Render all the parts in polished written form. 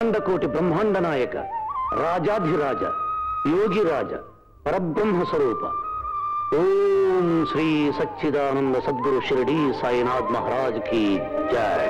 కోటి బ్రహ్మాండ నాయక రాజాధిరాజ యోగిరాజ పరబ్రహ్మ స్వరూప ఓం శ్రీ సచ్చిదానంద సద్గురు షిరిడి సాయినాథ్ మహారాజ్ की जय।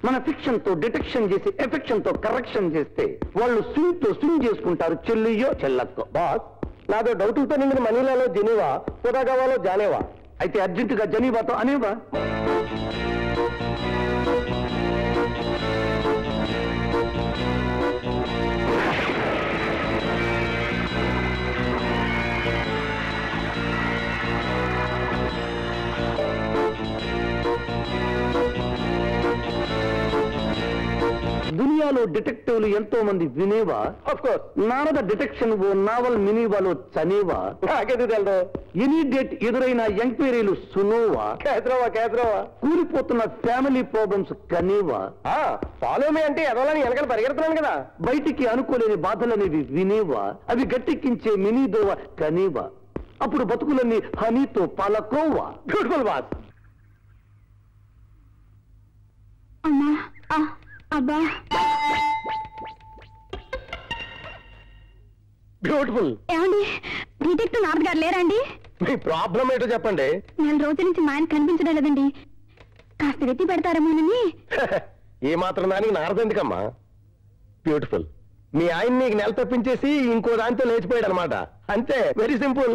మన ఫిక్షన్ తో డిటెక్షన్ చేసి ఎఫెక్షన్ తో కరెక్షన్ చేస్తే వాళ్ళు స్వింగ్ తో స్వింగ్ చేసుకుంటారు చెల్లియో చెల్లక్కో। బాస్ నాదో డౌట్లతో నిండిన మనీలాలో జెనీవా పురాగావాలో జానేవా అయితే అర్జెంటుగా జెనీవాతో అనేవా। దునియాలో డిటెక్టివ్లు ఎంతో మంది వినేవా। నారద డిటెక్షన్ ఓ నావల్ మినీవాలో చనేవా। ఇమీడియట్ ఎదురైన ఎంక్వైరీలు సునోవా। కూలిపోతున్న family problems Kaneva. Follow me అంటే ఎదలని వెనకాల పరిగెడుతున్నాను కదా। బయటికి అనుకోలేని బాధలనేవి వినేవా। అవి గట్టెక్కించే మినీదోవా కనేవా। అప్పుడు బతుకులన్నీ హనీతో పలకోవా। Beautiful boss. అబ్బా బ్యూటిఫుల్। ఏమండి డిటెక్టివ్ నారద్ గారు లేరండి? మీ ప్రాబ్లం ఏంటో చెప్పండి। 4 రోజుల నుంచి మా ఆయన కనిపించడం లేదండి, కాస్త వెతి పెడతారేమోనని। ఏ మాత్రం దానికి నారద ఎందుకమ్మా? బ్యూటిఫుల్, మీ ఆయన నీకు నెల తప్పించేసి ఇంకో దాంతో లేచిపోయాడు అనమాట, అంతే, very simple.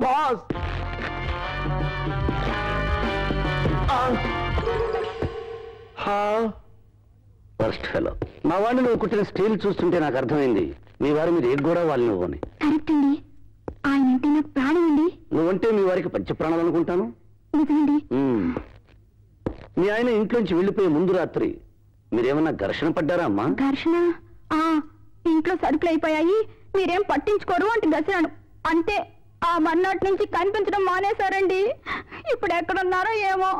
Boss first fellow, మా వాడిని నువ్వు కుట్టిన స్టీల్ చూస్తుంటే నాకు అర్థమైంది మీ వారి మీద ఏ కూడా వాళ్ళు నువ్వు అని। కరెక్ట్ అండి, ఆయన అంటే నాకు ప్రాణం అండి। నువ్వంటే మీ వారికి పంచ ప్రాణాలు అనుకుంటాను। నిజమండి। మీ ఆయన ఇంట్లోంచి వెళ్ళిపోయే ముందు రాత్రి మీరేమన్నా ఘర్షణ పడ్డారా అమ్మా? ఘర్షణ? ఇంట్లో సరుకులు అయిపోయాయి, మీరేం పట్టించుకోరు అంటే ఘర్షణ అంతే। ఆ మర్నాటి నుంచి కనిపించడం మానేశారండి, ఇప్పుడు ఎక్కడున్నారో ఏమో।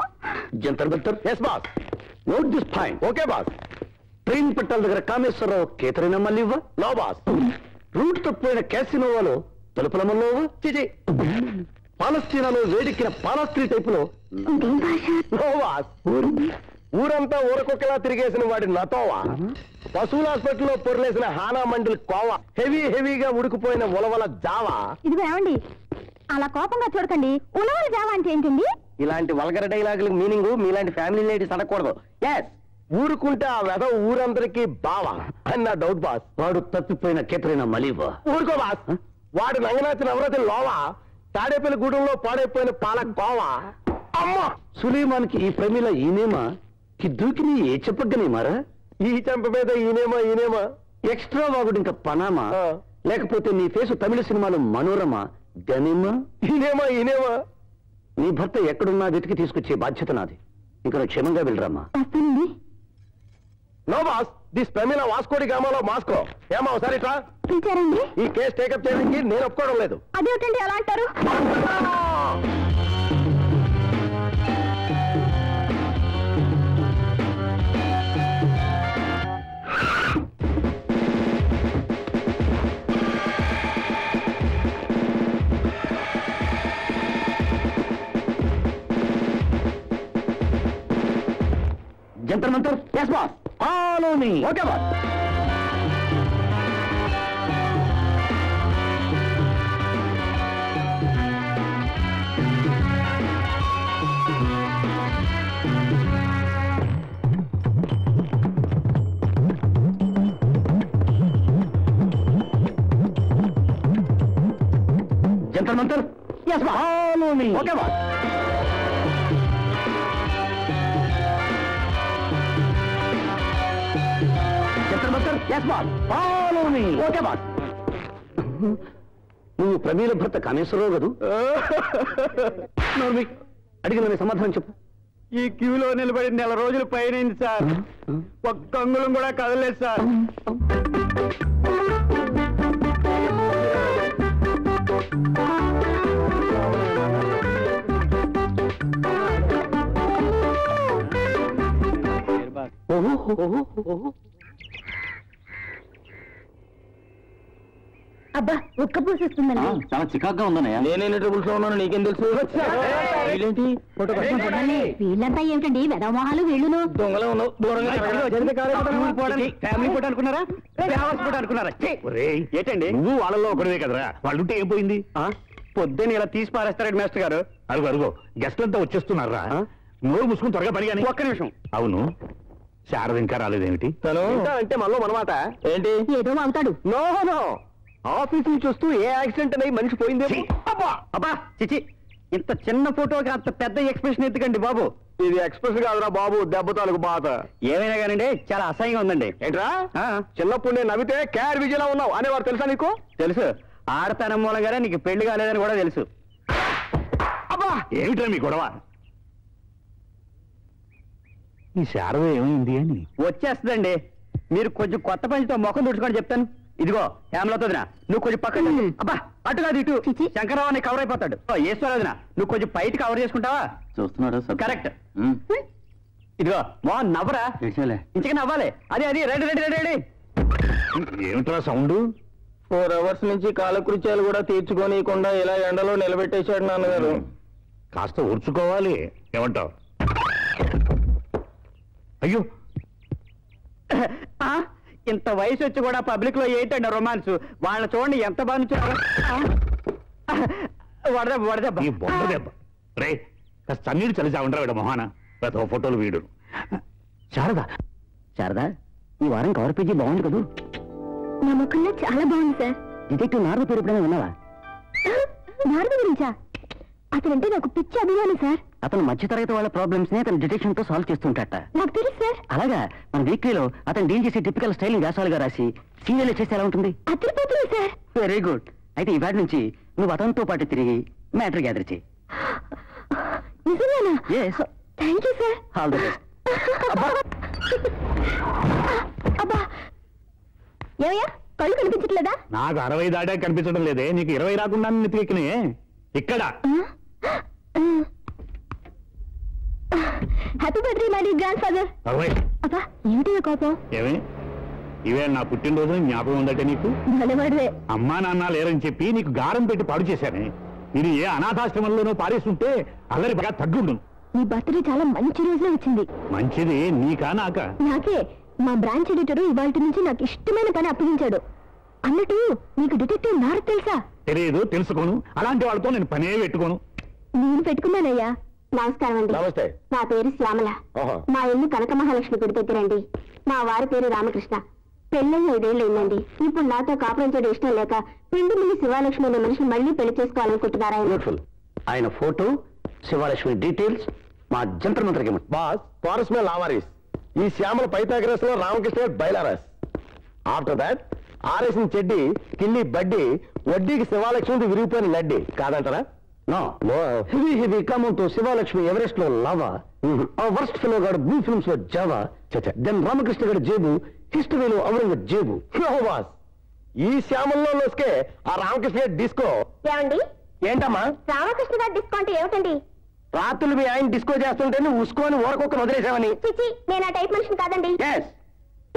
జంతర్ బంతర్? Yes boss, note this point. Okay boss. Train పట్టాల దగ్గర కామేశ్వరరావు కేతరైనా మళ్ళీ ఇవ్వ? No boss. రూట్ తప్పిపోయిన క్యాసినోవాలో తలుపుల మల్లో చిచి పాలస్తీనాలో వేడెక్కిన పాలస్త్రీ టైపులో నో బాస్। ఊరంతా ఊరకొక్కలా తిరిగేసిన వాడి నతోవా, పశువుల హాస్పిటల్లో పొరలేసిన హానా మండలి కోవా, హెవీగా ఉడికిపోయిన ఉలవల జావా। ఇదిగో ఏమండి, అలా కోపంగా చూడకండి, ఉలవల జావా అంటే ఏంటండి? ఇలాంటి వల్గర డైలాగులకు మీనింగ్ మీలాంటి ఫ్యామిలీ లేడీస్ అనకూడదు। ఎస్, ఊరుకుంటే ఆ వెధ ఊరందరికీ బావా అని నా డౌట్ బాస్। వాడు తప్పిపోయిన కేతరైన మలీవా? ఊరుకో బాస్, వాడు నంగనాచి నవరతి లోవా, తాడేపల్లి గూడెంలో పాడైపోయిన పాల కోవా। అమ్మా, సులేమాన్కి ఈ ప్రమిల ఈనేమా, దూకిని ఏ చెప్పగ్గనేమారా? ఈ చెంప మీద ఈనేమా ఎక్స్ట్రా వాగుడు ఇంకా పనామా, లేకపోతే నీ ఫేసు తమిళ సినిమాలో మనోరమ గనేమా? ఈనేమా నీ భర్త ఎక్కడున్నా వెతికి తీసుకొచ్చే బాధ్యత నాది, ఇంకా నువ్వు క్షేమంగా వెళ్ళరామా? నో బాస్, దిస్ ప్రమీల వాస్కోడి గామాలో మాస్కో। ఏమా ఒకసారి ఇట్లా పిలిచారండి? ఈ కేసు టేకప్ చేయడానికి నేను ఒప్పుకోవడం లేదు। అదేమిటండి అలా అంటారు? జంతర్ మంతర్? Yes boss, follow me. Okay boss. జంతర్ మంతర్? Yes boss, follow me. Okay boss. Okay boss. నువ్వు ప్రమీల భర్త కామేశ్వరరావు కదూ? అడిగిన సమాధానం చెప్పు। ఈ క్యూలో నిలబడి 1 నెల రోజులు పైనైంది సార్. ఒక్క అంగుళం కూడా కదలేదు సార్. అబ్బా ఒక్క పూసేస్తుందండి. చాలా చికాగ్గా ఉందన్నయ్య. నేనే ట్రబుల్స్ లో ఉన్నాను, నీకేం తెలుసు? వీళ్ళేంటి ఫోటో వీళ్ళంతా ఏమిటండి వెదమోహాలు వీళ్ళును? దొంగలో ఉన్నావు, దూరంగా ఫ్యామిలీ ఫోటో అనుకున్నారా? ఫోటో అనుకున్నారా? ఏంటండి నువ్వు వాళ్ళలో ఒకరివే కదరా, వాళ్ళుంటే ఏం పోయింది? పొద్దున్న ఇలా తీసి పారేస్తారండి మాస్టర్ గారు. అరుగు అరుగు, గెస్ట్ అంతా వచ్చేస్తున్నారా? నోరు మూసుకుని త్వరగా పని కానీ. ఒక్క నిమిషం. అవును, శారద ఇంకా రాలేదేమిటి? తను అంటే మనలో మనమాట ఏంటి? ఏదో అవుతాడు. నో నో, ఆఫీస్ నుంచి వస్తూ ఏ యాక్సిడెంట్ అనేది మనిషి పోయిందే. అబ్బా చిచి, ఇంత చిన్న ఫోటోకి అంత పెద్ద ఎక్స్ప్రెషన్ ఎందుకండి బాబు? ఇది ఎక్స్ప్రెస్ కాదురా బాబు, దెబ్బతాలకు బాధ. ఏమైనా కానండి చాలా అసహ్యంగా ఉందండి. ఏంట్రా చిన్నప్పుడు నేను నవ్వితే క్యార్ విజయలా ఉన్నావు అనేవారు తెలుసా నీకు? తెలుసు, ఆడతనం మూలంగానే నీకు పెళ్లి కాలేదని కూడా తెలుసు. అబ్బా ఏమిట్రా మీ గొడవ? ఈ శారద ఏమైంది అని? వచ్చేస్తుందండి, మీరు కొంచెం కొత్త పంచితో ముఖం తుడుచుకొని చెప్తాను. ఇదిగో హేమలతోదినా, నువ్వు కొంచెం పక్కన అబ్బా అటు కాదు ఇటు. శంకరరావు కవర్ అయిపోతాడు. ఈశ్వరదినా, నువ్వు కొంచెం బయట కవర్ చేసుకుంటావా? చూస్తున్నాడు కరెక్ట్. ఇదిగో మోహన్ నవ్వరా, ఇంచగా నవ్వాలి. అది అది రెడీ రెడీ రెడీ రెడీ. ఏమిట్రా సౌండ్? 4 hours నుంచి కాలకృత్యాలు కూడా తీర్చుకోనీయకుండా ఇలా ఎండలో నిలబెట్టేశాడు నాన్నగారు. కాస్త ఊర్చుకోవాలి. ఏమంటావు? అయ్యో, ఇంత వయసు వచ్చి కూడా పబ్లిక్ లో ఏంటండి రొమాన్స్? వాళ్ళ చూడండి ఎంత బాగా నుంచారు. వడదెబ్బ వడదెబ్బ. ఈ బొండ దెబ్బ. రే కాస్త చన్నీడు చలిసా ఉండరా వీడ మొహాన. పెద్ద ఫోటోలు వీడు. శారదా శారదా, ఈ వారం కవర్ పేజీ బాగుంది కదూ? నా ముఖంలో చాలా బాగుంది సార్. డిటెక్టివ్ నారద పేరు ఎప్పుడైనా విన్నావా? నారద గురించా? అతనంటే నాకు పిచ్చి అభిమానం సార్. అతను మధ్యతరగతి వాళ్ళ ప్రాబ్లమ్స్ ని అతను డిటెక్షన్ తో సాల్వ్ చేస్తుంటాట. నాకు తెలుసు సార్. అలాగా మన వీక్లీలో అతను డీల్ చేసే టిపికల్ స్టైల్ వ్యాసాలుగా రాసి సీరియల్ చేస్తే ఎలా ఉంటుంది? అదిరిపోతుంది సార్. Very good. అయితే ఈ వాటి నుంచి నువ్వు అతనితో పాటు తిరిగి మ్యాటర్ గ్యాదర్ చేయి. నిజమేనా? Yes. Thank you sir. All the best. అబ్బా ఏమయ్యా, కళ్ళు కనిపించట్లేదా? నాకు 60 దాటా కనిపించడం లేదే, నీకు 20 రాకుండా నెత్తికెక్కినే. ఇక్కడ happy birthday my grand father. 60. అబ్బా ఏమిటి కోపం? ఏమే ఇవే నా పుట్టినరోజు జ్ఞాపకం ఉందటే నీకు? భలేవాడివే. అమ్మా నాన్న లేరని చెప్పి నీకు గారం పెట్టి పాడు చేశానే. ఇది ఏ అనాథాశ్రమంలోనూ పారేస్తుంటే అల్లరి బాగా తగ్గుండు. నీ బర్త్డే చాలా మంచి రోజున వచ్చింది. మంచిది నీకా నాకా? నాకే. మా బ్రాంచ్ ఎడిటర్ ఇవాళ నుంచి నాకు ఇష్టమైన పని అప్పగించాడు. అన్నట్టు నీకు డిటెక్టివ్ నారద తెలుసా? తెలియదు, తెలుసుకోను. అలాంటి వాళ్ళతో నేను పనే పెట్టుకోను. నేను పెట్టుకున్నానయ్యా. నమస్కారం అండి. నమస్తే. నా పేరు శ్యామల. మా ఇల్లు కనక మహాలక్ష్మి గుడి దగ్గరండి. మా వారి పేరు రామకృష్ణ. పెళ్ళని 5 ఏళ్ళు అయిందండి. ఇప్పుడు నాతో కాపురం చేయడం ఇష్టం లేక పిండి ముందు శివాలక్ష్మి అనే మనిషి మళ్ళీ పెళ్లి చేసుకోవాలనుకుంటున్నారు ఆయన. బ్యూటిఫుల్. ఆయన ఫోటో, శివలక్ష్మి డీటెయిల్స్ మా జంతర్ మంత్రకి బాస్. ఫారెస్ట్ మే లావారీస్. ఈ శ్యామల పైథాగరస్ లో రామకృష్ణ బైలారస్. ఆఫ్టర్ దాట్ ఆరేసిన చెడ్డి, కిల్లి బడ్డి, వడ్డీకి శివాలక్ష్మి విరిగిపోయిన లడ్డి. కాదంటారా? No no. హెవీ హెవీ కమౌంట్ శివాలక్ష్మి ఎవరెస్ట్ లో లవా. ఆ వర్స్ట్ ఫిలో గాడు బ్లూ ఫిల్మ్స్ లో జావా. దెన్ రామకృష్ణ గారి జేబు హిస్టరీలో ఔరంగ జేబు. బాస్ ఈ శ్యామల్లో లోస్కే ఆ రామకృష్ణ గారి డిస్కో. ఏమండి? ఏంటమ్మా రామకృష్ణ గారి డిస్కౌంట్ ఏమిటండి? రాత్రులు మీ ఆయన డిస్కో చేస్తుంటే నువ్వు ఉసుకోని ఊరకొక్క వదిలేసావని. చిచి, నేను ఆ టైప్ మనిషిని కాదండి. Yes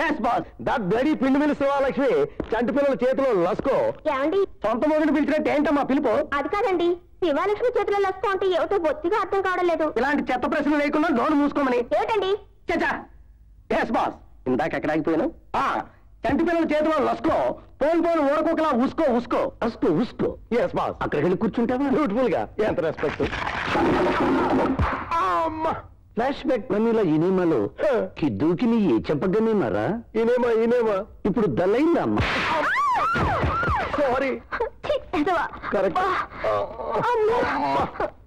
yes boss. That bloody పిండి మిల్లి శివాలక్ష్మి చంటి పిల్లల చేతిలో లస్కో. ఏమండి? సొంత మొగుడిని పిలిచినట్టు ఏంటమ్మా పిలుపు? అది కాదండి, శివాలక్ష్మి చేతిలో లస్కో అంటే ఏమిటో బొత్తిగా అర్థం కావడం లేదు. ఇలాంటి చెత్త ప్రశ్నలు లేకుండా నోరు మూసుకోమని. ఏమిటండి? చచ్చా. Yes boss. ఇందాక ఎక్కడ ఆగిపోయాను? చంటి పిల్లల చేతిలో లస్కో, పోను పోను ఊరకొకలా ఉసుకో ఉసుకో ఉస్కో ఉస్కో. Yes boss. అక్కడికి వెళ్ళి కూర్చుంటావా? బ్యూటిఫుల్ గా. ఎంత రెస్పెక్ట్. ఫ్లాష్ బ్యాక్ పన్నీలో ఈ నియమాలు దూకిని ఏ చెంపగానే మారా. ఈనేమా ఈనేమా ఇప్పుడు దల్లైందా అమ్మా? సారీ. కరెక్ట్.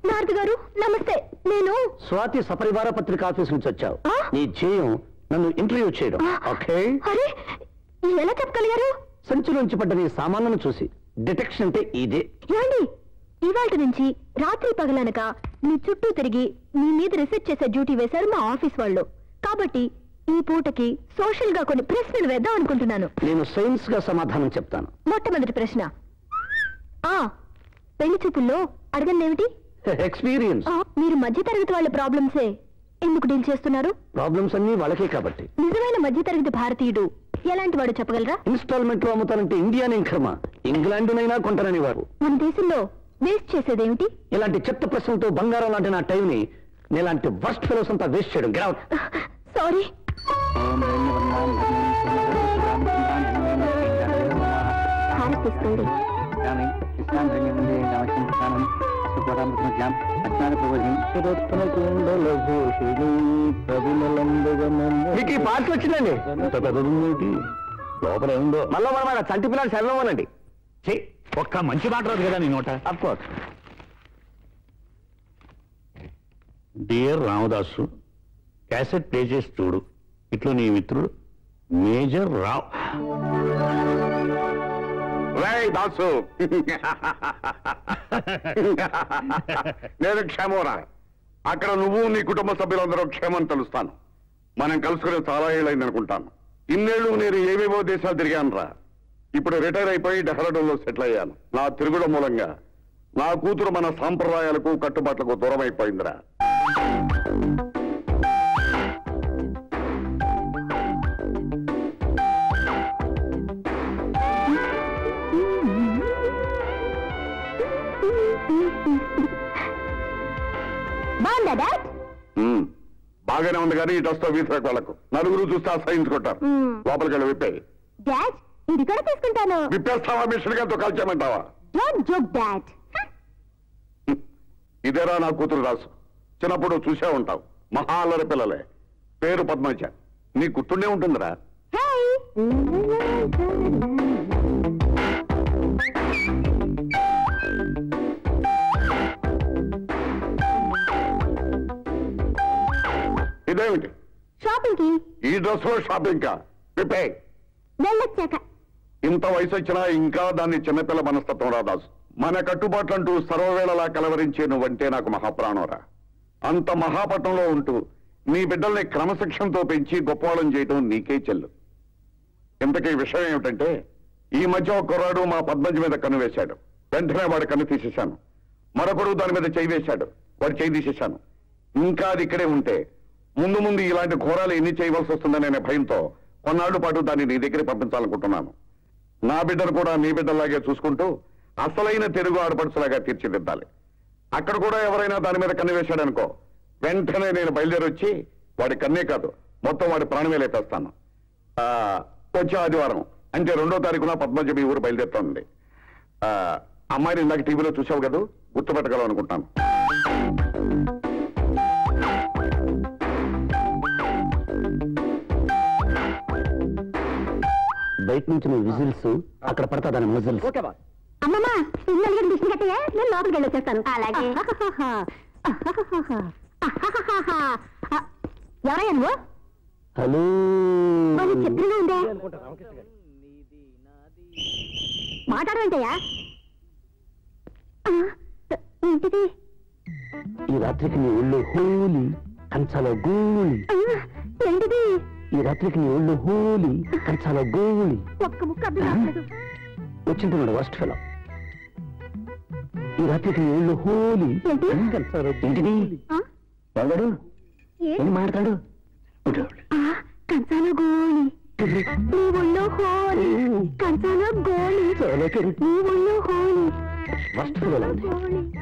నారద గారు నమస్తే. నేను స్వాతి సపరివార పత్రిక ఆఫీస్ నుంచి వచ్చావు. నీ ధ్యేయం నన్ను ఇంటర్వ్యూ చేయడం. ఓకే. అరే ఎలా చెప్పగలిగారు? సంచిలోంచి పడ్డ నీ సామాన్లను చూసి డిటెక్షన్ అంటే ఇదే. ఏమండి, ఇవాళ నుంచి రాత్రి పగలనక మీ చుట్టూ తిరిగి మీ మీద రీసెర్చ్ చేసే డ్యూటీ వేశారు మా ఆఫీస్ వాళ్ళు. కాబట్టి ఈ పూటకి సోషల్ గా కొన్ని ప్రశ్నలు వేద్దాం అనుకుంటున్నాను. నేను సైన్స్ గా సమాధానం చెప్తాను. మొట్టమొదటి ప్రశ్న, పెళ్లి చూపుల్లో అడగండి. ఎక్స్పీరియన్స్. మీరు మధ్యతరగతి వాళ్ళ ప్రాబ్లమ్సే ఎందుకు డీల్ చేస్తున్నారు? ప్రాబ్లమ్స్ అన్ని వాళ్ళకే కాబట్టి. నిజమైన మధ్యతరగతి భారతీయుడు ఎలాంటి వాడు చెప్పగలరా? ఇన్స్టాల్మెంట్ లో అమ్ముతానంటే ఇండియానే కర్మ, ఇంగ్లాండ్నైనా కొంటారని వారు. మన దేశంలో వేస్ట్ చేసేదేమిటి? ఇలాంటి చెత్త ప్రశ్నలతో బంగారం లాంటి నా టైం ని నేలాంటి వర్స్ట్ ఫెలోస్ అంతా వేస్ట్ చేయడం. సారీ. తీసుకోండి. మీకు ఈ పార్టీ వచ్చిందండి. లోపల ఉందో మళ్ళీ మన చంటి పిల్లలు చదవమనండి. ఒక్క మంచి మాట రాదు కదా నీ నోట. Of course. Dear Ramadasu, cassette play చేసి చూడు. ఇట్లు నీ మిత్రుడు మేజర్ రావ్. దాసు, నేను క్షేమరా. అక్కడ నువ్వు నీ కుటుంబ సభ్యులందరూ క్షేమం తెలుస్తాను. మనం కలుసుకునే చాలా ఏళ్ళైంది అనుకుంటాను. ఇన్నేళ్లు నేను ఏవేవో దేశాలు తిరిగాను రా. ఇప్పుడు రిటైర్ అయిపోయి డెహ్రాడూన్లో సెటిల్ అయ్యాను. నా తిరుగుల మూలంగా నా కూతురు మన సాంప్రదాయాలకు కట్టుబాట్లకు దూరం అయిపోయిందిరా. బాగానే ఉంది కానీ ఈ టస్తో వీసరకు వాళ్ళకు నలుగురు చూస్తే అసహించుకుంటారు. లోపలికి వెళ్ళి విప్పే. ఇది కూడా తీసుకుంటాను. విప్పేస్తావా? మిషన్ గారితో కాల్చేయమంటావా? ఇదేరా నా కూతురు రాసు. చిన్నప్పుడు చూసే ఉంటావు. మహా అల్లరి పిల్లలే. పేరు పద్మజ. నీ గుర్తుండే ఉంటుందిరా. ఇదేమిటి? షాపింగ్ కి. ఈ డ్రెస్ లో షాపింగ్ కా? విప్పే. వెళ్ళొచ్చాక. ఇంత వయసు వచ్చినా ఇంకా దాన్ని చిన్నపిల్ల మనస్తత్వం రాదాసు. మన కట్టుబాట్లంటూ సర్వవేళలా కలవరించే నువ్వంటే నాకు మహాప్రాణంరా. అంత మహాపట్నంలో ఉంటూ నీ బిడ్డల్ని క్రమశిక్షణతో పెంచి గొప్పవాళ్ళని చేయటం నీకే చెల్లు. ఇంతకీ విషయం ఏమిటంటే, ఈ మధ్య ఒక కుర్రాడు మా పద్మజ మీద కన్ను వేశాడు. వెంటనే వాడి కన్ను తీసేశాను. మరొకడు దాని మీద చేయి వేశాడు. వాడి చేయి తీసేశాను. ఇంకా అది ఇక్కడే ఉంటే ముందు ముందు ఇలాంటి ఘోరాలు ఎన్ని చేయవలసి వస్తుందనే భయంతో కొన్నాళ్ల పాటు దాన్ని నీ దగ్గర పంపించాలనుకుంటున్నాను. నా బిడ్డను కూడా నీ బిడ్డలాగే చూసుకుంటూ అసలైన తెలుగు ఆడపడుచులాగా తీర్చిదిద్దాలి. అక్కడ కూడా ఎవరైనా దాని మీద కన్ను వేశాడనుకో, వెంటనే నేను బయలుదేరి వచ్చి వాడి కన్నే కాదు మొత్తం వాడి ప్రాణమే లేపేస్తాను. వచ్చే ఆదివారం అంటే 2వ తారీఖున పద్మజ మీ ఊరు బయలుదేరుతోంది. అమ్మాయిని ఇందాక టీవీలో చూసావు కదా, గుర్తుపెట్టగలవు అనుకుంటాను. బయట నుంచి నువ్వు విజిల్స్, అక్కడ పడతా దాని ముజిల్స్. అమ్మమ్మా, సిగ్నల్ మిషన్ కట్టయా? నేను లోపలికి వెళ్ళి వచ్చేస్తాను. అలాగే. ఎవరయ్యా నువ్వు? హలో. చెప్తున్నా ఉందే మాట్లాడమంటయ్యా? ఏంటిది? ఈ రాత్రికి నీ ఒళ్ళు హోలీ, కంచాలో గోళి. ఏంటిది? ఈ రాత్రికి నీ ఒళ్ళు హోలీ, కంచాలో గోళి. ఒక్క ముక్క అర్థం కాలేదు. వచ్చింటున్నాడు వర్స్ట్ ఫెలో. ఈ రాత్రికి నీ ఒళ్ళు హోలీ, కంచాలో ఏంటిది? వాడు ఏం మాట్లాడు? కంచాలో గోళి, నీ ఒళ్ళో హోలీ, కంచాలో గోళి, నీ ఒళ్ళో హోలీ. వర్స్ట్ ఫెలో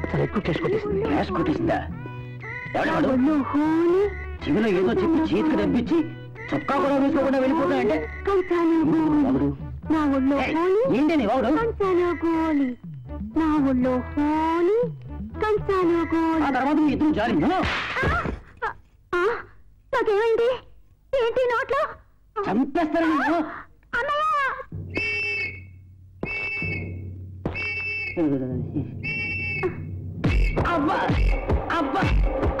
చాలా ఎక్కువ కేసు కొట్టేసింది. క్యాష్ కొట్టేసిందా? ఒళ్ళో హోలీ, చెవిలో ఏదో చెప్పి చేతికి తప్పించి చొక్కా కూడా వేసుకోకుండా వెళ్ళిపోతాయంటే కంచాలో గోళి, నా ఒళ్ళో హోలీ, ఏంటని వాడు? కంచాలో గోళి, నా ఒళ్ళో హోలీ, కంచాలో గోళి. ఆ తర్వాత మీ ఇద్దరు జాలి. నాకేమైంది? ఏంటి నోట్లో? చంపేస్తారా నేను? అన్నయ్య! అబ్బా అబ్బా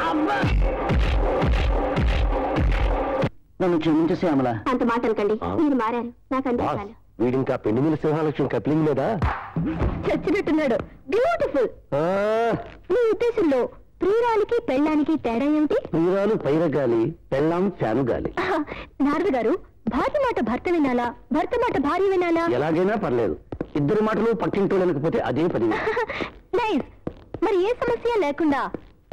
అబ్బా! నన్ను క్షమించేసే అమలా. అంత మాట అనకండి. మీరు మారారు. నాకు అంతే చాలు. వీడింకా పెండి మీద సింహాలక్ష్మి కప్లింగ్ లేదా? చచ్చినట్టున్నాడు. బ్యూటిఫుల్. నీ ఉద్దేశంలో ప్రియురాలికి పెళ్ళానికి తేడా ఏమిటి? ప్రియురాలు పైరగాలి, పెళ్ళాం ఫ్యాను గాలి. నారద గారు, భార్య మాట భర్త వినాలా, భర్త మాట భార్య వినాలా? ఎలాగైనా పర్లేదు, ఇద్దరు మాటలు పక్కింటో లేకపోతే అదే పది. నైస్. మరి ఏ సమస్య లేకుండా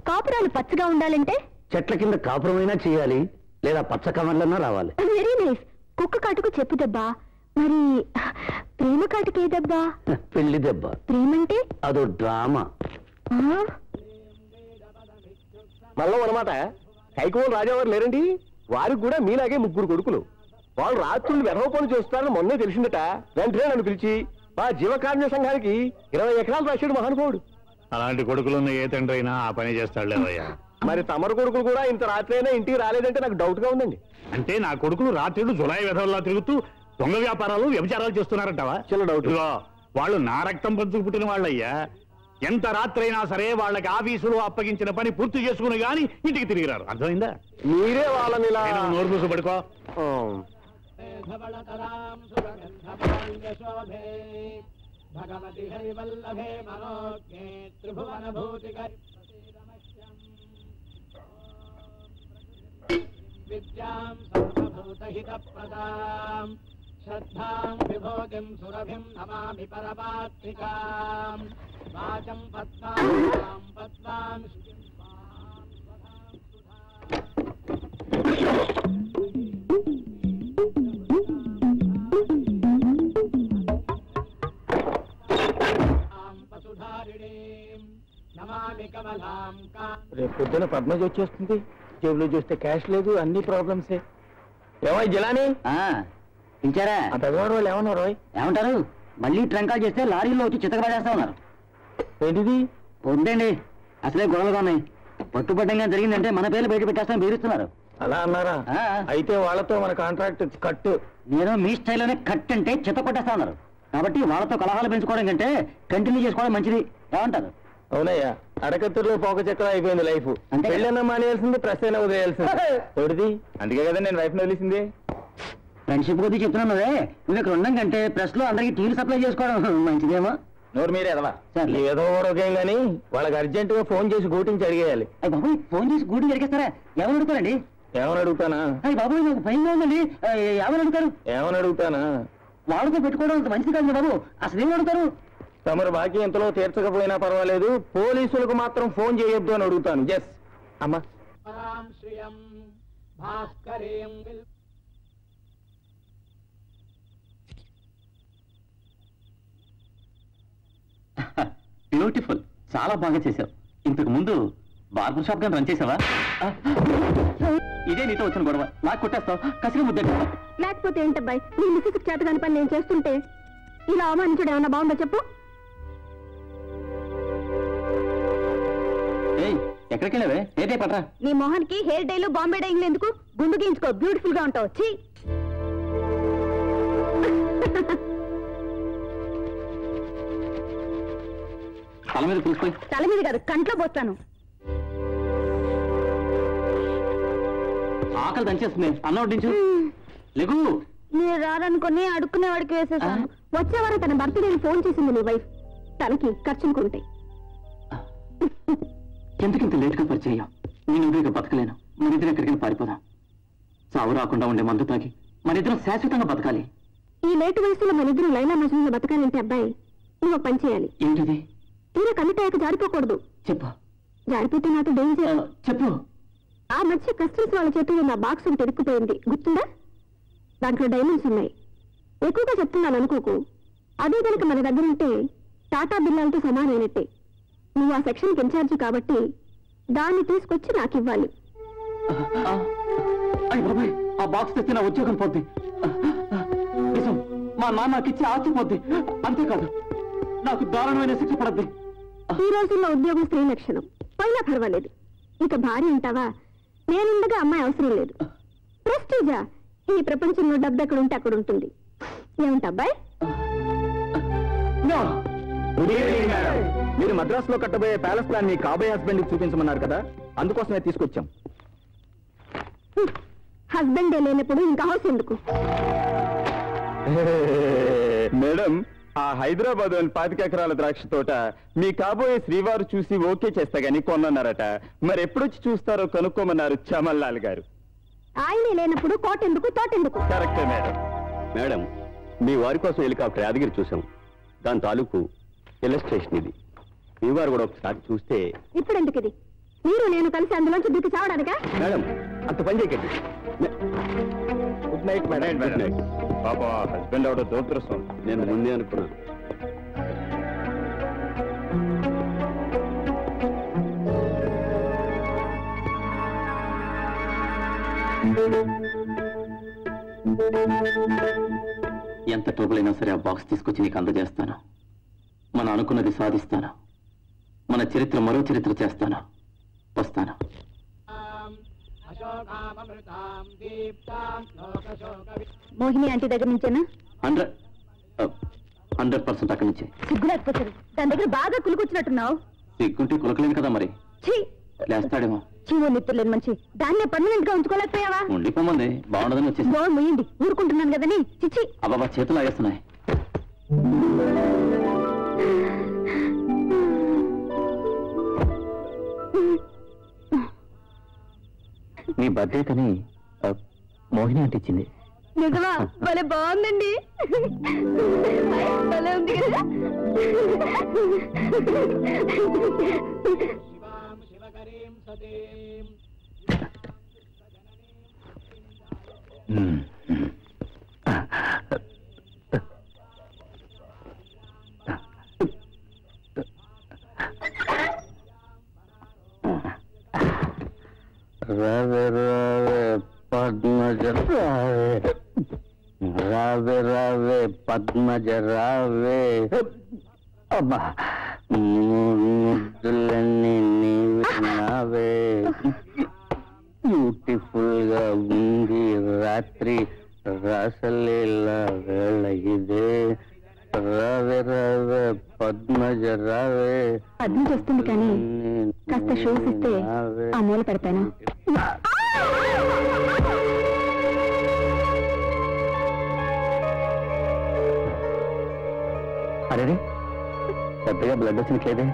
కాపురాలు పచ్చగా ఉండాలంటే చెట్ల కింద కాపురమైనా చేయాలి, లేదా పచ్చ కవర్లన్నా రావాలి. Very nice. కుక్క కాటుకు చెప్పు దెబ్బ, మరి ప్రేమ కాటుకు ఏ దెబ్బ? పెళ్లి దెబ్బ. ప్రేమంటే అదో డ్రామా. మళ్ళీ అనమాట. కైకోలు రాజావారు లేరండి, వారికి కూడా మీలాగే 3 కొడుకులు. వాళ్ళు రాత్రులు వెధవ పనులు చేస్తారని మొన్నే తెలిసిందట. వెంటనే నన్ను పిలిచి మా జీవకారుణ్య సంఘానికి 20 ఎకరాలు రాశాడు మహానుభావుడు. అలాంటి కొడుకులున్న ఏ తండ్రి అయినా ఆ పని చేస్తాడు లేవయ్యా. మరి తమరు కొడుకులు కూడా ఇంత రాత్రి అయినా ఇంటికి రాలేదంటే నాకు డౌట్ గా ఉందండి. అంటే నా కొడుకులు రాత్రిళ్ళు జులాయి వెధవల్లా తిరుగుతూ దొంగ వ్యాపారాలు వ్యభిచారాలు చేస్తున్నారంటావా? చిన్న డౌట్. వాళ్ళు నా రక్తం పంచుకు పుట్టిన వాళ్ళయ్యా. ఎంత రాత్రైనా సరే వాళ్ళకి ఆఫీసులో అప్పగించిన పని పూర్తి చేసుకుని గాని ఇంటికి తిరిగిరారు. అర్థమైందా? మీరే వాళ్ళని ఇలా నోరు మూసు పడుకో. భగవతి హరివల్లభే మనోజ్ఞే త్రిభువన భూతికరి విద్యాం సర్వభూతహితప్రదాం శ్రద్ధాం విభూతిం సురభిం నమామి పరమాత్మికాం వాచం పద్మాం పద్మాం రేపు పొద్దున పద్మజ వచ్చేస్తుంది. జేబులో చూస్తే క్యాష్ లేదు, అన్ని ప్రాబ్లమ్సే. ఏమో జిలాని పిలిచారా? ఆ పెద్దవాడు వాళ్ళు ఏమన్నారు? ఏమంటారు? మళ్ళీ ట్రంకాలు చేస్తే లారీలో వచ్చి చితకబడేస్తా ఉన్నారు. ఏంటిది? వద్దండి, అసలే గొడవలుగా ఉన్నాయి. పట్టుబడ్డంగా జరిగిందంటే మన పేర్లు బయట పెట్టేస్తామని బెదిరిస్తున్నారు. అలా అన్నారా? అయితే వాళ్ళతో మన కాంట్రాక్ట్ కట్టు. నేను మీ స్టైల్లోనే కట్ అంటే చిత్త కొట్టేస్తా ఉన్నారు. కాబట్టి వాళ్ళతో కలహాలు పెంచుకోవడం కంటే కంటిన్యూ చేసుకోవడం మంచిది. ఏమంటారు? అవునయ్యా, అడకత్తులో పోక చక్రం అయిపోయింది లైఫ్. అంతే. పెళ్ళైనా మానేయాల్సింది, ప్రెస్ అయినా వదిలేయాల్సింది. తోడిది అందుకే కదా నేను వైఫ్ వదిలేసింది. ఫ్రెండ్షిప్ కొద్ది చెప్తున్నానువే, నువ్వు ఇక్కడ ఉండడం కంటే ప్రెస్ లో అందరికి టీలు సప్లై చేసుకోవడం మంచిదేమో. నోరు మీరే ఎదవా. సరే. ఏదో ఓకేం గానీ వాళ్ళకి అర్జెంట్ గా ఫోన్ చేసి గూటించి అడిగేయాలి. అయ్యి బాబు, ఫోన్ చేసి గూడి జరిగేస్తారా? ఎవరు అడుగుతారండి? ఏమని అడుగుతానా? అయ్యి బాబు, నాకు భయంగా ఉందండి. ఎవరు అడుగుతారు? ఏమని అడుగుతానా? వాడుతో పెట్టుకోవడం అంత మంచిది కాదు బాబు. అసలు ఏం అడుగుతారు? తమరు బాకీ ఎంతలో తీర్చకపోయినా పర్వాలేదు, పోలీసులకు మాత్రం ఫోన్ చేయొద్దు అని అడుగుతాను. జస్ అమ్మా. బ్యూటిఫుల్, చాలా బాగా చేసావు. ఇంతకు ముందు బార్బర్ షాప్ గా రన్ చేసావా? ఇదే నీతో వచ్చిన గొడవ. నాకు కొట్టేస్తావు, కసిగా ముద్దేస్తావు. లేకపోతే ఏంటబ్బాయి, నీ మిస్సెస్ చేత కాని పని నేను చేస్తుంటే ఇలా అవమానించడం ఏమన్నా బాగుందో చెప్పు. ఎక్కడికి వెళ్ళావే? ఏదే పట్రా. నీ మొహానికి హెయిర్ డైలు బాంబే డైయింగ్ ఎందుకు? గుండు గీయించుకో, బ్యూటిఫుల్ గా ఉంటావు. ఛీ! తల మీద పూసిపోయి. తల మీద కాదు, కంట్లో పోస్తాను. ఆకలి దంచేస్తుంది, అన్నం వడ్డించు. లెగు. మీరు రారనుకుని అడుక్కునే వాడికి వేసేసాను. వచ్చేవారు తన బర్త్డేని ఫోన్ చేసింది నీ వైఫ్. తనకి ఖర్చుకుంటాయి. ఎందుకింత లేటుగా పరిచయం? నేను ఇక బతకలేను. మనిద్దరం ఎక్కడికైనా పారిపోదాం. చావు రాకుండా ఉండే మందు తాగి మనిద్దరం శాశ్వతంగా బతకాలి. ఈ లేటు వయసులో మనిద్దరం లైలా మజుల్లో బతకాలంటే అబ్బాయి నువ్వు పని చేయాలి. ఏంటిది? తీరా కమిటాయక జారిపోకూడదు. చెప్పు. జారిపోతే నాతో డేంజర్. చెప్పు. ఆ మధ్య కస్టమ్స్ వాళ్ళ చేతుల్లో నా బాక్స్ ఒకటి ఇరుక్కుపోయింది, గుర్తుందా? దాంట్లో డైమండ్స్ ఉన్నాయి. ఎక్కువగా చెప్తున్నాను అనుకోకు. అదే కనుక మన దగ్గర ఉంటే టాటా బిర్లాలతో సమానమైనట్టే. నువ్వు ఆ సెక్షన్కి ఇన్ఛార్జి కాబట్టి దాన్ని తీసుకొచ్చి నాకు ఇవ్వాలి. ఆ బాక్స్ తెచ్చి నా ఉద్యోగం పోద్ది. నిజం, మా నాన్నకి ఇచ్చి ఆచిపోద్ది. అంతేకాదు, నాకు దారుణమైన శిక్ష పడద్ది. ఈ రోజుల్లో ఉద్యోగం స్త్రీ లక్షణం. పోయినా పర్వాలేదు. ఇక భార్య ఉంటావా? నేనుండగా అమ్మాయి అవసరం లేదు. ప్రెస్టీజా? ఈ ప్రపంచంలో డబ్బు ఎక్కడ ఉంటే అక్కడ ఉంటుంది. ఏమంటాబ్బాయి? మీరు మద్రాసులో కట్టబోయే ప్యాలెస్ ప్లాన్ మీ కాబోయే హస్బెండ్ కి చూపించమన్నారు కదా, అందుకోసమే తీసుకొచ్చాం. హస్బెండే లేనప్పుడు ఇంకా హౌస్ ఎందుకు? మేడం, ఆ హైదరాబాద్ 25 ఎకరాల ద్రాక్ష తోట మీ కాబోయే శ్రీవారు చూసి ఓకే చేస్తా గానీ కొన్నారట. మరి ఎప్పుడొచ్చి చూస్తారో కనుక్కోమన్నారు చమల్లాల్ గారు. ఆయనే లేనప్పుడు కోటెందుకు తోటెందుకు? కరెక్టే మేడం. మేడం, మీ వారి కోసం హెలికాప్టర్ యాదగిరి చూసాం. దాని తాలూకు ఇల్లస్ట్రేషన్ ఇది. మీ వారు కూడా ఒకసారి చూస్తే. ఇప్పుడు ఎందుకు ఇది? మీరు నేను కలిసి అందులోంచి దూకి చావడానికా? మేడం, అంత పని చేయకండి. Good night madam. Good night. పాపా హస్బెండ్ అవడం దురదృష్టం. నేను ముందే అనుకున్నాను. ఎంత ట్రబుల్ అయినా సరే ఆ బాక్స్ తీసుకొచ్చి నీకు అందజేస్తాను. మనం అనుకున్నది సాధిస్తాను. మన చరిత్ర మరో చరిత్ర చేస్తాను. వస్తాను. మోహిని ఆంటీ దగ్గర నుంచేనా? 100% అక్కడి నుంచి. సిగ్గులేకపోతారు. దాని దగ్గర బాగా కులుకొచ్చినట్టున్నావు. సిగ్గుంటే కులకలేను కదా మరి. లేస్తాడేమో. చీవో నిప్పులేని మంచి దాన్నే పర్మనెంట్ గా ఉంచుకోలేకపోయావా? ఉండిపోమంది. బాగుండదని వచ్చేసి. గోడ ముయ్యండి, ఊరుకుంటున్నాను కదని. చిచ్చి అబ్బాబా, చేతులు ఆగేస్తున్నాయి. మీ బర్త్డే కని మోహిని అంటే ఇచ్చింది. నిజమా? భలే బాగుందండి. భలే ఉంది కదా. శివకరీం సతీం రావే రావే పద్మజ రావే, రావే రావే పద్మజ రావే. అబ్బా, ముద్దులన్నీ నీవే నావే. బ్యూటిఫుల్ గా ఉంది రాత్రి, రాసలీలా వేళ ఇదే. రావే రావే పద్మజ రావే. పద్మజ వస్తుంది కానీ కాస్త షూస్ ఇస్తే ఆ మూల పెడతాను. అరే, పెద్దగా బ్లడ్ వచ్చినట్లేదే.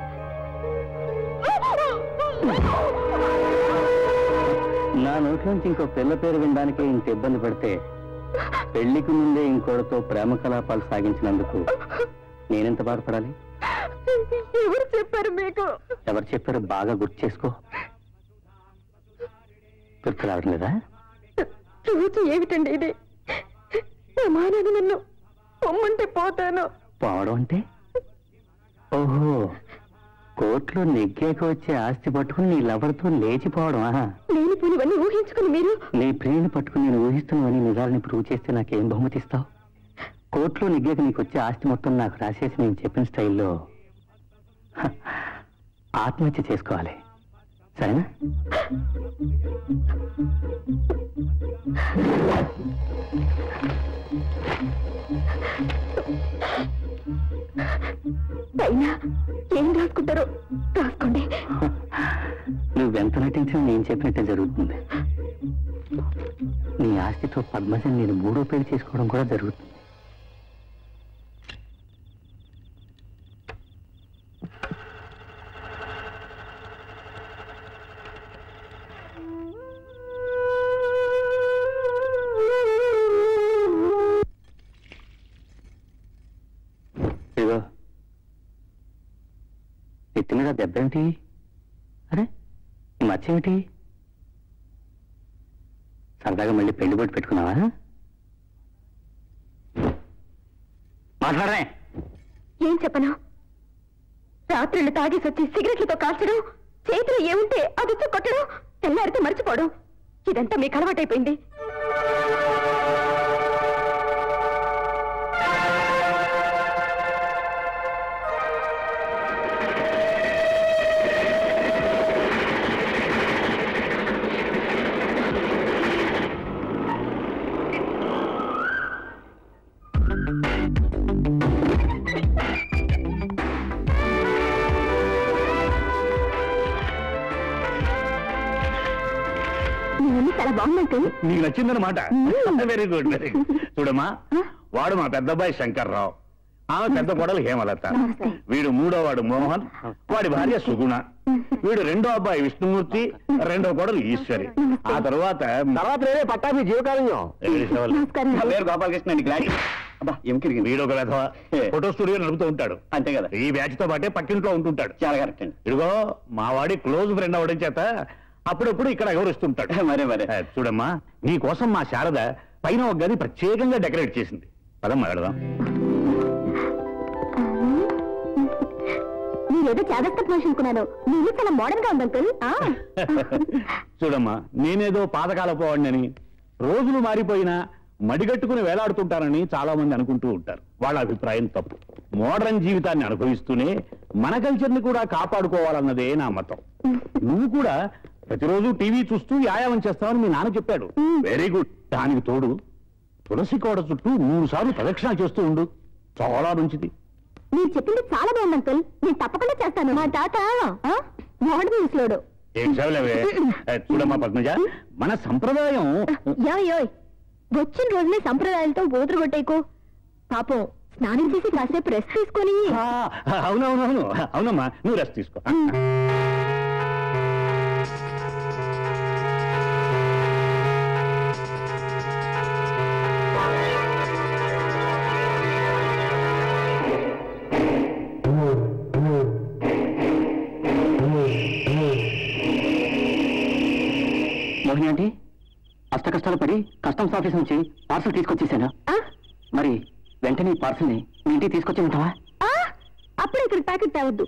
నా నోట్లోంచి ఇంకో పిల్ల పేరు వినడానికే ఇంత ఇబ్బంది పడితే పెళ్లికి ముందే ఇంకోటితో ప్రేమ కలాపాలు సాగించినందుకు నేనెంత బాధపడాలి? ఎవరు చెప్పారు మీకు? ఎవరు చెప్పారు బాగా గుర్తు చేసుకో. గుర్తు రావడం లేదా? రోజు ఏమిటండి ఇది? సమానాన్ని నన్ను పొమ్మంటే పోతాను. పోవడం అంటే? ఓహో, కోర్టులో నెగ్గాక వచ్చే ఆస్తి పట్టుకుని నీ లవర్తో లేచిపోవడమా? నేను పోనివన్నీ ఊహించుకుని మీరు నీ ప్రియుని పట్టుకుని నేను ఊహిస్తున్నావని నిజాలని ప్రూవ్ చేస్తే నాకేం బహుమతి ఇస్తావు? కోర్టులో నెగ్గాక నీకు వచ్చే ఆస్తి మొత్తం నాకు రాసేసి నేను చెప్పిన స్టైల్లో ఆత్మహత్య చేసుకోవాలి. సరేనా? అయినా ఏం రాసుకుంటారో రాసుకోండి. నువ్వెంత నటించినా నేను చెప్పినట్టే జరుగుతుంది. నీ ఆస్తితో పద్మజని నేను 3వ పెళ్లి చేసుకోవడం కూడా జరుగుతుంది. ఇదిగో, ఎత్తి మీద దెబ్బ ఏమిటి? అరే, ఈ మచ్చ ఏమిటి? సరదాగా మళ్ళీ పెళ్లి బొట్టు పెట్టుకున్నావా? మాట్లాడరే. ఏం చెప్పను? రాత్రులు తాగేసి వచ్చి సిగరెట్లతో కాల్చడం, చేతిలో ఏముంటే అది కొట్టడం, తెల్లారితే మర్చిపోవడం, ఇదంతా మీకు అలవాటైపోయింది. చాలా బాగున్నట్టు. నీకు నచ్చిందన్నమాట. Very good, very good. చూడమ్మా, వాడు మా పెద్దబ్బాయి శంకర్రావు, ఆమె పెద్ద కోడలు హేమలత, నమస్తే. వీడు మూడో వాడు మోహన్, వాడి భార్య సుగుణ, వీడు రెండో అబ్బాయి విష్ణుమూర్తి, రెండో కోడలు ఈశ్వరి. ఆ తర్వాత పట్టాభి జీవకారుణ్యం. నమస్కారం. నా పేరు గోపాలకృష్ణ అండి. గ్లాడీ. అబ్బా ఏం కిరిగింది. వీడు ఒక వెధవ ఫోటో స్టూడియో నడుపుతూ ఉంటాడు. అంతే కదా. ఈ బ్యాచ్ తో పాటే పక్కింట్లో ఉంటుంటాడు. చాలా కరెక్ట్ అండి. ఇదిగో మా వాడి క్లోజ్ ఫ్రెండ్ అవడం చేత అప్పుడప్పుడు ఇక్కడ గౌరవిస్తుంటాడు. మరే చూడమ్మా, నీ కోసం మా శారద పైన ఒక గది ప్రత్యేకంగా డెకరేట్ చేసింది. పదమ్మా వెళదాం. మీరేదో చాదస్త పోషించుకున్నాను. మీరు చాలా మోడర్న్ గా ఉంది అంకుల్. చూడమ్మా, నేనేదో పాతకాలపు వాడినని, రోజులు మారిపోయినా మడిగట్టుకుని వేలాడుతుంటానని చాలా మంది అనుకుంటూ ఉంటారు. వాళ్ళ అభిప్రాయం తప్పు. మోడర్న్ జీవితాన్ని అనుభవిస్తూనే మన కల్చర్ని కూడా కాపాడుకోవాలన్నదే నా మతం. నువ్వు కూడా ప్రతిరోజు టీవీ చూస్తూ వ్యాయామం చేస్తావని మీ నాన్న చెప్పాడు. Very good. దానికి తోడు తులసి కోడ చుట్టూ 3 సార్లు ప్రదక్షిణ చేస్తూ ఉండు. చాలా మంచిది. మీరు చెప్పింది చాలా బాగుంది అంకుల్. నేను తప్పకుండా చేస్తాను. మా తాత మోడర్న్ ముసలోడు. ఏం చదవలేవే. చూడమ్మా పద్మజ, మన సంప్రదాయం. యోయ్ వచ్చిన రోజునే సంప్రదాయాలతో బోతులు కొట్టేకో. పాపం స్నానం చేసి కాసేపు రెస్ట్ తీసుకొని. అవునవునవును, అవునమ్మా, నువ్వు రెస్ట్ తీసుకో. మోహిని ఆంటీ, అష్ట కష్టాలు పడి కస్టమ్స్ ఆఫీస్ నుంచి పార్సల్ తీసుకొచ్చేసాను. మరి వెంటనే ఈ పార్సల్ని మీ ఇంటికి తీసుకొచ్చేమంటావా? అప్పుడే ఇక్కడ ప్యాకెట్ తేవద్దు.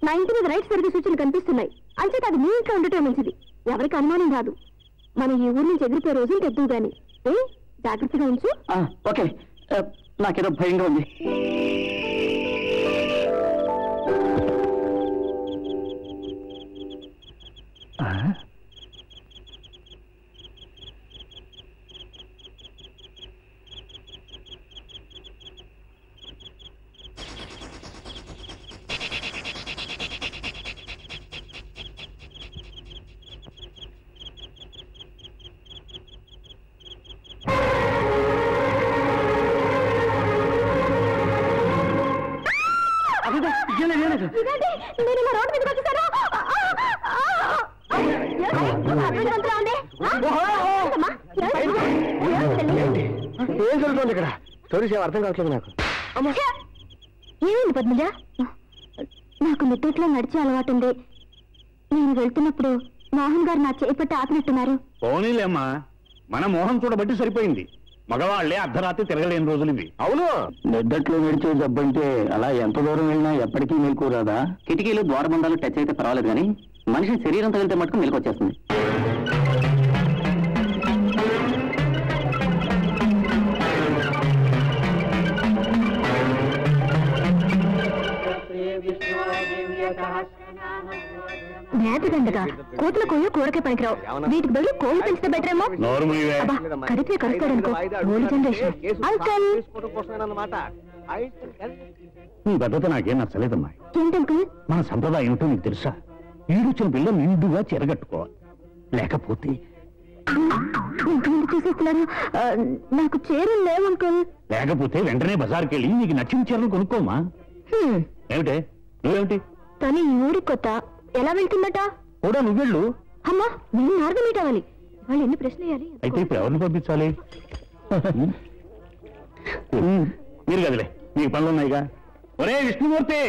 నా ఇంటి మీద రైట్ సరిగ్గా సూచనలు కనిపిస్తున్నాయి. అంచేత అది మీ ఇంట్లో ఉండటం మంచిది. ఎవరికి అనుమానం రాదు. మనం ఈ ఊరి నుంచి ఎగిరిపోయే రోజులు తెద్దు గాని. జాగ్రత్తగా ఉంచు. ఓకే. నాకేదో భయంగా ఉంది. మీరు ఇలా రోడ్డు మీదకి వచ్చేసారు. ఏం జరుగుతుంది ఇక్కడ? స్టోరీస్ ఏం అర్థం కావట్లేదు నాకు. ఏమైంది పద్మజ? నాకు నిద్దట్లో నడిచే అలవాటు ఉంది. నేను వెళ్తున్నప్పుడు మోహన్ గారు నా చేపట్టి ఆపినట్టున్నారు. పోనీలేమ్మా, మన మోహన్ చూడబట్టి సరిపోయింది. మగవాళ్లే అర్ధరాత్రి తిరగలేని రోజులు ఇవి. అవును, నిద్దట్లో నడిచే జబ్బంటే అలా ఎంత దూరం వెళ్ళినా ఎప్పటికీ మెలకు రాదా? కిటికీలు ద్వారబంధాలు టచ్ అయితే పర్వాలేదు, కానీ మనిషి శరీరం తగిలితే మటుకు మెలకు వచ్చేస్తుంది. మేతదండగా కోతుల కోళ్ళు కూరకే పనికిరావు. వీటికి బదులు కోళ్ళు పెంచితే బెటర్ ఏమో. నోరు మూయవే. కడితే కలుస్తాడనుకో. Old generation. అంకల్ నీ భద్రత నాకేం నచ్చలేదమ్మా. ఏంటంకుల్? మన సంప్రదాయం ఏమిటో నీకు తెలుసా? ఈడొచ్చిన పిల్ల నిండుగా చెరగట్టుకోవాలి, లేకపోతే ఇంతమంది చూసేస్తున్నారు. నాకు చీరలు లేవు అంకుల్. లేకపోతే వెంటనే బజార్కి వెళ్ళి నీకు నచ్చిన చీరలు కొనుక్కోమా. ఏమిటే నువ్వేమిటి? కానీ ఈ ఊరి కొత్త. ఎలా వెళ్తుందట? కూడా నువ్వెళ్ళు. అమ్మా, నేను నార్గ మీట్ అవ్వాలి. వాళ్ళు ఎన్ని ప్రశ్నలు వేయాలి? అయితే ఇప్పుడు ఎవరిని పంపించాలి? మీరు కదిలే, నీకు పనులు ఉన్నాయిగా. ఒరే విష్ణుమూర్తి,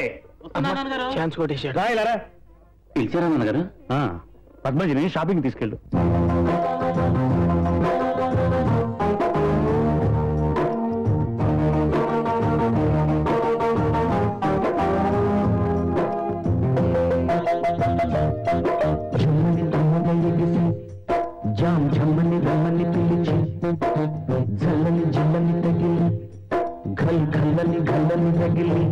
ఛాన్స్ కొట్టేశాడు. రాయలారా. పిలిచారా నాన్నగారు? పద్మజిని షాపింగ్ తీసుకెళ్ళు. జామ్ ఝమ్మని రమ్మని పిలిచి జల్లని జిల్లని తగిలి ఘల్ ఘల్లని ఘల్లని తగిలి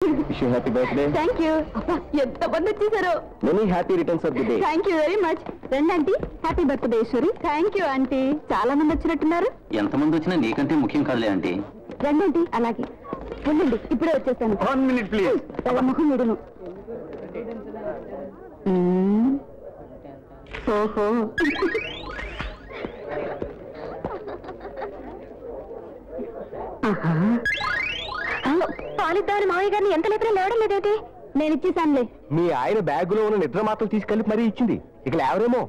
wish you happy birthday. Thank you. ఎంత మంది వచ్చేసారు. Many happy returns of the day. Thank you very much. రండి aunty. Happy birthday Eshwari. Thank you aunty. చాలా మంది వచ్చినట్టున్నారు. ఎంతమంది వచ్చినా నీకంటే ముఖ్యం కాదులే ఆంటీ. రండి ఆంటీ. అలాగే ఉండండి, ఇప్పుడే వచ్చేస్తాను. 1 minute ప్లీజ్. ముఖం విడును. ఓహో, పాలిద్దామని మావయ్య గారిని ఎంత లేపినా లేవడం లేదేంటి? నేను ఇచ్చేసానులే. మీ ఆయన బ్యాగులో ఉన్న నిద్ర మాత్రం తీసుకెళ్లి మరీ ఇచ్చింది. ఇక లేవరేమో.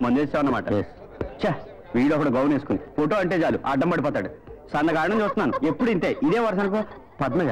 మందేశావు అన్నమాట. వీడు ఒకడు గౌన్ వేసుకుని ఫోటో అంటే చాలు అడ్డం పడిపోతాడు. సన్నగాడని చూస్తున్నాను ఎప్పుడు ఇంతే. ఇదే వరుస అనుకో. పద్మజ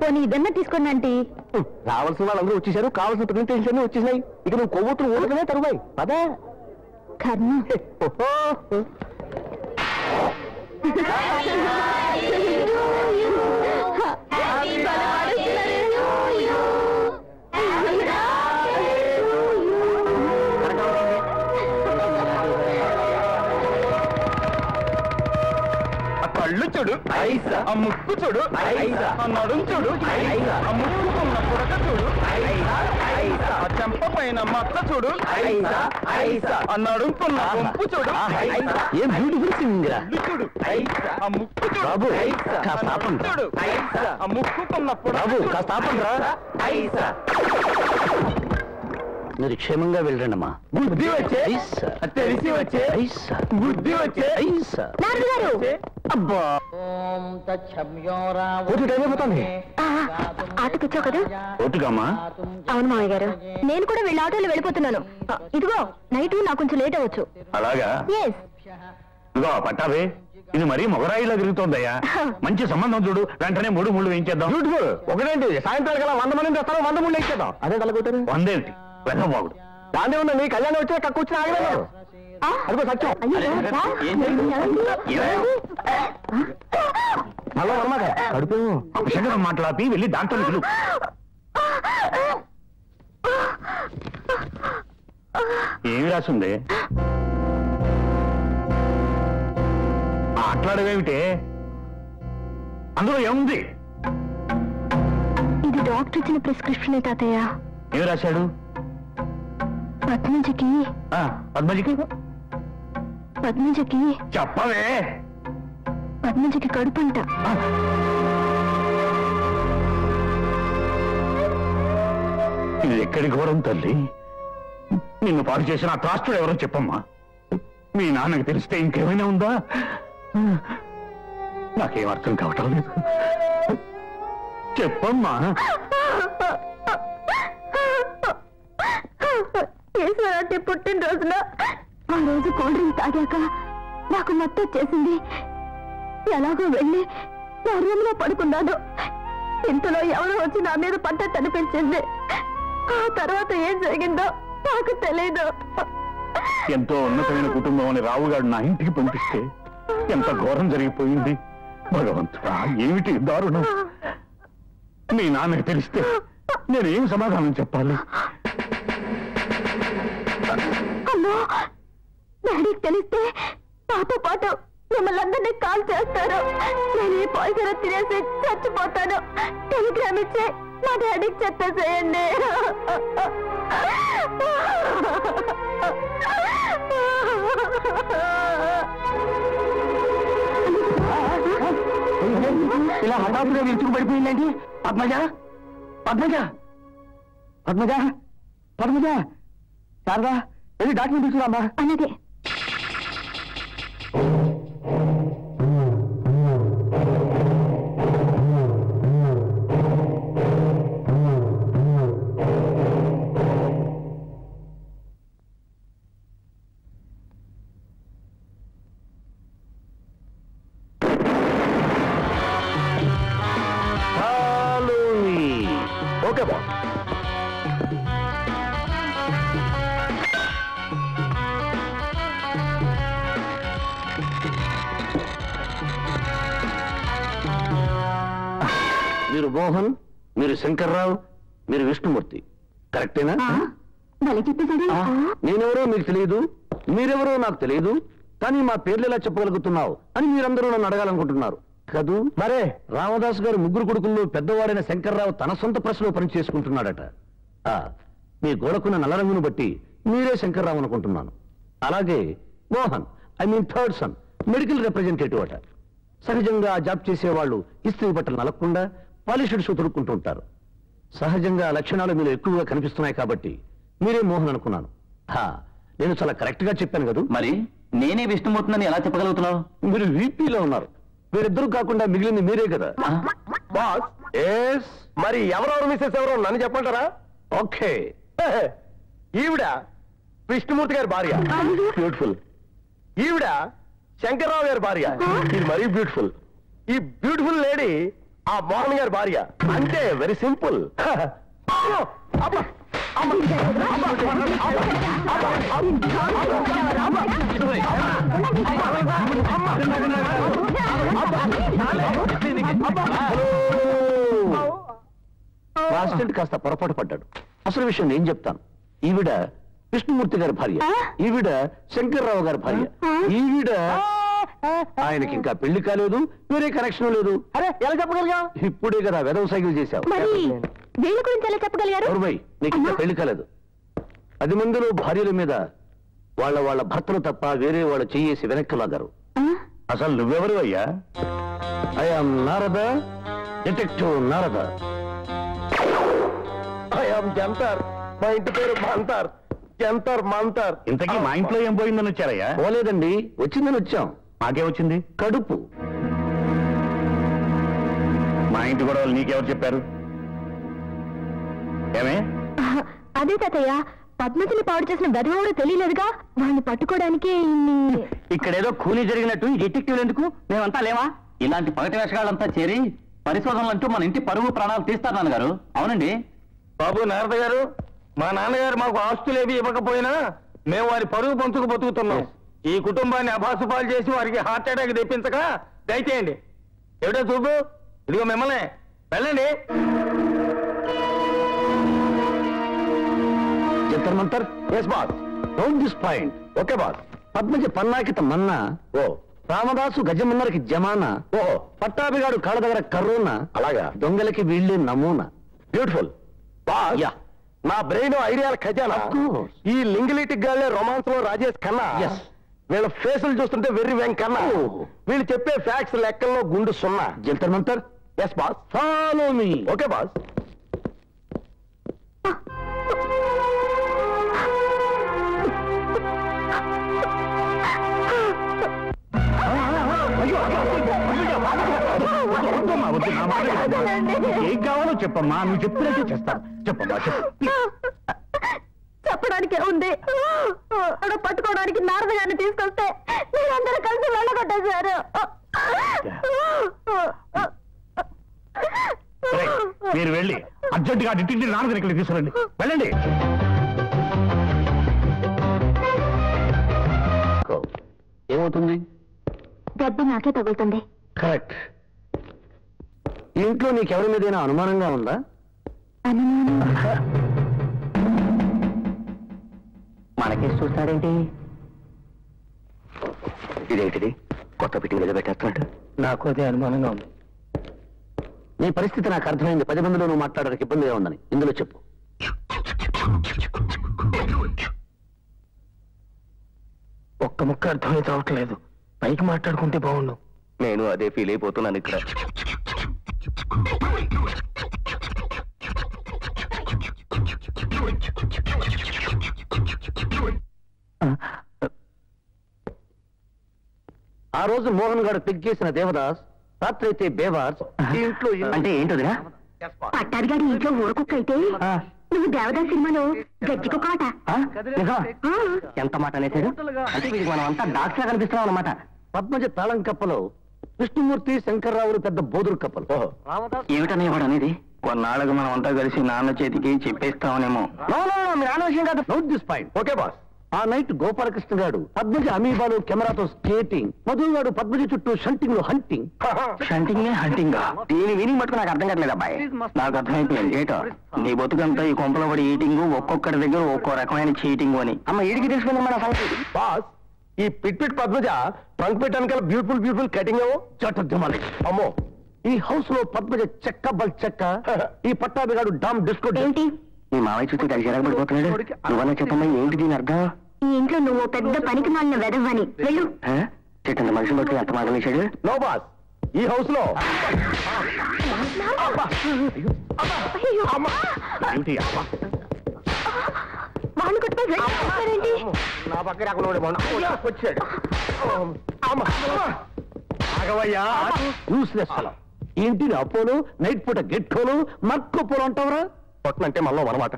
పోనీ ఇదన్నా తీసుకోండి ఆంటీ. రావాల్సిన వాళ్ళందరూ వచ్చేసారు, కావాల్సిన ప్రెజెంటేషన్ వచ్చేసాయి. ఇక నువ్వు కొవ్వొత్తులు ఊరకనే తరువాయి. అదే కర్మ. కళ్ళు చూడు, ఆ ముక్కు చూడు, ఆ నడుం చూడు, ఆ ముక్కుకున్న పుడక చూడు, ఆ చెంప పైన మచ్చ చూడు, ఆ నడుంకున్న గుంపు చూడు. ఏం బ్యూటిఫుల్ సింగర్ చూడు, ఆ ముక్కు చూడు, బాబు చూడు, ఆ ముక్కుకున్న బాబు పుడక. కాస్త ఆపండిరా. మీరు క్షేమంగా వెళ్ళండమ్మా. బుద్ధి వచ్చే, తెలిసి వచ్చే, బుద్ధి వచ్చే. అబ్బా టైం అయిపోతుంది. ఆటకు వచ్చావు కదా? ఓటుగామా? అవును మావయ్య గారు, నేను కూడా వీళ్ళ ఆటోలో వెళ్ళిపోతున్నాను. ఇదిగో నైట్ నాకు కొంచెం లేట్ అవ్వచ్చు. అలాగా? ఇదిగో పట్టావే, ఇది మరీ మొగరాయిలా తిరుగుతోందయ్యా. మంచి సంబంధం చూడు, వెంటనే 3 ముళ్ళు వేయించేద్దాం. ఒకటేంటి సాయంత్రాలు కదా 100 మందిని తెస్తాను, 100 ముళ్ళు వేయించేద్దాం. అదే తలకొట్టారు. 100 ఏంటి వెనబాగుడు. దాని ఉందండి, కళ్యాణం వచ్చినా కక్కు వచ్చినా ఆగలేదు. అదిగో సత్యం. హలో అన్నమాట కడుపు అపశకరం మాట్లాపి వెళ్ళి డాక్టర్ని పిలువు. ఏమి రాసింది? మాట్లాడవేమిటే? అందులో ఏముంది? ఇది డాక్టర్ ఇచ్చిన ప్రిస్క్రిప్షన్ తాతయ్య. ఏమి రాశాడు? పద్మజకి చెప్పవే. పద్మజకి కడుపంట. ఇది ఎక్కడి ఘోరం తల్లి. నిన్ను పాడు చేసిన ఆ త్రాష్టుడు ఎవరో చెప్పమ్మా. మీ నాన్నకి తెలిస్తే ఇంకేమైనా ఉందా? నాకేం అర్థం కావటం లేదు. చెప్పమ్మా. ఈశ్వరాంటి పుట్టినరోజున ఆ రోజు కూల్ డ్రింక్ తాగాక నాకు మత్తు వచ్చేసింది. ఎలాగో వెళ్ళి నా రూమ్ లో పడుకున్నాను. ఇంతలో ఎవరో వచ్చి నా మీద పడ్డట్టు అనిపించింది. ఆ తర్వాత ఏం జరిగిందో నాకు తెలీదు. ఎంతో ఉన్నతమైన కుటుంబం అని రావుగాడు నా ఇంటికి పంపిస్తే ఎంత ఘోరం జరిగిపోయింది. భగవంతుడా, ఏమిటి దారుణం. మీ నాన్నకి తెలిస్తే నేనేం సమాధానం చెప్పాలి? అమ్మో, డాడీకి తెలిస్తే నాతో పాటు మిమ్మల్ని అందరినీ కాల్ చేస్తారు. నేను ఈ పాయిజన్ తినేసి చచ్చిపోతాను. టెలిగ్రామ్ ఇచ్చి మా డాడీకి చెప్పేసేయండి. ఇలా హఠాత్తుగా విరుచుకు పడిపోయిందండి. పద్మజ పద్మజ పద్మజ పద్మజ శారదా వెళ్ళి డాక్యుమెంట్ తీసుకురామ్మా. అలాగే. Okay boss. మీరు మోహన్, మీరు శంకర్రావు, మీరు విష్ణుమూర్తి, కరెక్టేనా? భలే చెప్పేశాడే. నేనెవరో మీకు తెలియదు, మీరెవరో నాకు తెలియదు, కానీ మా పేర్లు ఎలా చెప్పగలుగుతున్నావు అని మీరందరూ నన్ను అడగాలనుకుంటున్నారు కదూ? మరే రామదాస్ గారు ముగ్గురు కొడుకుల్లో పెద్దవాడైన శంకర్రావు తన సొంత ప్రెస్లో పని చేసుకుంటున్నాడట. మీ గోడకున్న నల్ల రంగును బట్టి మీరే శంకర్రావు అనుకుంటున్నాను. అలాగే Mohan, I mean third son, medical representative అట. సహజంగా ఆ జాబ్ చేసేవాళ్ళు ఇస్త్రీ బట్టలు నలగకుండా పాలిష్డ్ షూ తొడుక్కుంటూ ఉంటారు. సహజంగా లక్షణాలు మీరు ఎక్కువగా కనిపిస్తున్నాయి కాబట్టి మీరే మోహన్ అనుకున్నాను. నేను చాలా కరెక్ట్ గా చెప్పాను కదా. మరి నేనే విష్ణుమూర్తిని ఎలా చెప్పగలుగుతున్నావు? మీరు వీపీలో ఉన్నారు, వీరిద్దరూ కాకుండా మిగిలింది మీరే కదా. Boss, yes. మరి ఎవరెవరు మిస్సెస్ ఎవరో నన్ను చెప్పంటారా? ఓకే, ఈవిడ విష్ణుమూర్తి గారి భార్య, బ్యూటిఫుల్. ఈవిడ శంకర్రావు గారి భార్య, ఇది మరీ బ్యూటిఫుల్. ఈ బ్యూటిఫుల్ లేడీ ఆ మోహన్ గారి భార్య. అంటే వెరీ సింపుల్. అసిస్టెంట్ కాస్త పొరపాటు పడ్డాడు. అసలు విషయం నేను చెప్తాను. ఈవిడ విష్ణుమూర్తి గారి భార్య, ఈవిడ శంకర్రావు గారి భార్య. ఈవిడ ఆయనకి ఇంకా పెళ్లి కాలేదు, వేరే కనెక్షన్ లేదు. అరే ఎలా చెప్పగలిగా? ఇప్పుడే కదా వెదవ సైకిల్ చేశావు. వీళ్ళ గురించి ఎలా చెప్పగలిగారు? నీకు ఇంకా పెళ్లి కాలేదు. 10 మందిలో భార్యల మీద వాళ్ళ భర్తలు తప్ప వేరే వాళ్ళు చెయ్యేసి వెనక్కి లాగారు. అసలు నువ్వెవరు అయ్యా? I'm Narada, detective Narada. I'm Jantar, మా ఇంటి పేరు మంతర్, జంతర్ మంతర్. ఇంతకీ మా ఇంట్లో ఏం పోయిందని వచ్చారయ్యా? పోలేదండి, వచ్చిందని వచ్చాం. మాకే వచ్చింది? కడుపు. మా ఇంటి గొడవలు నీకెవరు చెప్పారు? ఏమే? అదే తాతయ్య, పద్మతిని పాడు చేసిన గదివాడు తెలియలేదుగా, వాళ్ళని పట్టుకోవడానికి ఇక్కడేదో కూలీ జరిగినట్టు ఈ డిటెక్టివ్లు ఎందుకు? మేమంతా లేవా? ఇలాంటి పగటి వేషగాళ్ళంతా చేరి పరిశోధనలంటూ మన ఇంటి పరువు ప్రాణాలు తీస్తారు నాన్నగారు. అవునండి బాబు నారద గారు, మా నాన్నగారు మాకు ఆస్తులేవి ఇవ్వకపోయినా మేము వారి పరుగు పంచుకు బతుకుతున్నాం. ఈ కుటుంబాన్ని అభాసుపాలు చేసి వారికి హార్ట్ అటాక్ తెప్పించక దయచేయండి. ఎవడో చూపు, ఇదిగో మిమ్మల్ని, వెళ్ళండి. జంతర్ మంతర్. Yes boss, don't disappoint. Okay boss. Padmaja పన్నాకిత మన్నా, ఓ రామదాసు గజమన్నరికి జమానా, ఓ పట్టాభిగాడు కాళ్ళ దగ్గర కరోనా, అలాగా దొంగలకి వీళ్ళే నమూనా. బ్యూటిఫుల్. యా, నా బ్రెయిన్ ఐడియాల ఖజానా. ఈ లింగిలిటిక్ గాళ్ళే రొమాన్స్ లో రాజేష్ ఖన్నా. వీళ్ళ ఫేసులు చూస్తుంటే వెర్రి వెంకన్నా. వీళ్ళు చెప్పే ఫ్యాక్ట్స్ లెక్కల్లో గుండు సున్నా. జంతర్ మంతర్. Yes boss, follow me. Okay boss. ఏం కావాలో చెప్పమ్మా, నువ్వు చెప్పినట్టు చేస్తాను. చెప్పమ్మా, చెప్పు. చెప్పడానికే ఉంది. పట్టుకోవడానికి నారద గారిని తీసుకొస్తే మీరందరూ కలిసి వెళ్ళగొట్టేశారు. మీరు వెళ్ళి అర్జెంటుగా డిటెక్టివ్ నాన్న దగ్గరికి తీసుకురండి. వెళ్ళండి. ఏమవుతుంది? దెబ్బ నాకే తగులుతుంది. కరెక్ట్. ఇంట్లో నీకెవరి మీదైనా అనుమానంగా ఉందా? మనకేసి చూస్తాడేంటి? ఇదేంటిది? కొత్త పిటింగ్ మీద పెట్టేస్తున్నాడు. నాకు అదే అనుమానంగా ఉంది. నీ పరిస్థితి నాకు అర్థమైంది. 10 మందిలో నువ్వు మాట్లాడడానికి ఇబ్బందిగా ఉందని. ఇందులో చెప్పు. ఒక్క ముక్క అర్థమైతే అవట్లేదు. పైకి మాట్లాడుకుంటే బాగుండు. నేను అదే ఫీల్ అయిపోతున్నాను ఇక్కడ. ఆ రోజు మోహన్ గారు పిక్ చేసిన దేవదాస్, రాత్రి అయితే బేవార్స్. ఈ ఇంట్లో అంటే ఏంటదిరా? పట్టారిగాడి ఇంట్లో ఊరుకుక్క అయితే నువ్వు దేవదాస్ సినిమాలో గజ్జికొక్క ఆట. ఎంత మాట అనేసాడు? అంటే వీడికి మనం అంతా డాక్టర్ కనిపిస్తున్నాం అన్నమాట. పద్మజ తాళం కప్పలో విష్ణుమూర్తి శంకర్రావులు పెద్ద బోధురు కప్పలు. ఏమిటనే వాడు అనేది? కొన్నాళ్ళకి మనం అంతా కలిసి నాన్న చేతికి చెప్పేస్తామనేమో. మీ నాన్న విషయం కాదు. Note this point. Okay boss. ఆ నైట్ గోపాలకృష్ణ గారు పద్మజ అమీబాలు కెమెరాతో స్కేటింగ్, మధు గారు పద్మజ చుట్టూ షంటింగ్ లో హంటింగ్. హంటింగా దీని విని మటుకు నాకు అర్థం కావట్లేదు అబ్బాయి. నాకు అర్థమైపోయింది ఏటో నీ బతుకంతా ఈ కొంపలో పడి ఈటింగ్, ఒక్కొక్కరి దగ్గర ఒక్కో రకమైన చీటింగ్ అని. అమ్మ ఈడికి తెలుసుకుంది మన సంగతి. బాస్, ఈ పిట్ పద్మజ ట్రంక్ పెట్టానికల్లా బ్యూటిఫుల్ కటింగ్ ఏమో చట్టమని. అమ్మో, ఈ హౌస్ లో పద్మజ చెక్క బల్ చెక్క, ఈ పట్టాభిగాడు డామ్ డిస్కో. ఏంటి నీ మావయ్య చూస్తే కలిసి ఎరగబడిపోతున్నాడు. నువ్వన్నా చెప్పమ్మా ఏంటి దీని అర్థం? ఈ ఇంట్లో నువ్వు పెద్ద పనికి మాలిన వెదవ్వని. వెళ్ళు. చెట్టంత మనిషి బట్టి ఎంత మాగలేశాడు. నో బాస్, ఈ హౌస్ లో వాళ్ళు కొట్టుకోండి. నా పక్కన అక్కడ వచ్చాడు. ఆగవయ్యా, యూస్లెస్ అలా. ఏంటి అపోలో నైట్ పూట గెట్టోలు మర్కో పోలు అంటావరా? కొట్టనంటే మళ్ళీ అనమాట.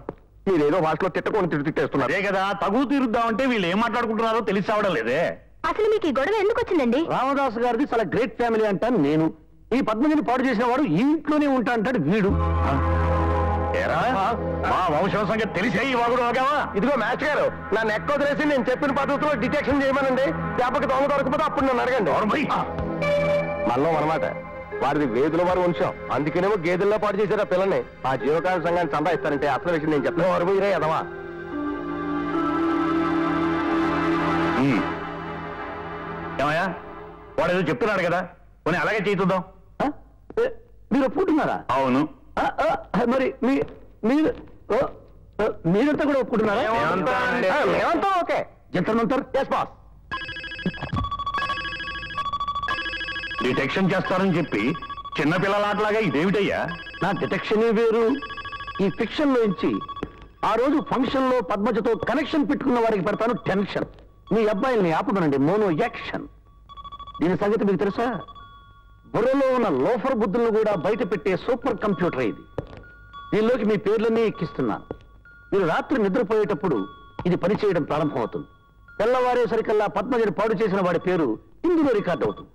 మీరేదో భాషలో తిట్టకొని తిట్టేస్తున్నారు. అదే కదా, తగు తీరుద్దామంటే వీళ్ళు ఏం మాట్లాడుకుంటున్నారో తెలిసి అవడం లేదే. అసలు మీకు ఈ గొడవ ఎందుకు వచ్చిందండి? రామదాస్ గారిది చాలా గ్రేట్ ఫ్యామిలీ అంటాను నేను. ఈ పద్మజని పాడు చేసిన వాడు ఈ ఇంట్లోనే ఉంటా అంటాడు వీడు. మా వంశం సంగతి తెలిసే ఈ వాగుడు ఆగావా? ఇదిగో మ్యాచ్ గారు, నన్ను ఎక్కువ వదిలేసి నేను చెప్పిన పద్ధతిలో డిటెక్షన్ చేయమనండి. చేపకి దొంగ దొరకపోతే అప్పుడు నన్ను అడగండి. మళ్ళీ అనమాట, వారిది వేదుల వారు వంశం, అందుకనేమో గేదెల్లో పాటు చేశారు ఆ పిల్లని. ఆ జీవకాల సంఘాన్ని సంపాదిస్తారంటే అసలు విషయం నేను చెప్పిన వారు మీరే ఎదవా. ఏమయ్యా, వాడు ఏదో చెప్తున్నాడు కదా, కొన్ని అలాగే చేద్దాం. మీరు ఒప్పుకుంటున్నారా? అవును. మరి మీరంతా కూడా ఒప్పుకుంటున్నారా? మేమంతా ఓకే. జంతర్ ఎస్ బాస్. డిటెక్షన్ చేస్తారని చెప్పి చిన్నపిల్లలాట్లాగా ఇదేమిటయ్యా? నా డిటెక్షనే వేరు. ఈ ఫిక్షన్ లోంచి ఆ రోజు ఫంక్షన్ లో పద్మజతో కనెక్షన్ పెట్టుకున్న వారికి పెడతాను టెన్షన్. మీ అబ్బాయిల్ని ఆపమనండి, మోనో యాక్షన్. దీని సంగతి మీకు తెలుసా? బుర్రలో ఉన్న లోఫర్ బుద్ధులను కూడా బయట పెట్టే సూపర్ కంప్యూటర్ ఇది. దీనిలోకి మీ పేర్లన్నీ ఎక్కిస్తున్నాను. మీరు రాత్రి నిద్రపోయేటప్పుడు ఇది పనిచేయడం ప్రారంభమవుతుంది. తెల్లవారేసరికల్లా పద్మజని పాడు చేసిన వాడి పేరు ఇందులో రికార్డ్ అవుతుంది.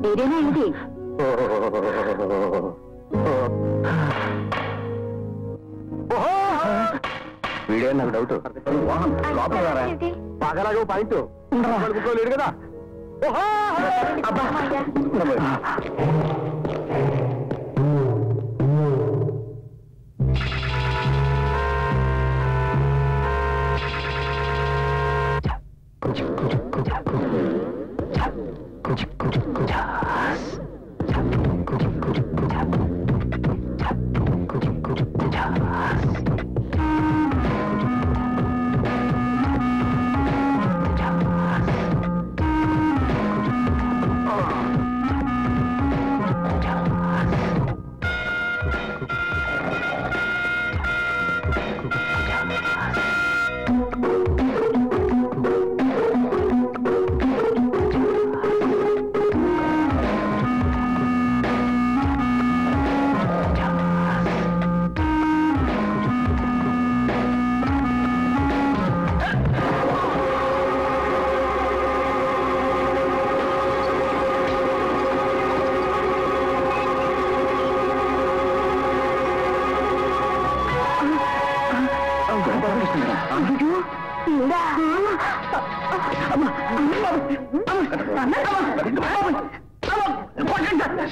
ఏదైనా ఇది వీడే నాకు డౌట్. పగలాగో పాయింట్ లేడు కదా.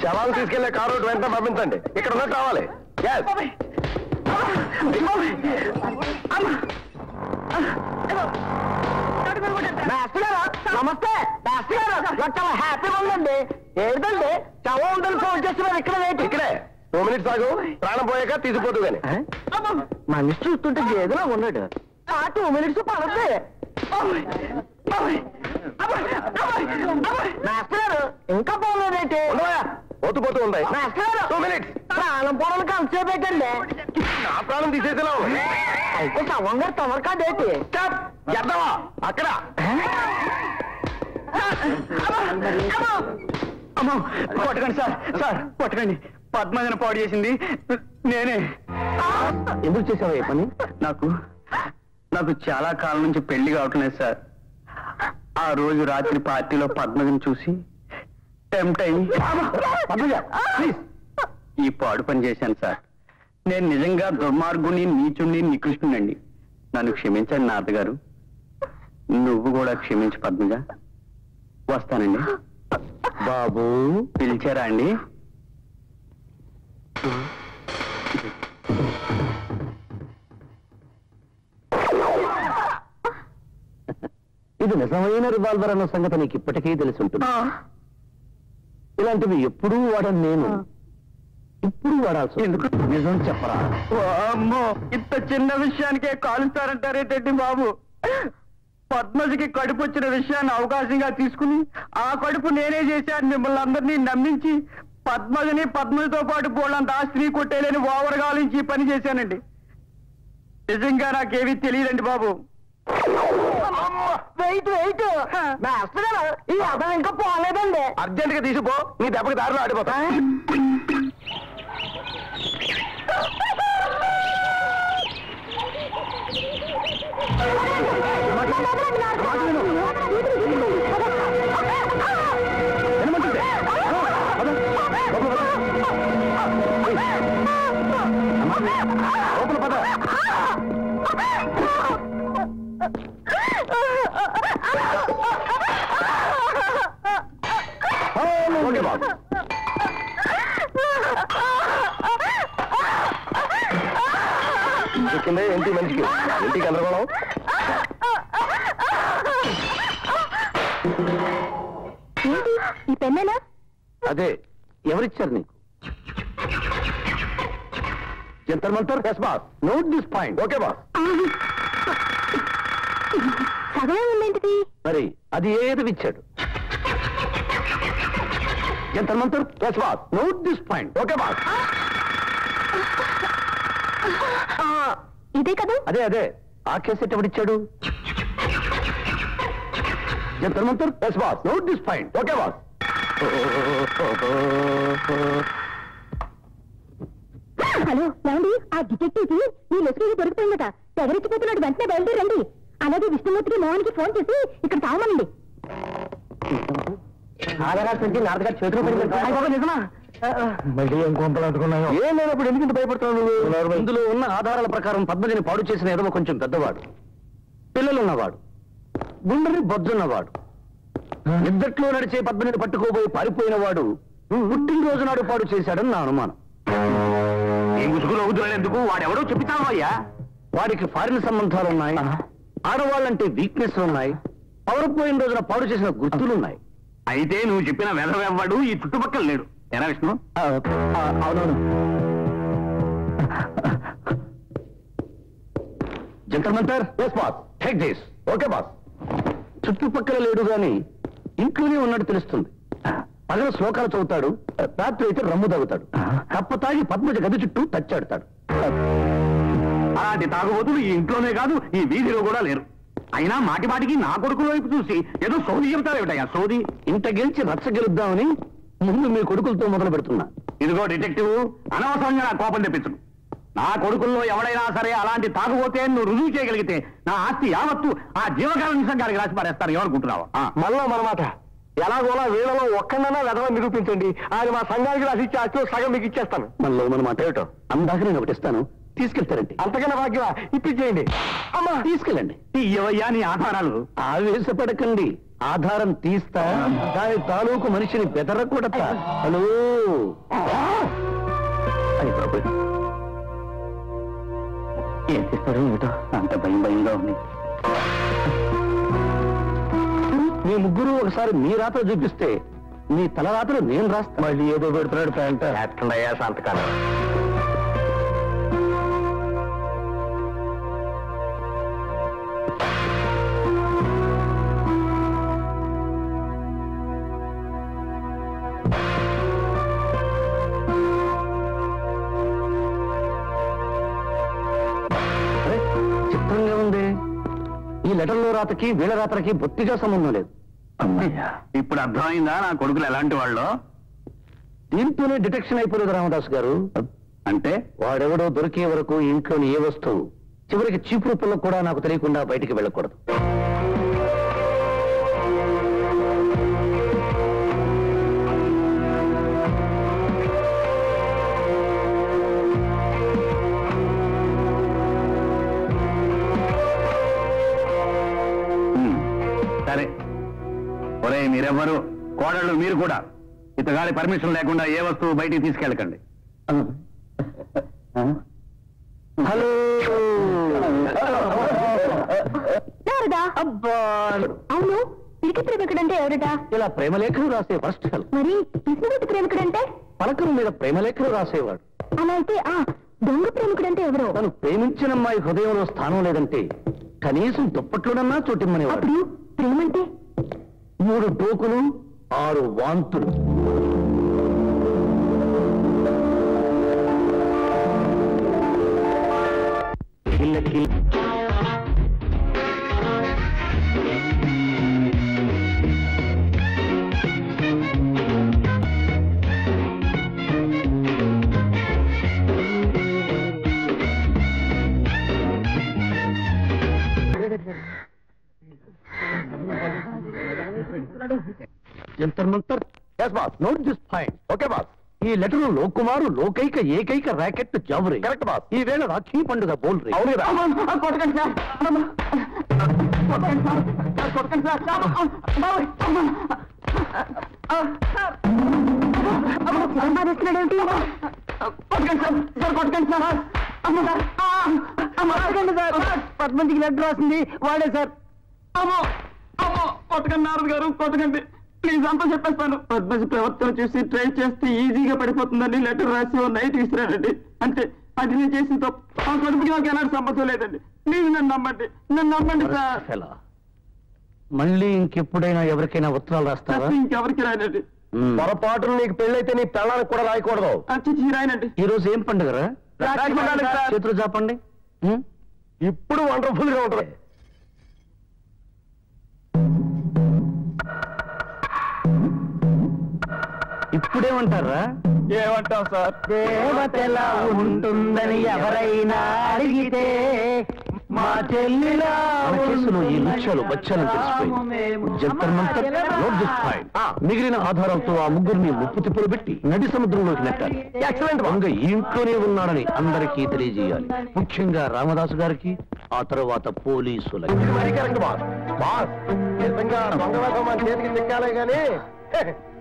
శవాలు తీసుకెళ్లే కారు వెంటనే పంపించండి. ఇక్కడ ఉన్నట్టు రావాలి. నమస్తే చాలా హ్యాపీగా ఉందండి. ఏంటండి శవం ఉందని ఫోన్ చేస్తున్నారు. ఇక్కడే 2 minutes ఆగు, ప్రాణం పోయాక తీసిపోతూ గాని. మనిషి చూస్తుంటే గేదెలా ఉన్నాడు. 2 minutes పడద్ది. ఇంకా పోలేదేంటి? పోతూ ఉంటాయి. 2 minutes. ప్రాణం పోవడానికి అంతే పెట్టండి. నా ప్రాణం తీసేసేలా అయితే శవం గారు తమరు కాదేంటి? అక్కడ అమ్మో కొట్టకండి సార్, సార్ కొట్టకండి. పద్మజను పాడు చేసింది నేనే. ఎందుకు చేసావా ఈ పని? నాకు చాలా కాలం నుంచి పెళ్లి కావట్లేదు సార్. ఆ రోజు రాత్రి పార్టీలో పద్మజను చూసి టెంప్ట్ అయ్యి ఈ పాడు పని చేశాను సార్. నేను నిజంగా దుర్మార్గుని, నీచుణ్ణి, నికృష్ణునండి. నన్ను క్షమించండి నాన్నగారు. నువ్వు కూడా క్షమించు పద్మజ. వస్తానండి. బాబు పిలిచారా అండి? ఇది నిజమైన రివాల్వర్ అన్న సంగతి నీకు ఇప్పటికీ తెలిసి ఉంటుంది. ఇలాంటివి ఎప్పుడూ వాడను నేను, ఇప్పుడు వాడాల్సి. ఎందుకు? నిజం చెప్పరా? అమ్మో, ఇంత చిన్న విషయానికే కాలుస్తారంటారేంటండి బాబు? పద్మజకి కడుపు వచ్చిన విషయాన్ని అవకాశంగా తీసుకుని ఆ కడుపు నేనే చేశాను మిమ్మల్ని అందరినీ నమ్మించి పద్మజతో పాటు పోలంత ఆ స్త్రీ కొట్టేలేని ఓవర్గా ఆలోచించి ఈ పని చేశానండి. నిజంగా నాకేమీ తెలియదండి బాబు. ఈ అర్థం ఇంకా పోలేదండి. అర్జెంట్ గా తీసిపో, నీ దెబ్బకి దారిలో ఆడిపోతా. కిందే ఏంటి మంచికి ఇంటికి అందరగోళం. ఈ పెన్నేనా? అదే, ఎవరిచ్చారు నీకు? జంతర్ మంతర్. Yes boss. Note this point. Okay boss. సగమే ఉందేంటిది? మరి అది ఏది ఇచ్చాడు? జంతర్ మంతర్. Yes boss. Note this point. Okay boss. ఇదే కదా? అదే అదే. ఆ కేసెట్ ఎవడిచ్చాడు? జంతర్ మంతర్. Yes boss. Note this point. Okay boss. Hello ఏమండి, ఆ డిటెక్టివ్ కి మీ లెస్కీకి దొరుకుతుందట. ఎగరెచ్చిపోతున్నాడు, వెంటనే బయలుదేరండి. అలాగే విష్ణుమూర్తికి మోహన్కి ఫోన్ చేసి ఇక్కడ తాగమనండి. నారదగారు చేతిలో నిజమా? మళ్ళీ ఏం కొంపలాడుకున్నాయో. ఏం లేనప్పుడు ఎందుకంటే భయపడుతున్నావు? ఇందులో ఉన్న ఆధారాల ప్రకారం పద్మజని పాడు చేసిన ఎదవ కొంచెం పెద్దవాడు, పిల్లలున్నవాడు, గుండెని బొజ్జున్నవాడు, నిద్దట్లో నడిచే పద్మజని పట్టుకోబోయి పారిపోయిన వాడు పుట్టినరోజు నాడు పాడు చేశాడని నా అనుమానం. ఈ ముసుగులో ఎందుకు? వాడెవడో చెప్తావా అయ్యా? వాడికి ఫారిన్ సంబంధాలున్నాయి, ఆడవాళ్ళంటే వీక్నెస్ ఉన్నాయి, పవరపోయిన రోజున పాడు చేసిన గుర్తులున్నాయి. అయితే నువ్వు చెప్పిన వెధవెవ్వడు ఈ చుట్టుపక్కల లేడు. ఎలా విష్ణు? అవునవును. జంతర్ మంతర్. Yes boss. Take this. Okay boss. చుట్టుపక్కల లేడు గాని ఇంట్లోనే ఉన్నట్టు తెలుస్తుంది. పగల శ్లోకాలు చదువుతాడు, రాత్రి అయితే రమ్ము తాగుతాడు. కప్ప తాగి పద్మజ గది చుట్టూ తచ్చాడుతాడు. అలాంటి తాగుబోతులు ఈ ఇంట్లోనే కాదు, ఈ వీధిలో కూడా లేరు. అయినా మాటి మాటికి నా కొడుకుల వైపు చూసి ఏదో సోది చెబుతారేమిటయ్యా? సోది. ఇంత గెలిచి రచ్చ గెలుద్దామని ముందు మీ కొడుకులతో మొదలు పెడుతున్నా. ఇదిగో డిటెక్టివ్, అనవసరంగా నా కోపం తెప్పించు. నా కొడుకుల్లో ఎవడైనా సరే అలాంటి తాగుబోతే నువ్వు రుజువు చేయగలిగితే నా ఆస్తి యావత్తు ఆ జీవకాల నిమిషం గారికి రాసి పారేస్తారు. ఎవరుకుంటున్నావా? మళ్ళా మనమాట ఎలాగోలా వీళ్ళలో ఒక్కడన్నా వెధవ నిరూపించండి, ఆయన మా సంఘానికి రాసిచ్చే ఆస్తిలో సగం మీకు ఇచ్చేస్తాను. మనలో మనమాట ఏమిటో అందాక నేను ఒకటి ఇస్తాను, తీసుకెళ్తారండి. అంతకన్నా భాగ్యమా? ఇప్పించేయండి. అమ్మా తీసుకెళ్ళండి. ఇవయ్యా నీ ఆధారాలు. ఆవేశపడకండి, ఆధారం తీస్తా, దాని తాలూకు మనిషిని బెదరకూడతా. హలో అని బాబు, ఏం చేస్తారో ఏమిటో అంత భయంగా ఉంది. మీ ముగ్గురు ఒకసారి మీ రాత్ర చూపిస్తే మీ తల రాత్రి నేను రాస్తా. మళ్ళీ ఏదో పెడుతున్నాడు ప్యాంట. ఎట్లున్నాయా సంతకాలం? చిత్రంగా ఉంది. ఈ లెటర్లో రాతకి వీళ్ళ రాత్రకి బొత్తిగా సంబంధం లేదు. ఇప్పుడు అర్థమైందా నా కొడుకులు ఎలాంటి వాళ్ళు? దీంతోనే డిటెక్షన్ అయిపోలేదు రామదాస్ గారు. అంటే వాడెవడో దొరికే వరకు ఇంట్లోని ఏ వస్తువు చివరికి చీపురు పుల్ల కూడా నాకు తెలియకుండా బయటికి వెళ్ళకూడదు. సరే, ఒరే మీరెవ్వరు కోడళ్ళు మీరు కూడా ఇతగాడి పర్మిషన్ లేకుండా ఏ వస్తువు బయటికి తీసుకెళ్ళకండి. హలో అవును, పిరికి ప్రేమికుడంటే ఎవరట? ఇలా ప్రేమలేఖలు రాసే ఫస్ట్ హెల్ప్. మరి పిసినగొట్టు ప్రేమికుడంటే? పలకల మీద ప్రేమలేఖలు రాసేవాడు. అలా అయితే దొంగ ప్రేమికుడంటే ఎవరు? తను ప్రేమించిన అమ్మాయి హృదయంలో స్థానం లేదంటే కనీసం దుప్పట్లోనన్నా చోటిమ్మనేవాడు. అప్పుడు ప్రేమంటే 3 డోకులు 6 వాంతులు. Jantar Mantar. yes boss, note this point. okay boss. ఈ లెటర్ లోకుమారు లోకైక ఏకైక ర్యాకెట్ జాబురే. Correct boss. ఈ వేళ రాఖీ పండుగ బోల్రీ. అవును కదా. పద్మంతికి లెటర్ రాసింది వాడే సార్. అమ్మో అమ్మో, కొట్టకండి నారద గారు, కొట్టకండి ప్లీజ్. అంతా చెప్పేస్తాను. పద్మజ ప్రవర్తన చూసి ట్రై చేస్తే ఈజీగా పడిపోతుందని లెటర్ రాసి నైట్ ఇస్తున్నానండి. అంటే అది నేను చేసిన తప్పు. ఆ కడుపుకి నాకు ఎలాంటి సంబంధం లేదండి. ప్లీజ్ నన్ను నమ్మండి, నన్ను నమ్మండి సార్. మళ్ళీ ఇంకెప్పుడైనా ఎవరికైనా ఉత్తరాలు రాస్తారా? ఇంకెవరికి రాయనండి. పొరపాటును నీకు పెళ్ళైతే నీ పెళ్ళానికి కూడా రాయకూడదు. రాయనండి. ఈ రోజు ఏం పండుగరా? చేతులు చాపండి. ఇప్పుడు వండర్ఫుల్ గా ఉంటుంది. ఇప్పుడేమంటారా? ఏమంటావు సార్? దేవతలా ఉంటుందని ఎవరైనా అడిగితే మా చెల్లిలా కేసులో ఈ లక్ష్యాలు బచ్చాలని తెలిసిపోయింది. Jantar Mantar, note this point. మిగిలిన ఆధారాలతో ఆ ముగ్గురిని ముప్పు తిప్పులు పెట్టి నడి సముద్రంలోకి నెట్టాలి. ఎక్సలెంట్. వంగ ఈ ఇంట్లోనే ఉన్నాడని అందరికీ తెలియజేయాలి. ముఖ్యంగా రామదాసు గారికి, ఆ తర్వాత పోలీసులకి. చేతికి చిక్కాలే గాని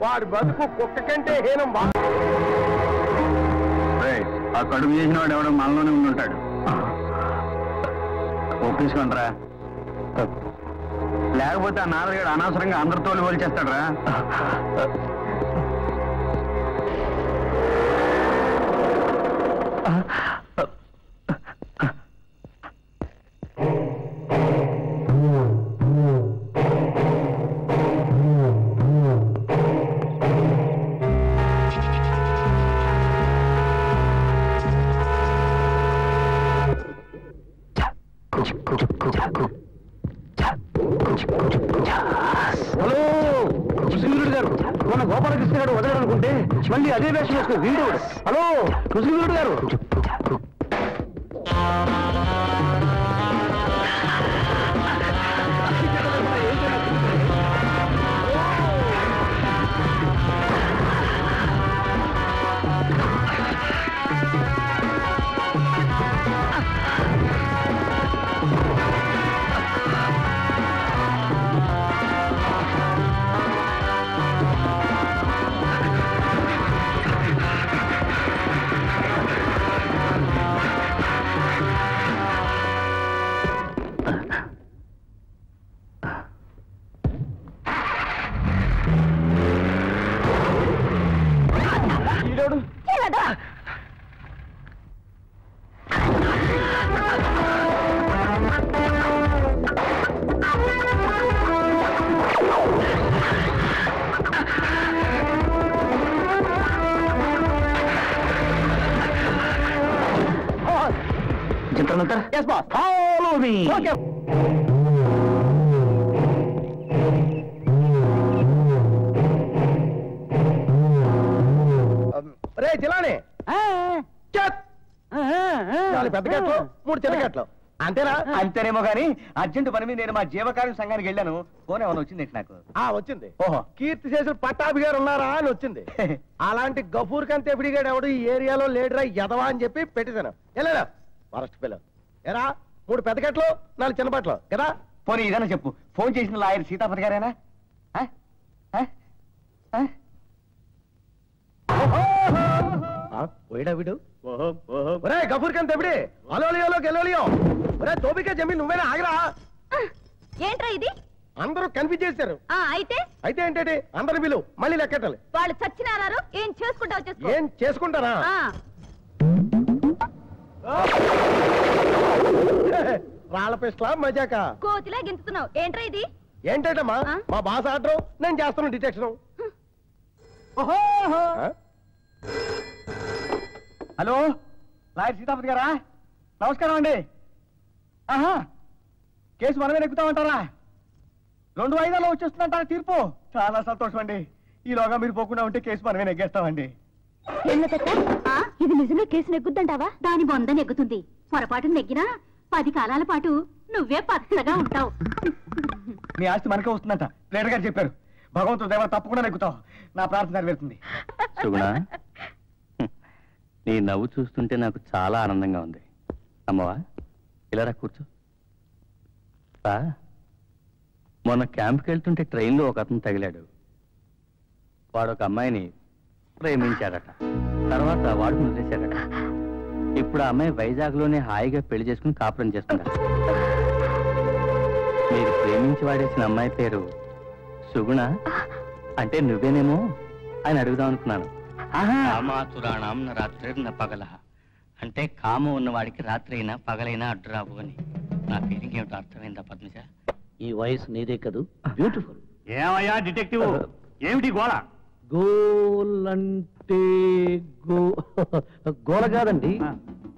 వాడి బతుకు కుక్క కంటే హీనం. ఆ కడుపు చేసిన వాడు ఎవడో మనలోనే ఉండుంటాడు. ఒప్పించుకుంటారా, లేకపోతే ఆ నారదగాడు అనవసరంగా అందరితో పోల్చేస్తాడరా. హలో కృష్ణవీరుడు గారు, మన గోపాలకృష్ణ గారు వదలనుకుంటే మళ్ళీ అదే వేషం వేసుకుని వీడు. హలో కృష్ణవీరుడు గారు. Yes, boss. Follow me. Okay. Jilani పెద్ద కట్లు 3 చిన్న కట్లు అంతేనా? అంతేనేమో గానీ అర్జెంట్ పని మీద నేను మా జీవకార్య సంఘానికి వెళ్ళాను. ఫోన్ ఏమైనా వచ్చింది నాకు? వచ్చింది. ఓహో, కీర్తి చేసిన పట్టాభి గారు ఉన్నారా అని వచ్చింది. అలాంటి గఫూర్ కంత ఎపిడిగాడు ఎవడు ఈ ఏరియాలో లేడురా ఎదవా అని చెప్పి పెట్టేశాను. వెళ్ళా వరస్ట్ పిల్లలు. ఎరా 3 పెద్ద కట్లు 4 చిన్న పట్లు కదా. పోనీ ఇదన్నా చెప్పు, ఫోన్ చేసిన లాయర్ సీతాపతి గారేనా? పోయిడా వీడు? ఒరే గఫూర్ కంత ఎపిడి అలోలియోలో గెలోలియో. ఒరే తోబికే జమీన్ నువ్వేనా? ఆగరా. ఏంట్రా ఇది? అందరూ కన్ఫ్యూజ్ చేశారు. అయితే అయితే ఏంటంటే అందరి బిలు మళ్ళీ లెక్కటాలి. వాళ్ళు చచ్చినారు. ఏం చేసుకుంటావు? ఏం చేసుకుంటారా? రాళ్ళ పిస్టలా మజాక? కోతిలా గింతుతున్నావు. ఏంట్రా ఇది? ఏంటమ్మా మా బాస్ ఆర్డర్, నేను చేస్తున్నా డిటెక్షన్. హలో, లాయర్ సీతాపతి గారా? నమస్కారం అండి. కేసు మనమే నెక్కుతామంటారా? 2 వాయిదాల్లో వచ్చేస్తుందంటారా తీర్పు? చాలా సంతోషం అండి. ఈలోగా మీరు పోకుండా ఉంటే కేసు మనమే నెగ్గేస్తామండి. ఇది నిజమే కేసు నెగ్గుద్దంటావా? దాని బొంద నెగ్గుతుంది. పొరపాటు నెగ్గినా 10 కాలాల పాటు నువ్వే పచ్చగా ఉంటావు. మీ ఆస్తి మనకే వస్తుందంట లీడర్ గారు చెప్పారు. భగవంతుడు దేవ తప్పకుండా నెగ్గుతావు. నా ప్రార్థన నెరవేరుతుంది. సుగుణ, నీ నవ్వు చూస్తుంటే నాకు చాలా ఆనందంగా ఉంది. అమ్మవా, ఇలా రా, కూర్చో. మొన్న క్యాంప్కి వెళ్తుంటే ట్రైన్లో ఒక అతను తగిలాడు. వాడు ఒక అమ్మాయిని ప్రేమించాడట. తర్వాత వాడు వదిలేశాడట. ఇప్పుడు ఆ అమ్మాయి వైజాగ్లోనే హాయిగా పెళ్లి చేసుకుని కాపురం చేస్తున్నాడు. మీరు ప్రేమించి వాడేసిన అమ్మాయి పేరు సుగుణ అంటే నువ్వేనేమో అని అడుగుదాం అనుకున్నాను. కామాతురాణం రాత్రి పగల అంటే కామ ఉన్నవాడికి రాత్రి అయినా పగలైనా అడ్డురావు అని. నా ఫీలింగ్ ఏమిటో అర్థమైందా పద్మజ? ఈ వయసు నీదే కదూ? బ్యూటిఫుల్. ఏమయ్యా డిటెక్టివ్, ఏమిటి గోళ? గోలంటే గోల కాదండి.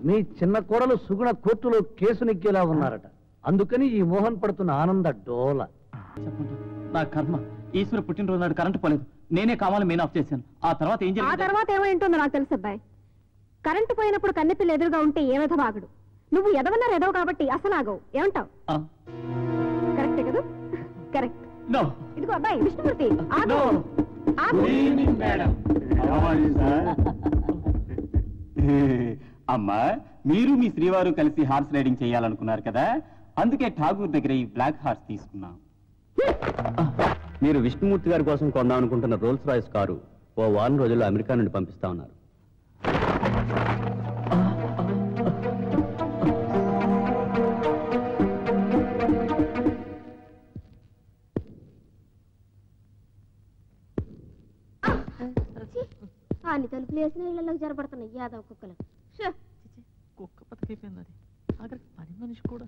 మీ చిన్న కోడలు సుగుణ కోర్టులో కేసు నెగ్గేలా ఉన్నారట. అందుకని ఈ మోహన్ పడుతున్న ఆనంద డోల. నా కర్మ, ఈశ్వర పుట్టినరోజు నాడు కరెంటు పోలేదు. నేనే కావాలని మెయిన్ ఆఫ్ చేశాను. ఆ తర్వాత ఏం జరిగింది? ఆ తర్వాత ఏమైంటుందో నాకు తెలుసు అబ్బాయి. కరెంటు పోయినప్పుడు కన్నెపిల్ల ఎదురుగా ఉంటే ఏ విధవాగుడు. నువ్వు ఎదవన్నారు ఎదవ కాబట్టి అసలు ఆగవు. ఏమంటావు? కరెక్టే కదా? కరెక్ట్. ఇదిగో అబ్బాయి విష్ణుమూర్తి, ఆగు. అమ్మా, మీరు మీ శ్రీవారు కలిసి హార్స్ రైడింగ్ చేయాలనుకున్నారు కదా, అందుకే ఠాగూర్ దగ్గర ఈ బ్లాక్ హార్స్ తీసుకున్నాం. మీరు విష్ణుమూర్తి గారి కోసం కొందాం అనుకుంటున్న రోల్స్ రాయ్స్ కారు ఓ వారం రోజుల్లో అమెరికా నుండి పంపిస్తా ఉన్నారు. అన్ని తలుపులు వేసిన ఇళ్లలోకి జరపడుతున్నాయి యాదవ కుక్కలు. కుక్క బతికైపోయింది. అది ఆఖరికి పని మనిషి కూడా.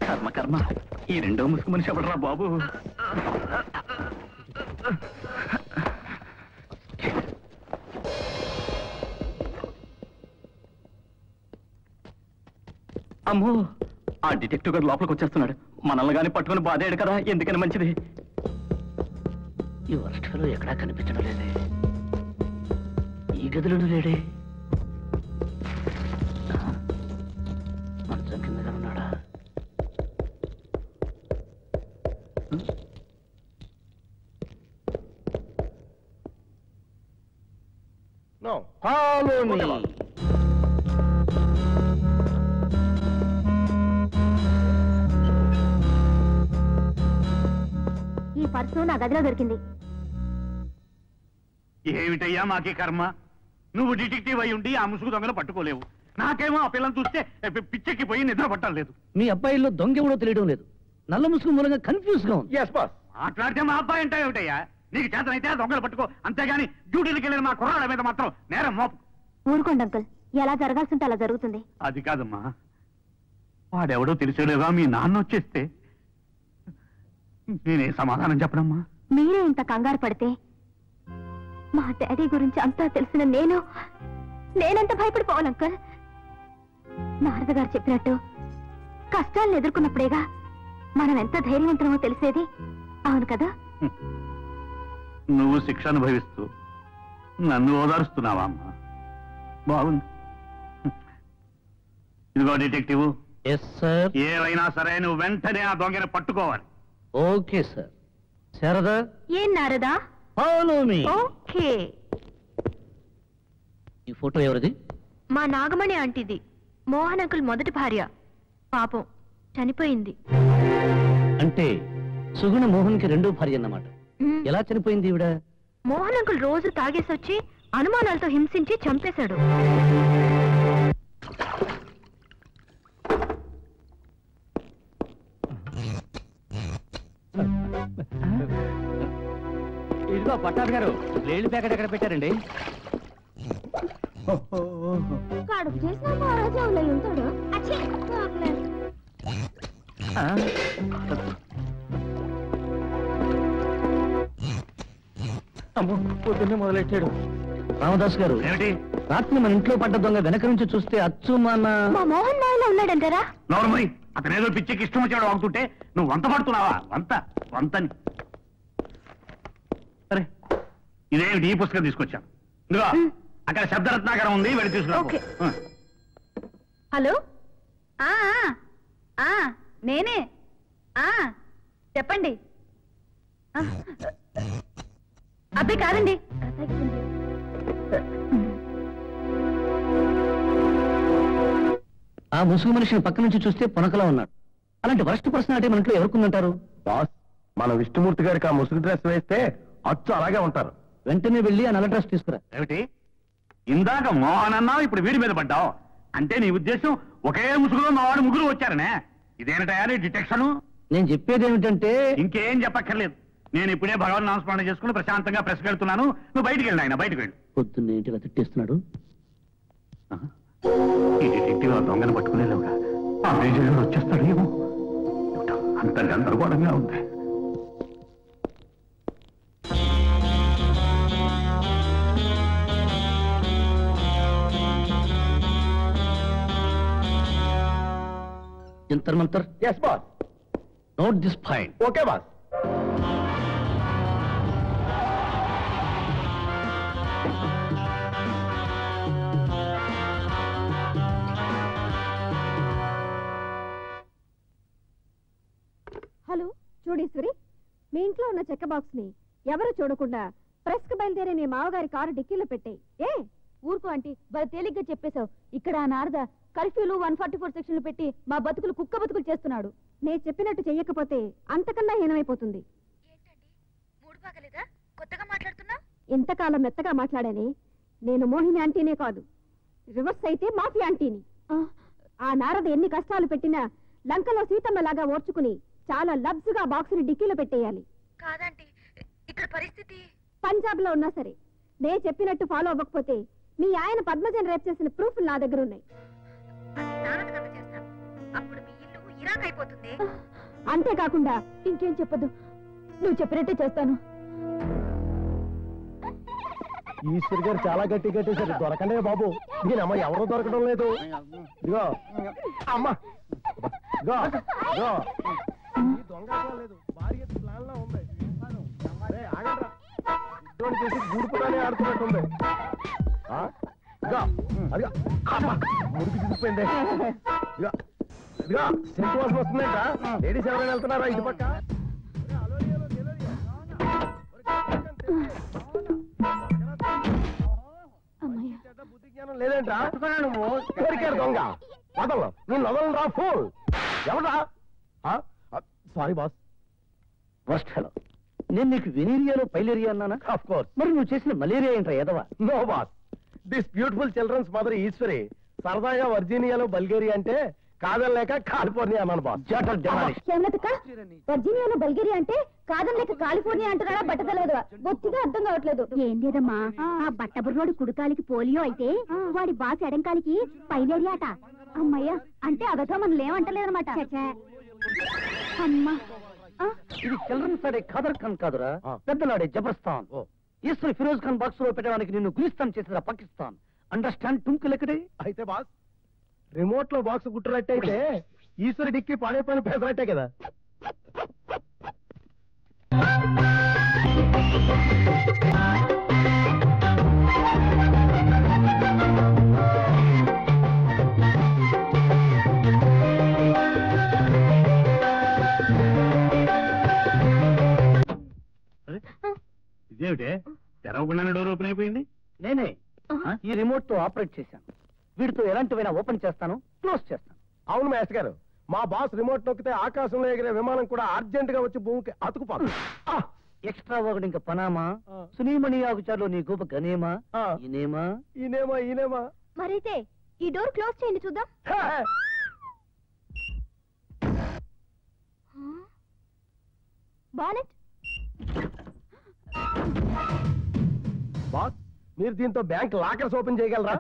కర్మ కర్మ, ఈ రెండో ముసుగు మనిషి ఎవడరా బాబు? అమ్మో, ఆ డిటెక్టివ్ గారు లోపలికి వచ్చేస్తున్నాడు. మనల్ని గాని పట్టుకుని బాధేడు కదా, ఎందుకని మంచిది. ఈ వర్స్ట్ ఫెలో ఎక్కడా కనిపించడం లేదే. ఈ గదిలోనూ లేడే. మంచం కిందగా ఉన్నాడా? ఈ పర్సు నా గదిలో దొరికింది. ఏమిటయ్యా మాకే కర్మ? నువ్వు డిటెక్టివ్ అయి ఉండి ఆ ముసుగు దొంగలు పట్టుకోలేవు. నాకేమో ఆ పిల్లలు చూస్తే పిచ్చెక్కి పోయి నిద్ర పట్టలేదు. మీ అబ్బాయిలో దొంగ ఎవడో తెలియడం లేదు. నల్ల ముసుగు మూలంగా కన్ఫ్యూజ్ గా ఉంది. మాట్లాడితే మా అబ్బాయి అంటే ఏమిటయ్యా? నీకు చేతనైతే ఆ దొంగలు పట్టుకో, అంతేగాని డ్యూటీలకు వెళ్ళిన మా కుర్రాళ్ళ మీద మాత్రం నేరం మోపు. ఊరుకోండి అంకుల్, ఎలా జరగాల్సింటే అలా జరుగుతుంది. అది కాదమ్మా, వాడెవడో తెలిసేలేగా మీ నాన్న వచ్చేస్తే నేనే సమాధానం చెప్పనమ్మా. మీరే ఇంత కంగారు పడితే మా డాడీ గురించి అంతా తెలిసిన నేనెంత భయపడిపోవాలి అంకుల్? నారద గారు చెప్పినట్టు కష్టాలను ఎదుర్కొన్నప్పుడేగా మనం ఎంత ధైర్యవంతమో తెలిసేది. అవును కదా? నువ్వు శిక్ష అనుభవిస్తూ నన్ను ఓదారుస్తున్నావా అమ్మా? బాగుంది. ఇదిగో డిటెక్టివ్, ఎస్ సార్. ఏవైనా సరే నువ్వు వెంటనే ఆ దొంగని పట్టుకోవాలి. Okay sir. శారదా, ఏం నారదా? Follow me. ఓకే. ఈ ఫోటో ఎవరిది? మా నాగమణి ఆంటీది. మోహన్ అంకుల్ మొదటి భార్య. పాపం చనిపోయింది. అంటే సుగుణ మోహన్ కి రెండో భార్య అన్నమాట. ఎలా చనిపోయింది ఈవిడ? మోహన్ అంకుల్ రోజు తాగేసొచ్చి అనుమానాలతో హింసించి చంపేశాడు. ఇదిగో పట్టాభి గారు, లేళ్ళు ప్యాకెట్ ఎక్కడ పెట్టారండి? కడుపు చేసిన మహారాజా ఉంటాడు. పొద్దున్నే మొదలెట్టాడు. రామదాస్ గారు, ఏమిటి? రాత్రి మన ఇంట్లో పడ్డ దొంగ వెనక నుంచి చూస్తే అచ్చు మా మోహన్ నాయన ఉన్నాడంటారా? నోర్మై, అతనేదో పిచ్చికి ఇష్టం వచ్చాడు వాగుతుంటే నువ్వు వంత పడుతున్నావా? వంతని. సరే, ఇదేమిటి? ఈ పుస్తకం తీసుకొచ్చాను. ఇదిగో అక్కడ శబ్దరత్నాకరం ఉంది, వెళ్ళి తీసుకురా. హలో, నేనే. చెప్పండి. అబ్బే కాదండి. ఆ ముసుగు మనిషిని పక్క నుంచి చూస్తే పొనకలా ఉన్నాడు. అలాంటి వరస్ట్ పర్సనాలిటీ మన ఇంట్లో ఎవరుకుందంటారు? బాస్, మన విష్ణుమూర్తి గారికి ఆ ముసుగు డ్రెస్ వేస్తే అచ్చు అలాగే ఉంటారు. వెంటనే వెళ్ళి ఆ నల్ల డ్రెస్ తీసుకురా. ఏమిటి? ఇందాక మోహన్ అన్నావు, ఇప్పుడు వీడి మీద పడ్డావు. అంటే నీ ఉద్దేశం ఒకే ముసుగులో మా వాడు ముగ్గురు వచ్చారనే? ఇదేమిటయా నీ డిటెక్షన్? నేను చెప్పేది ఏమిటంటే, ఇంకేం చెప్పక్కర్లేదు. నేను ఇప్పుడే భగవాన్ నామస్మరణ చేసుకుని ప్రశాంతంగా ప్రెస్ వెళ్తున్నాను. నువ్వు బయటికి వెళ్ళి ఆయన బయటకు వెళ్ళు. పొద్దున్నే ఇంటిగా తిట్టేస్తున్నాడు. ఈ డిటెక్టివ్ ఆ దొంగను పట్టుకునేలాగా ఆ మేజర్ గారు వచ్చేస్తాడు ఏమో. అంత గందరగోళంగా ఉంది. జంతర్ మంతర్. Yes boss. Note this point. Okay boss. Hello చూడేశ్వరి, మీ ఇంట్లో ఉన్న చెక్క బాక్స్ ని ఎవరు చూడకుండా ప్రెస్ కు బయలుదేరే నీ మావగారి కారు డిక్కీలో పెట్టాయి. ఊరుకో ఆంటీ, బాగా తేలిగ్గా చెప్పేశావు. ఇక్కడ ఆ నారద కర్ఫ్యూలు 144 సెక్షన్లు పెట్టి మా బతుకులు కుక్క బతుకులు చేస్తున్నాడు. నేను చెప్పినట్టు చెయ్యకపోతే అంతకన్నా హీనమైపోతుంది. ఇంతకాలం మెత్తగా మాట్లాడానే. నేను మోహిని ఆంటీనే కాదు, రివర్స్ అయితే మాఫీ ఆంటీని. ఆ నారద ఎన్ని కష్టాలు పెట్టినా లంకలో సీతమ్మలాగా ఓర్చుకుని చాలా లబ్స్గా బాక్సుని డిక్కీలో పెట్టేయాలి. కాదంటీ, ఇక్కడ పరిస్థితి పంజాబ్ లో ఉన్నా సరే నే చెప్పినట్టు ఫాలో అవ్వకపోతే మీ ఆయన పద్మజన్ రేప్ చేసిన ప్రూఫ్లు నా దగ్గర ఉన్నాయి. అంతేకాకుండా ఇంకేం చెప్పదు, నువ్వు చెప్పినట్టే చేస్తాను. ఈశ్వర్ గారు చాలా గట్టి కట్టేశారు. దొరకండే బాబు. దీనమ్మ ఎవరో దొరకడం లేదు. ఇదిగో అమ్మా, ఇదిగో ఇదిగో ఈ దొంగ లేదు, భార్య ప్లాన్ లా ఉంది. ఆగండ్రా, ఇటువంటి చేసి గూడుపురానే ఆడుతున్నట్టుంది. అదిగా అమ్మా, మురికి చూసిపోయింది. ఇదిగా ఇదిగా సెంటు వాసన వస్తుందంట. లేడీస్ ఎవరైనా వెళ్తున్నారా ఇటు పక్క? బుద్ధి జ్ఞానం లేదంటా? నువ్వు కోరికారు దొంగ. వదలను, నేను వదలను రా. ఫోన్ ఎవరా? Sorry boss. ఫస్ట్ హలో నేను నీకు వెనీరియాలో పైలేరియా అన్నానా? Of course. మరి నువ్వు చేసిన మలేరియా ఏంట్రా ఎదవా? No boss, this beautiful children's mother Eshwari సరదాగా వర్జీనియాలో బల్గేరియా అంటే కాదనలేక కాలిఫోర్నియా అన్నాను బాస్. వర్జీనియాలో బల్గేరియా అంటే కాదనలేక కాలిఫోర్నియా అంటున్నాడా? బట్ట తెలవదువా? బొత్తిగా అర్థం కావట్లేదు. ఏం లేదమ్మా, ఆ బట్టబుర్రోడు కుడికాలికి పోలియో అయితే వాడి బాస్ ఎడంకాలికి పైలేరియా అట. అమ్మయ్య, అంటే అదతో మనల్ని ఏమంటలేదన్నమాట. అమ్మా, ఇది చిల్డ్రన్స్ ఆడే ఖాదర్ ఖాన్ కాదురా, పెద్దలాడే జబర్స్తాన్. ఈశ్వరి ఫిరోజ్ ఖాన్ బాక్స్ లో పెట్టడానికి నిన్ను గులిస్తాన్ చేసిన పాకిస్తాన్. అండర్స్టాండ్ టుంకు లెక్కడే. అయితే బాస్, రిమోట్ లో బాక్స్ కుట్టినట్టయితే ఈశ్వరి డిక్కి పాడే పని పెద్దనట్టే కదా. ఇదేమిటే తెరవకుండానే డోర్ ఓపెన్ అయిపోయింది? నేనే ఈ రిమోట్ తో ఆపరేట్ చేశాను. వీటితో ఎలాంటివైనా ఓపెన్ చేస్తాను, క్లోజ్ చేస్తాను. అవును మేస్టర్ గారు, మా బాస్ రిమోట్ నొక్కితే ఆకాశంలో ఎగిరే విమానం కూడా అర్జెంట్ గా వచ్చి భూమికి అతుకుపోతుంది. ఎక్స్ట్రా ఒకటి ఇంకా పనామా, సునీమణి ఆకుచారులో నీ గోప గనేమా, ఈనేమా ఈనేమా ఈనేమా. మరైతే ఈ డోర్ క్లోజ్ చేయండి చూద్దాం. బానెట్. బాస్, మీరు దీంతో బ్యాంక్ లాకర్స్ ఓపెన్ చేయగలరా?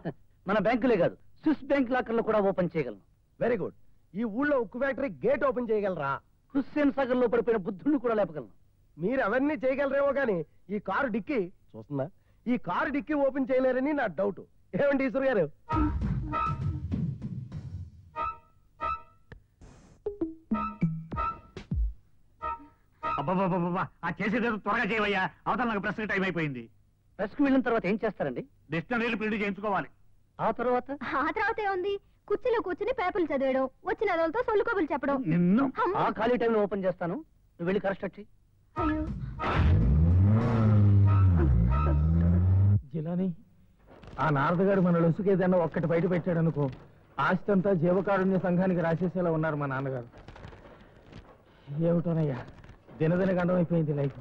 మన బ్యాంకులే కాదు, స్విస్ బ్యాంక్ లాకర్లు కూడా ఓపెన్ చేయగలను. Very good. ఈ ఊళ్ళో ఉక్కు ఫ్యాక్టరీ గేట్ ఓపెన్ చేయగలరా? హుస్సేన్ సాగర్ లో పడిపోయిన బుద్ధుడిని కూడా లేపగలను. మీరు అవన్నీ చేయగలరేమో కానీ ఈ కారు డిక్కి చూస్తుందా, ఈ కారు డిక్కి ఓపెన్ చేయలేరని నా డౌట్. ఏమండి ఈశ్వర్ గారు? అబ్బాబాబా, ఆ చేసేదేదో త్వరగా చేయవయ్యా, అవతల నాకు ప్రెస్ టైం అయిపోయింది. ప్రెస్ కు వెళ్ళిన తర్వాత ఏం చేస్తారండి? డిక్షనరీలు ప్రింట్ చేయించుకోవాలి. ఆ తర్వాత ఏముంది, కుర్చీలో కూర్చుని పేపర్లు చదివేయడం, వచ్చిన వాళ్ళతో సొల్లు కబుర్లు చెప్పడం. నిన్ను ఆ ఖాళీ టైంలో ఓపెన్ చేస్తాను, నువ్వు వెళ్ళి కరెక్ట్ చెయ్యి. అయ్యో, జిలాని, ఆ నారద గారు మన లొసుకేదన్నా ఒక్కటి బయట పెట్టాడు అనుకో, ఆస్తి అంతా జీవకారుణ్య సంఘానికి రాసేసేలా ఉన్నారు మా నాన్నగారు. ఏమిటోనయ్యా, దినదిన గండం అయిపోయింది life.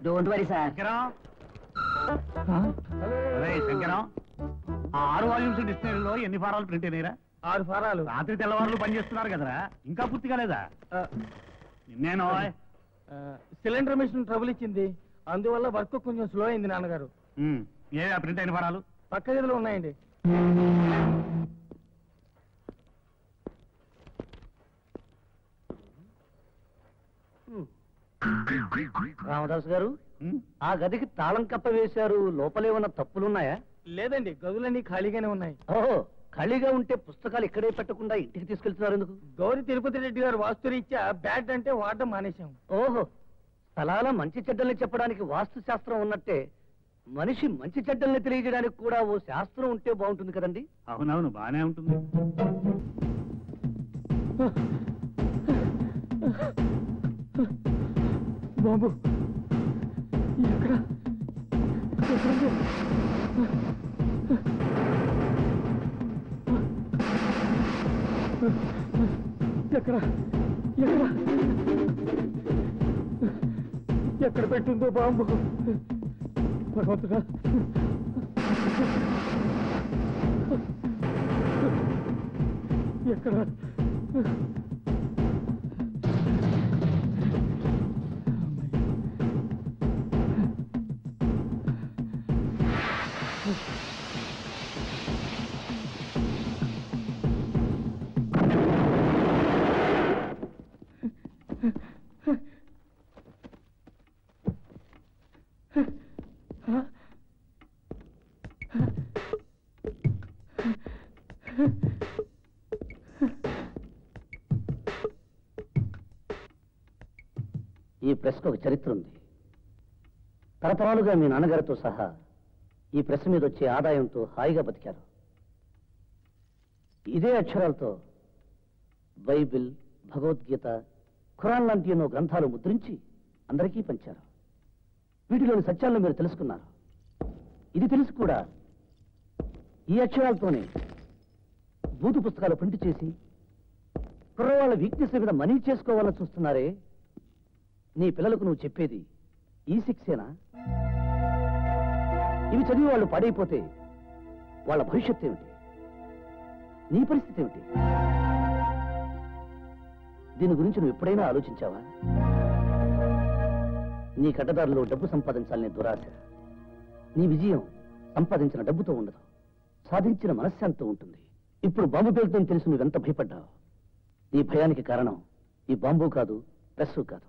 Don't worry sir. Shankaram, ఆ 6 వాల్యూమ్స్ డిక్షనరీలో ఎన్ని ఫారాలు ప్రింట్ అయినాయిరా? 6 ఫారాలు. రాత్రి తెల్లవారులు పనిచేస్తున్నారు కదరా, ఇంకా పూర్తి కాలేదా? నిన్నేనో సిలిండర్ మిషన్ ట్రబుల్ ఇచ్చింది, అందువల్ల వర్క్ కొంచెం స్లో అయింది నాన్నగారు. ఏ ప్రింట్ అయిన ఫారాలు? పక్క గదిలో ఉన్నాయండి. రామదాస్ గారు, ఆ గదికి తాళం కప్ప వేశారు, లోపలేమన్నా తప్పులున్నాయా? లేదండి, గదులన్నీ ఖాళీగానే ఉన్నాయి. ఓహో, ఖాళీగా ఉంటే పుస్తకాలు ఇక్కడే పెట్టకుండా ఇంటికి తీసుకెళ్తున్నారు ఎందుకు? గౌరీ తిరుపతి రెడ్డి గారు వాస్తురీత్యా బ్యాట్ అంటే వాడడం మానేశాం. ఓహో, స్థలాల మంచి చెడ్డల్ని చెప్పడానికి వాస్తు శాస్త్రం ఉన్నట్టే మనిషి మంచి చెడ్డల్ని తెలియజేయడానికి కూడా ఓ శాస్త్రం ఉంటే బాగుంటుంది కదండి. అవునవును, బానే ఉంటుంది. బాబు, ఎక్కడ ఎక్కడ ఎక్కడ ఎక్కడ పెట్టిందో బాంబు? భగవంతుడా, ఎక్కడ? ఈ ప్రెస్కు ఒక చరిత్ర ఉంది. తరతరాలుగా మీ నాన్నగారితో సహా ఈ ప్రెస్ మీద వచ్చే ఆదాయంతో హాయిగా బతికారు. ఇదే అక్షరాలతో బైబిల్, భగవద్గీత, ఖురాన్ లాంటి ఎన్నో గ్రంథాలు ముద్రించి అందరికీ పంచారు. వీటిలోని సత్యాలను మీరు తెలుసుకున్నారు. ఇది తెలిసి కూడా ఈ అక్షరాలతోనే బూతు పుస్తకాలు ప్రింట్ చేసి కుర్రవాళ్ళ వీక్నెస్ మీద మనీ చేసుకోవాలని చూస్తున్నారే. నీ పిల్లలకు నువ్వు చెప్పేది ఈ శిక్షేనా? ఇవి చదివి వాళ్ళు పాడైపోతే వాళ్ళ భవిష్యత్తు ఏమిటి? నీ పరిస్థితి ఏమిటి? దీని గురించి నువ్వు ఎప్పుడైనా ఆలోచించావా? నీ కట్టదారులో డబ్బు సంపాదించాలనే దురాశ. నీ విజయం సంపాదించిన డబ్బుతో ఉండదు, సాధించిన మనశ్శాంతితో ఉంటుంది. ఇప్పుడు బాంబు పేలుతుందని తెలిసి నువ్వెంత భయపడ్డావు? నీ భయానికి కారణం ఈ బాంబు కాదు, ప్రెస్సు కాదు,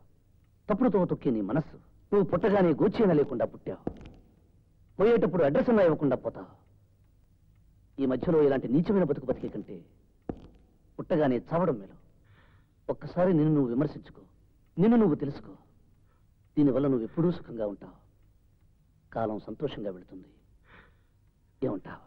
తప్పుడుతో తొక్కే నీ మనస్సు. నువ్వు పుట్టగానే గోచైనా లేకుండా పుట్టావు, పోయేటప్పుడు అడ్రస్ అన్నా ఇవ్వకుండా పోతావు. ఈ మధ్యలో ఇలాంటి నీచమైన బతుకు బతికే కంటే పుట్టగానే చావడం మేలు. ఒక్కసారి నిన్ను నువ్వు విమర్శించుకో, నిన్ను నువ్వు తెలుసుకో. దీనివల్ల నువ్వు ఎప్పుడూ సుఖంగా ఉంటావు, కాలం సంతోషంగా వెళుతుంది. ఏమంటావు?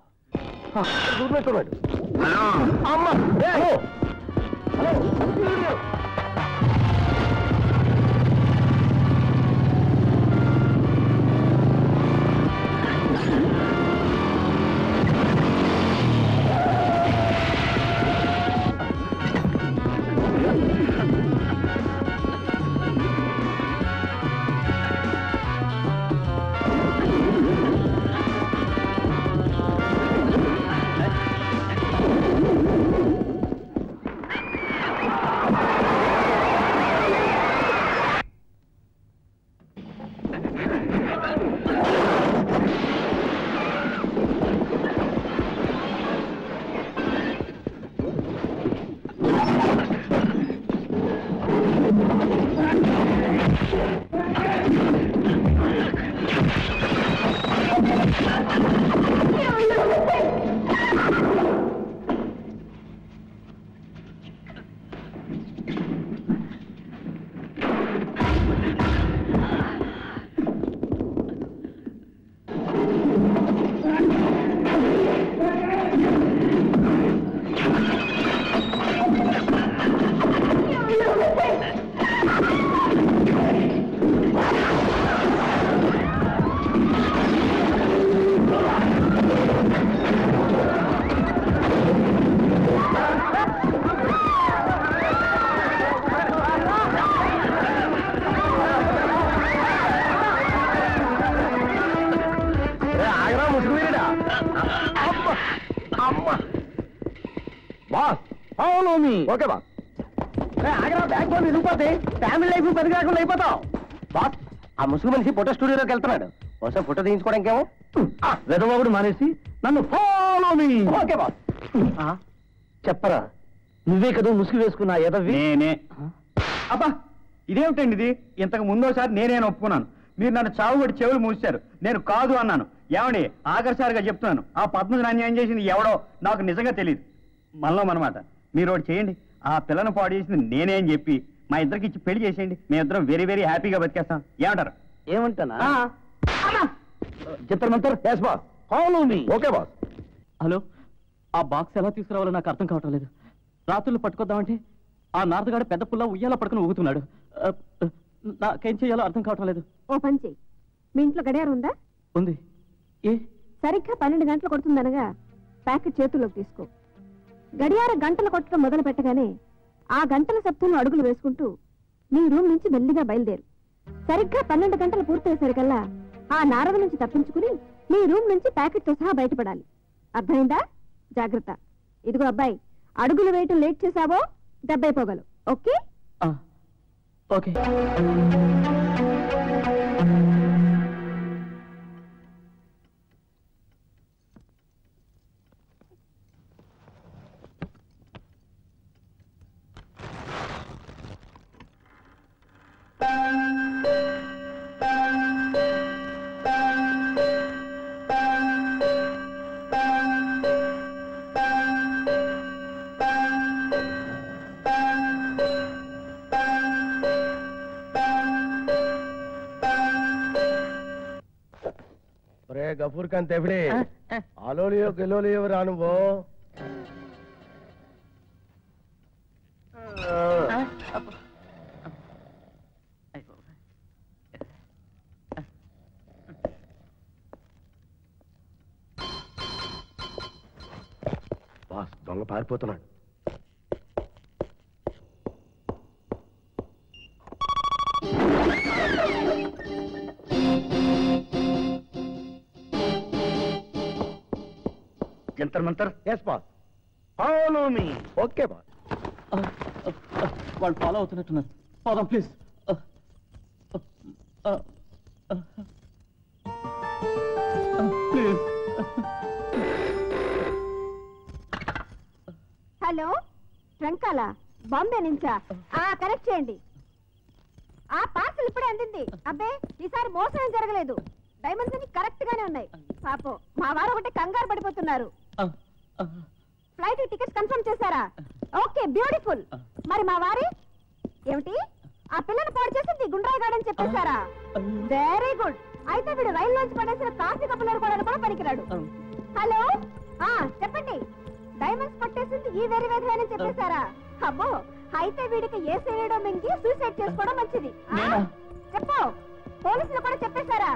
Okay boss. ఆగరా, బ్యాక్ బోన్ విరిగిపోతే ఫ్యామిలీ లైఫ్ పది కాకుండా అయిపోతావు. బాస్, ఆ ముసుగు మనిషి ఫోటో స్టూడియోలోకి వెళ్తున్నాడు. ఒకసారి ఫోటో తీయించుకోవడానికేమో. వెదవాగుడు మానేసి నన్ను ఫాలో మీ. Okay boss. చెప్పరా, నువ్వే కదా ముసుగు వేసుకున్నా ఎదవి? నేనే. అబ్బా, ఇదేమిటండి ఇది? ఇంతకు ముందోసారి నేనే ఒప్పుకున్నాను. మీరు నన్ను చావుగడి చెవులు మూసారు, నేను కాదు అన్నాను. ఏమండి, ఆఖరిసారిగా చెప్తున్నాను, ఆ పద్మని అన్యాయం చేసింది ఎవడో నాకు నిజంగా తెలియదు. మనలో అనమాట. మీరు ఒకటి చేయండి, ఆ పిల్లను పాడు చేసింది నేనే అని చెప్పి మా ఇద్దరికి ఇచ్చి పెళ్లి చేసేయండి. మేమిద్దరం వెరీ వెరీ హ్యాపీగా బతికేస్తాం. ఏమంటారు? ఏమంటానా? చిత్రమంతర్ boss, follow me. Okay boss. Hello, ఆ బాక్స్ ఎలా తీసుకురావాలో నాకు అర్థం కావటం లేదు. రాత్రులు పట్టుకొద్దామంటే ఆ నారదగాడు పెద్ద పుల్ల ఉయ్యాల పట్టుకుని ఊగుతున్నాడు. నాకేం చేయాలో అర్థం కావటం లేదు. ఓ పని చెయ్యి, మీ ఇంట్లో గడియారం ఉందా? ఉంది. ఏ? సరిగ్గా 12 గంటలు కొడుతుందనగా ప్యాకెట్ చేతుల్లోకి తీసుకో. గడియార గంటలు కొట్టడం మొదలు పెట్టగానే ఆ గంటల శబ్దంలో అడుగులు వేసుకుంటూ నీ రూమ్ నుంచి మెల్లిగా బయలుదేరు. సరిగ్గా 12 గంటలు పూర్తయ్యేసరికల్లా ఆ నారద నుంచి తప్పించుకుని నీ రూమ్ నుంచి ప్యాకెట్ తో సహా బయటపడాలి. అర్థమైందా? జాగ్రత్త. ఇదిగో అబ్బాయి, అడుగులు వేయటం లేట్ చేశావో దెబ్బైపోగలవు. ఓకే? ఓకే. గఫూర్ ఖాన్ తెవిడే అలోలియో గెలోలియో రా నువ్వు. బాస్, దొంగ పారిపోతున్నాడు. జంతర్ మంతర్. Yes boss. Follow me. Okay boss. వాళ్ళు ఫాలో అవుతున్నట్టున్నారు. పోదాం ప్లీజ్. ప్లీజ్. హలో, ట్రంకాల బాంబే నుంచా? కరెక్ట్ చేయండి. ఆ పార్సల్ ఇప్పుడే అందింది. అబ్బే, ఈసారి మోసం ఏం జరగలేదు. డైమండ్స్ అన్ని కరెక్ట్ గానే ఉన్నాయి. పాపం మా వారు ఒకటి కంగారు పడిపోతున్నారు. ఫ్లైట్ టికెట్స్ కన్ఫర్మ్ చేశారా? Okay, beautiful. మరి మా వారి ఏమిటి ఆ పిల్లని పాడు చేసింది గుండ్రాయి గాడని చెప్పేశారా? Very good. అయితే వీడు రైల్లోంచి పడేసిన కాఫీ కప్పులు కూడా పనికిరాడు. హలో, చెప్పండి. డైమండ్స్ పట్టేసింది ఈ వెరీ వెరీ అని చెప్పేశారా? అబ్బో, అయితే వీడికి ఏ సేయడం మింగి సూసైడ్ చేసుకోవడం మంచిది. చెప్పు, పోలీసులు కూడా చెప్పేశారా?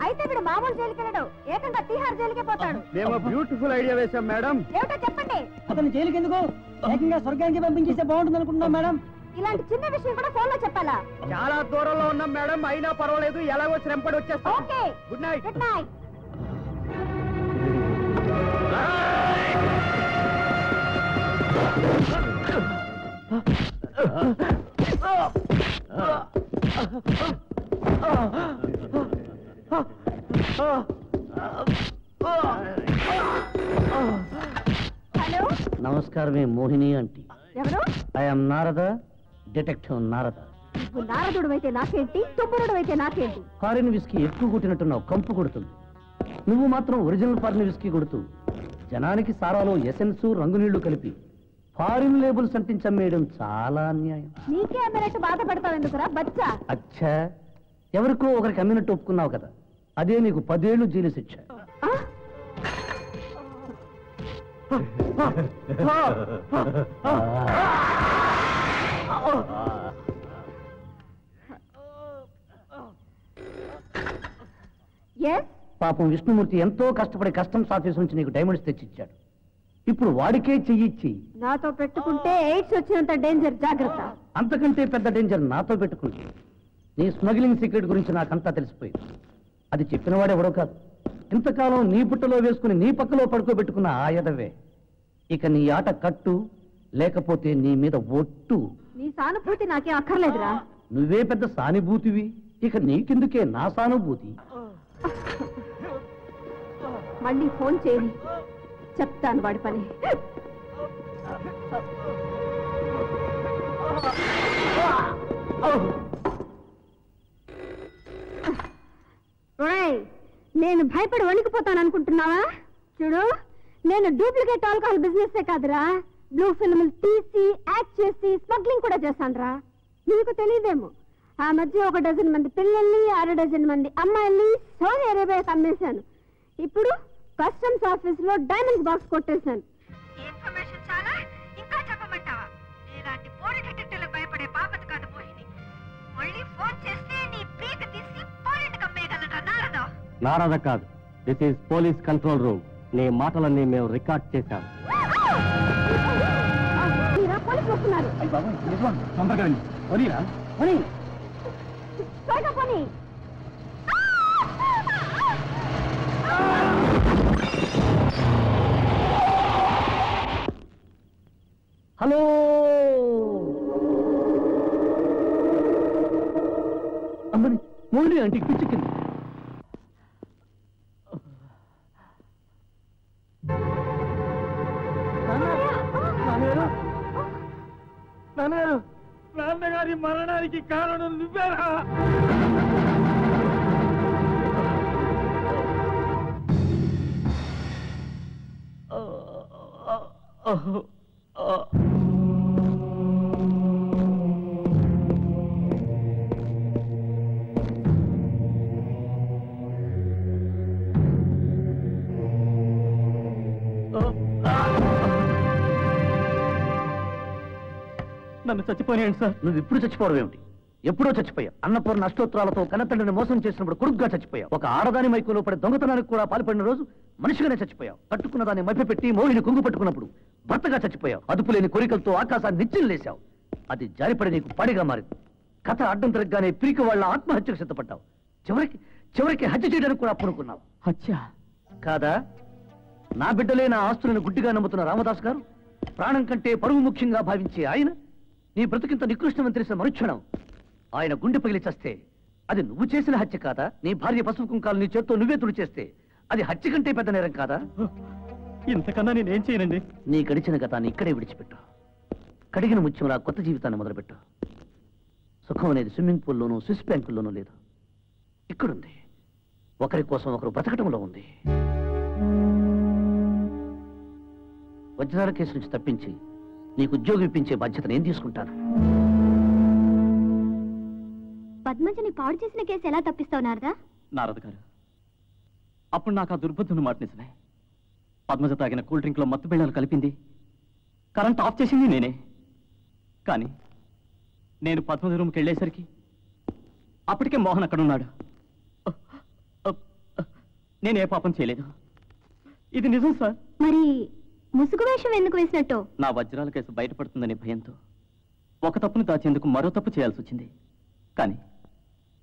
అయితే వీడు మామూలు జైలుకి వెళ్ళడు, ఏకంగా తీహార్ జైలుకే పోతాడు. మేము బ్యూటిఫుల్ ఐడియా వేశాం మేడం. ఏమిటో చెప్పండి. అతను జైలుకి ఎందుకు, ఏకంగా స్వర్గానికి పంపించేస్తే బాగుంటుంది అనుకుంటున్నాం మేడం. ఇలాంటి చిన్న విషయం కూడా ఫోన్ లో చెప్పాలా? చాలా దూరంలో ఉన్నాం మేడం, అయినా పర్వాలేదు, ఎలాగో శ్రమపడి వచ్చేస్తాం. Okay, good night. Good night. Hello, నమస్కారమే మోహిని ఆంటీ. ఎవరు? I am Narada, detective Narada. నువ్వు నారదుడు అయితే నాకేంటి, తుమ్మురుడు అయితే నాకేంటి? ఫారిన్ విస్కీ ఎక్కువ కొట్టినట్టున్నావు, కంపు కొడుతుంది. నువ్వు మాత్రం ఒరిజినల్ ఫారిన్ విస్కీ కొడుతూ జనానికి సారాలో ఎసెన్స్ రంగునీళ్లు కలిపి ఫారిన్ లేబుల్స్ అంటించమ్మేయడం చాలా అన్యాయం. నీకే అమ్మినట్టు బాధపడతావు ఎందుకురా బచ్చా? అచ్చా, ఎవరికో ఒకరికి అమ్మినట్టు ఒప్పుకున్నావు కదా, అదే నీకు 10 ఏళ్ళు జైలు శిక్ష. పాపం విష్ణుమూర్తి ఎంతో కష్టపడి కస్టమ్స్ ఆఫీస్ నుంచి నీకు డైమండ్స్ తెచ్చిచ్చాడు. ఇప్పుడు వాడికే చెయ్యిచ్చి నాతో పెట్టుకుంటే ఎయిడ్స్ వచ్చినంత డేంజర్, జాగ్రత్త. అంతకంటే పెద్ద డేంజర్ నాతో పెట్టుకుంటే. నీ స్మగ్లింగ్ సీక్రెట్ గురించి నాకంతా తెలిసిపోయింది. అది చెప్పినవాడు ఎవడో కాదు, ఇంతకాలం నీ పుట్టలో వేసుకుని నీ పక్కలో పడుకోబెట్టుకున్న ఆయదవే. ఇక నీ ఆట కట్టు, లేకపోతే నీ మీద ఒట్టు. నీ సానుభూతి నాకేం అక్కర్లేదురా. నువ్వే పెద్ద సానుభూతివి, ఇక నీకెందుకే నా సానుభూతి. మళ్ళీ ఫోన్ చేయి, చెప్తాను వాడి పని. నేను భయపడి వణికిపోతాను అనుకుంటున్నావా? చూడు, నేను డూప్లికేట్ ఆల్కహాల్ బిజినెస్ కాదురా, బ్లూ ఫిల్మ్లు తీసి యాక్ట్ చేసి స్మగ్లింగ్ కూడా చేశానురా. నీకు తెలియదేమో, ఆ మధ్య 1 డజన్ మంది పిల్లల్ని 6 డజన్ మంది అమ్మాయిల్ని సౌదీ అరేబియాకి అమ్మేశాను. ఇప్పుడు కస్టమ్స్ ఆఫీస్ లో డైమండ్ బాక్స్ కొట్టేశాను. ఇన్ఫర్మేషన్ చాలా, ఇంకా చెప్పమంటావా? ఇలాంటి పోరీ డిటెక్టివ్లకు భయపడే బాపత కాదు మోహిని. మళ్ళీ ఫోన్ చేస్తే నీ పీక తీసి పోలీసుకి అమ్మేయగలరా నారద? నారద కాదు, this is police control room. నీ మాటలన్నీ మేము రికార్డ్ చేశాం. పోలీసులు వస్తున్నారు. త్వరగా పోనీ. హలో, అమ్మని మోహిని ఆంటీకి పిచ్చిక్కింది. నాన్నగారి మరణానికి కారణం నువ్వేరా? నన్ను చచ్చిపోయాను సార్. నువ్వు ఇప్పుడు చచ్చిపోవడం ఏమిటి? ఎప్పుడో చచ్చిపోయావు. అన్నపూర్ణ అష్టోత్తరాలతో కన్నతండ్రిని మోసం చేసినప్పుడు కొడుకుగా చచ్చిపోయావు. ఒక ఆడదాని మైకులో పడి దొంగతనానికి కూడా పాల్పడిన రోజు మనిషిగానే చచ్చిపోయావు. కట్టుకున్న దాన్ని మభ్యపెట్టి మోహిని కొంగు పట్టుకున్నప్పుడు భర్తగా చచ్చిపోయావు. అదుపులేని కోరికలతో ఆకాశాన్ని నిచ్చిలేశావు. అది జారిపడి నీకు పడిగా మారింది. కథ అడ్డం తిరగగానే పిరికి వాళ్ళ ఆత్మహత్యకు సిద్ధపడ్డావు. చివరికి హత్య చేయడానికి కూడా పూనుకున్నావు. హత్య కాదా? నా బిడ్డలే నా ఆస్తులను గుడ్డిగా నమ్ముతున్న రామదాస్ గారు, ప్రాణం కంటే పరువు ముఖ్యంగా భావించే ఆయన నీ బ్రతుకింత నికృష్టమని తెలిసిన మరుక్షణం ఆయన గుండె పగిలి చస్తే అది నువ్వు చేసిన హత్య కాదా? నీ భార్య పసుపు కుంకాలు నీ చేత్తో నువ్వే తుడిచేస్తే అది హత్య కంటే పెద్ద నేరం కాదా? ఇంతకన్నా నేనేం చేయనండి. నీ గడిచిన గతాన్ని ఇక్కడే విడిచిపెట్టు. కడిగిన ముత్యంలా కొత్త జీవితాన్ని మొదలుపెట్టు. సుఖం అనేది స్విమ్మింగ్ పూల్లోనూ స్విస్ బ్యాంకుల్లోనూ లేదు, ఇక్కడుంది. ఒకరి కోసం ఒకరు బ్రతకటంలో ఉంది. వజ్రాల కేసు నుంచి తప్పించి నీకు ఉద్యోగం ఇప్పించే బాధ్యత నేను తీసుకుంటాను. పద్మజని పాడు చేసిన కేసు ఎలా తప్పిస్తావు నారదా? నారద గారు, అప్పుడు నాకు ఆ దుర్బుద్ధుని మాట నిజమే. పద్మజ తాగిన కూల్ డ్రింక్ లో మత్తు బిళ్ళలు కలిపింది, కరెంట్ ఆఫ్ చేసింది నేనే. కానీ నేను పద్మజ రూమ్కి వెళ్ళేసరికి అప్పటికే మోహన్ అక్కడ ఉన్నాడు. నేనే పాపం చేయలేదు. ఇది నిజం సార్. మరి ముసుగు వేషం ఎందుకు వేసినట్టు? నా వజ్రాల కేసు బయటపడుతుందనే భయంతో ఒక తప్పును దాచేందుకు మరో తప్పు చేయాల్సి వచ్చింది. కానీ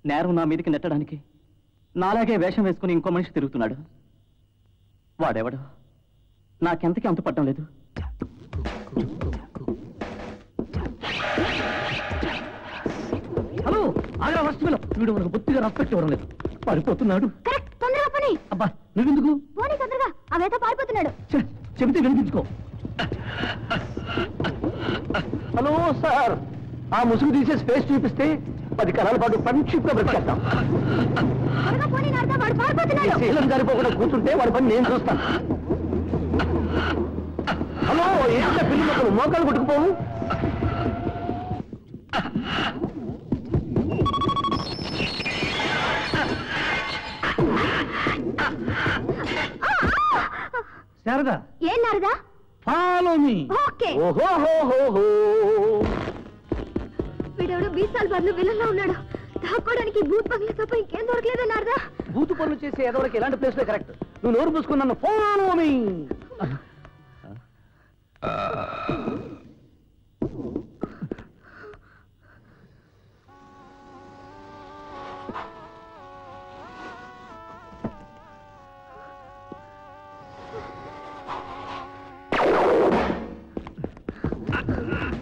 నేరం నా మీదకి నెట్టడానికి నాలాగే వేషం వేసుకుని ఇంకో మనిషి తిరుగుతున్నాడు. వాడెవడో నాకెంతకీ అంతు పట్టడం లేదు. హలో, ఆగ్రా ఫస్ట్ వీళ్ళు వీడు మనకు బొత్తిగా రెస్పెక్ట్ ఇవ్వడం లేదు. పారిపోతున్నాడు. అబ్బా నువ్వెందుకు? తొందరగా అవేతో పారిపోతున్నాడు. చెబితే వినిపించుకో. హలో సార్, ఆ ముసుగు తీసేసి ఫేస్ చూపిస్తే 10 కాలాల పాటు ఫ్రెండ్షిప్ గా బ్రతికేద్దాం. శీలం జారిపోకుండా కూర్చుంటే వాడి పని నేను చూస్తాను. హలో, ఏంటో పిల్లలు మోకాలు కొట్టుకుపోవు. శారదా, ఏం నారదా? Follow me. ఓకే. ఓహో, వీడెవడో బీసాల్ బదులు విలన్లా ఉన్నాడు. దాక్కోడానికి బూత్ బంగ్లా తప్ప ఇంకేం దొరకలేదా నారదా? బూతు పనులు చేసే ఎదవరికి ఎలాంటి ప్లేస్ కరెక్ట్. నువ్వు నోరు పూసుకుని నన్ను ఫాలో మీ.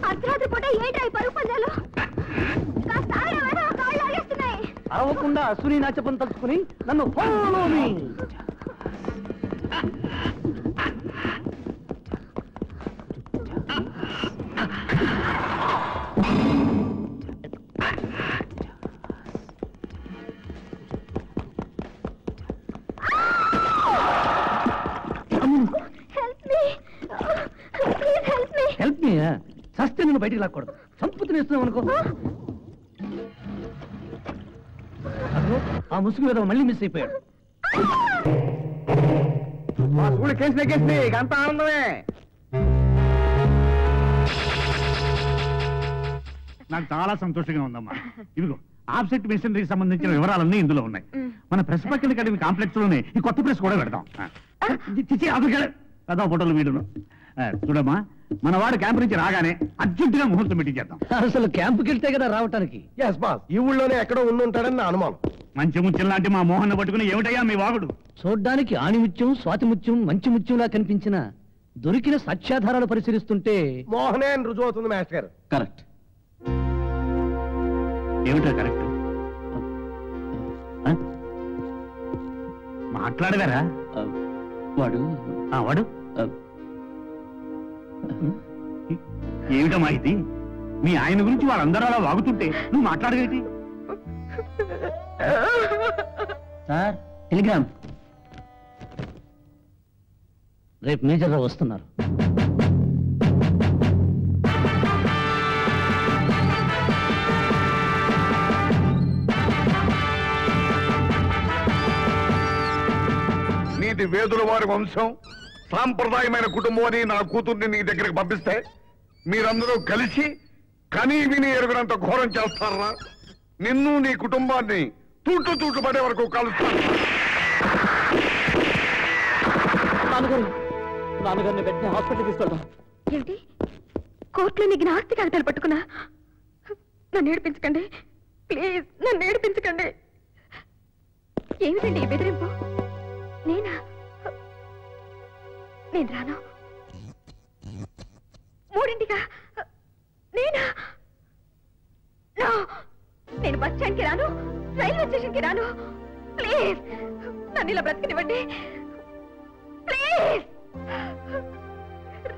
అర్ధరాత్రి పూట ఏంట్రా పరుగు పందాలు? కాస్త ఆగరా, కాళ్ళు ఆగేస్తున్నాయి. అరవకుండా అశ్విని నాచపం తలుచుకుని నన్ను ఫాలో మీ. Help me. సస్తే నేను బయటికి లాక్కూడదు. సంపూర్తి నేస్తున్నావు అనుకో. ఆ ముసుగు మీద మళ్ళీ మిస్ అయిపోయాడు. కేసు నెగ్గేసింది, అంత ఆనందమే. నాకు చాలా సంతోషంగా ఉందమ్మా. ఇదిగో ఆఫ్సెట్ మిషనరీకి సంబంధించిన వివరాలన్నీ ఇందులో ఉన్నాయి. మన ప్రెస్ పక్కన అకాడమీ కాంప్లెక్స్ లోనే ఈ కొత్త ప్రెస్ కూడా పెడతాం. కథా ఫోటోలు వీడును. చూడమ్మా, మన వాడు క్యాంప్ నుంచి రాగానే అర్జెంటుగా ముహూర్తం పెట్టించేద్దాం. అసలు క్యాంపుకి వెళ్తే కదా రావటానికి. ఈ ఊళ్ళోనే ఎక్కడో ఉండుంటాడని నా అనుమానం. మంచి ముత్యం లాంటి మా మోహన్ పట్టుకుని ఏమిటయ్యా మీ వాగుడు? చూడ్డానికి ఆణిముత్యం, స్వాతిముత్యం, మంచి ముత్యంలా కనిపించిన దొరికిన సాక్ష్యాధారాలు పరిశీలిస్తుంటే మోహనే అని రుజువు అవుతుంది మాస్టర్ గారు. కరెక్ట్. ఏమిటా కరెక్ట్? మాట్లాడగారా? వాడు వాడు ఏమిటమ్మా ఇది? మీ ఆయన గురించి వాళ్ళందరూ అలా వాగుతుంటే నువ్వు మాట్లాడగేటి? Sir, telegram. రేపు మేజర్ రావు వస్తున్నారు. నీది వేదుల వారి వంశం, సాంప్రదాయమైన కుటుంబం అని నా కూతుర్ని నీ దగ్గరికి పంపిస్తే మీరందరూ కలిసి కనీ విని ఎరుగునంత ఘోరం చేస్తారా? నిన్ను నీ కుటుంబాన్ని తూట్లు పడే వరకు కలుస్తాను. నాన్నగారిని వెంటనే హాస్పిటల్ తీసుకెళ్తాం. ఏమిటి? కోర్టులో నీకు ఆస్తి కాగితాలు పట్టుకున్నా? నన్ను ఏడిపించకండి ప్లీజ్, నన్ను ఏడిపించకండి. ఏమిటండి ఈ బెదిరింపు? నేనా? నేను రాను. 3ంటికా? నేనా? నేను బస్ స్టాండ్కి రాను, రైల్వే స్టేషన్కి రాను. ప్లీజ్ నన్ను ఇలా బ్రతకనివ్వండి. ప్లీజ్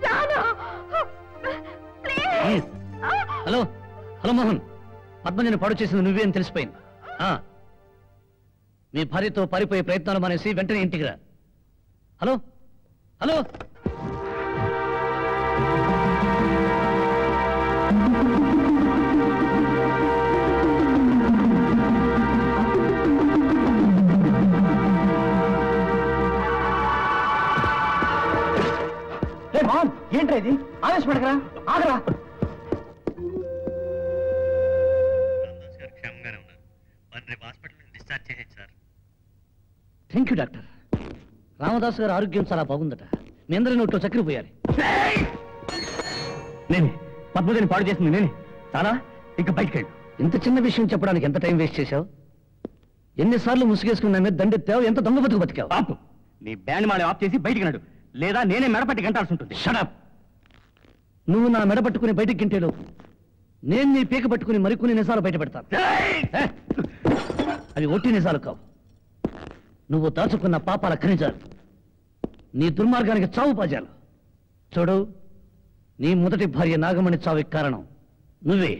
రాను. ప్లీజ్. హలో హలో మోహన్, పద్మజని పాడు చేసింది నువ్వే అని తెలిసిపోయింది. మీ భార్యతో పారిపోయే ప్రయత్నాలు మానేసి వెంటనే ఇంటికి రా. హలో హలో ఏంట్రా ఇది? ఆవేశపడకరా, ఆగరా. Thank you doctor. రామదాస్ గారి ఆరోగ్యం చాలా బాగుందట. మీ అందరి నోట్లో చక్కెర పోయాలి. నేనే పద్మజని పాడు చేసింది నేనే. చాలా ఇంకా బయటికి వెళ్ళు. ఇంత చిన్న విషయం చెప్పడానికి ఎంత టైం వేస్ట్ చేశావు? ఎన్నిసార్లు ముసుగేసుకుని నా మీద దండెత్తావు, ఎంత దొంగ బతుకు బతికావు. ఆపు. నీ బ్యాండ్ మాడే ఆఫ్ చేసి బయటికి నడు, లేదా నేనే మెడపట్టి గంటాల్సి ఉంటుంది. షడప్. నువ్వు నా మెడ పట్టుకుని బయటికి గింటేలో నేను నీ పీక పట్టుకుని మరికొన్ని నిజాలు బయట పెడతాను. అవి ఒట్టి నిజాలు కావు. నువ్వు దాచుకున్న పాపాల ఖనిజాలు, నీ దుర్మార్గానికి చావు పాజాలు. చూడు, నీ మొదటి భార్య నాగమణి చావుకి కారణం నువ్వే.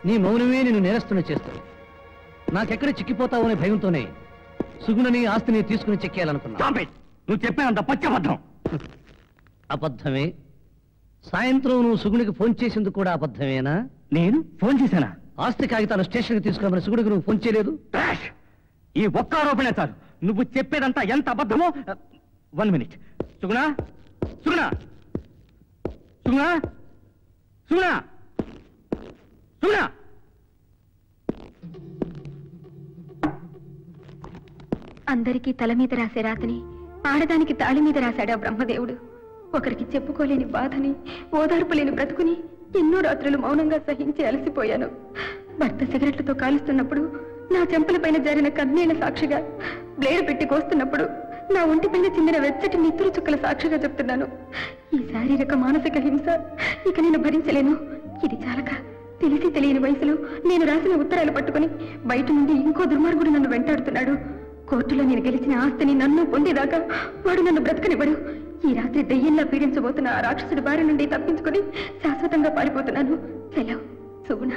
నీ మౌనమే నిన్ను నేరస్తుని చేస్తావు. నాకెక్కడ చిక్కిపోతావు అనే భయంతోనే సుగుణని ఆస్తిని తీసుకుని చెక్కేయాలనుకున్నా. నువ్వు చెప్పేంత పచ్చబద్ధం. అబద్ధమే. సాయంత్రం నువ్వు సుగుణికి ఫోన్ చేసింది కూడా అబద్ధమేనా? నేను ఫోన్ చేశానా? ఆస్తి కాగితాలు స్టేషన్కి తీసుకురామని సుగుడికి నువ్వు ఫోన్ చేయలేదు. ఈ ఒక్క ఆరోపణ చాలు. నువ్వు చెప్పేదంతా ఎంత అబద్ధమో. 1 మినిట్. సుగుణ సుగుణ సుగుణ సుగుణ సుగుణ. అందరికీ తల మీద రాసే రాతని ఆడదానికి తాళి మీద రాశాడా బ్రహ్మదేవుడు. ఒకరికి చెప్పుకోలేని బాధని, ఓదార్పు లేని బ్రతుకుని ఎన్నో రాత్రులు మౌనంగా సహించి అలసిపోయాను. భర్త సిగరెట్లతో కాలుస్తున్నప్పుడు నా చెంపలపైన జారిన కన్నీళ్ల సాక్షిగా, బ్లేడ్ పెట్టి కోస్తున్నప్పుడు నా ఒంటిపైన చిందిన వెచ్చటి నిత్తురు చుక్కల సాక్షిగా చెప్తున్నాను. ఈ శారీరక మానసిక హింస ఇక నేను భరించలేను. ఇది చాలక తెలిసి తెలియని వయసులో నేను రాసిన ఉత్తరాలు పట్టుకుని బయట నుండి ఇంకో దుర్మార్గుడు నన్ను వెంటాడుతున్నాడు. కోర్టులో నేను గెలిచిన ఆస్తిని నన్ను పొందేదాకా వాడు నన్ను బ్రతకనివ్వడు. ఈ రాత్రి దెయ్యంలా పీడించబోతున్న ఆ రాక్షసుడి బారి నుండి తప్పించుకుని శాశ్వతంగా పారిపోతున్నాను. సెలవు సుగుణ.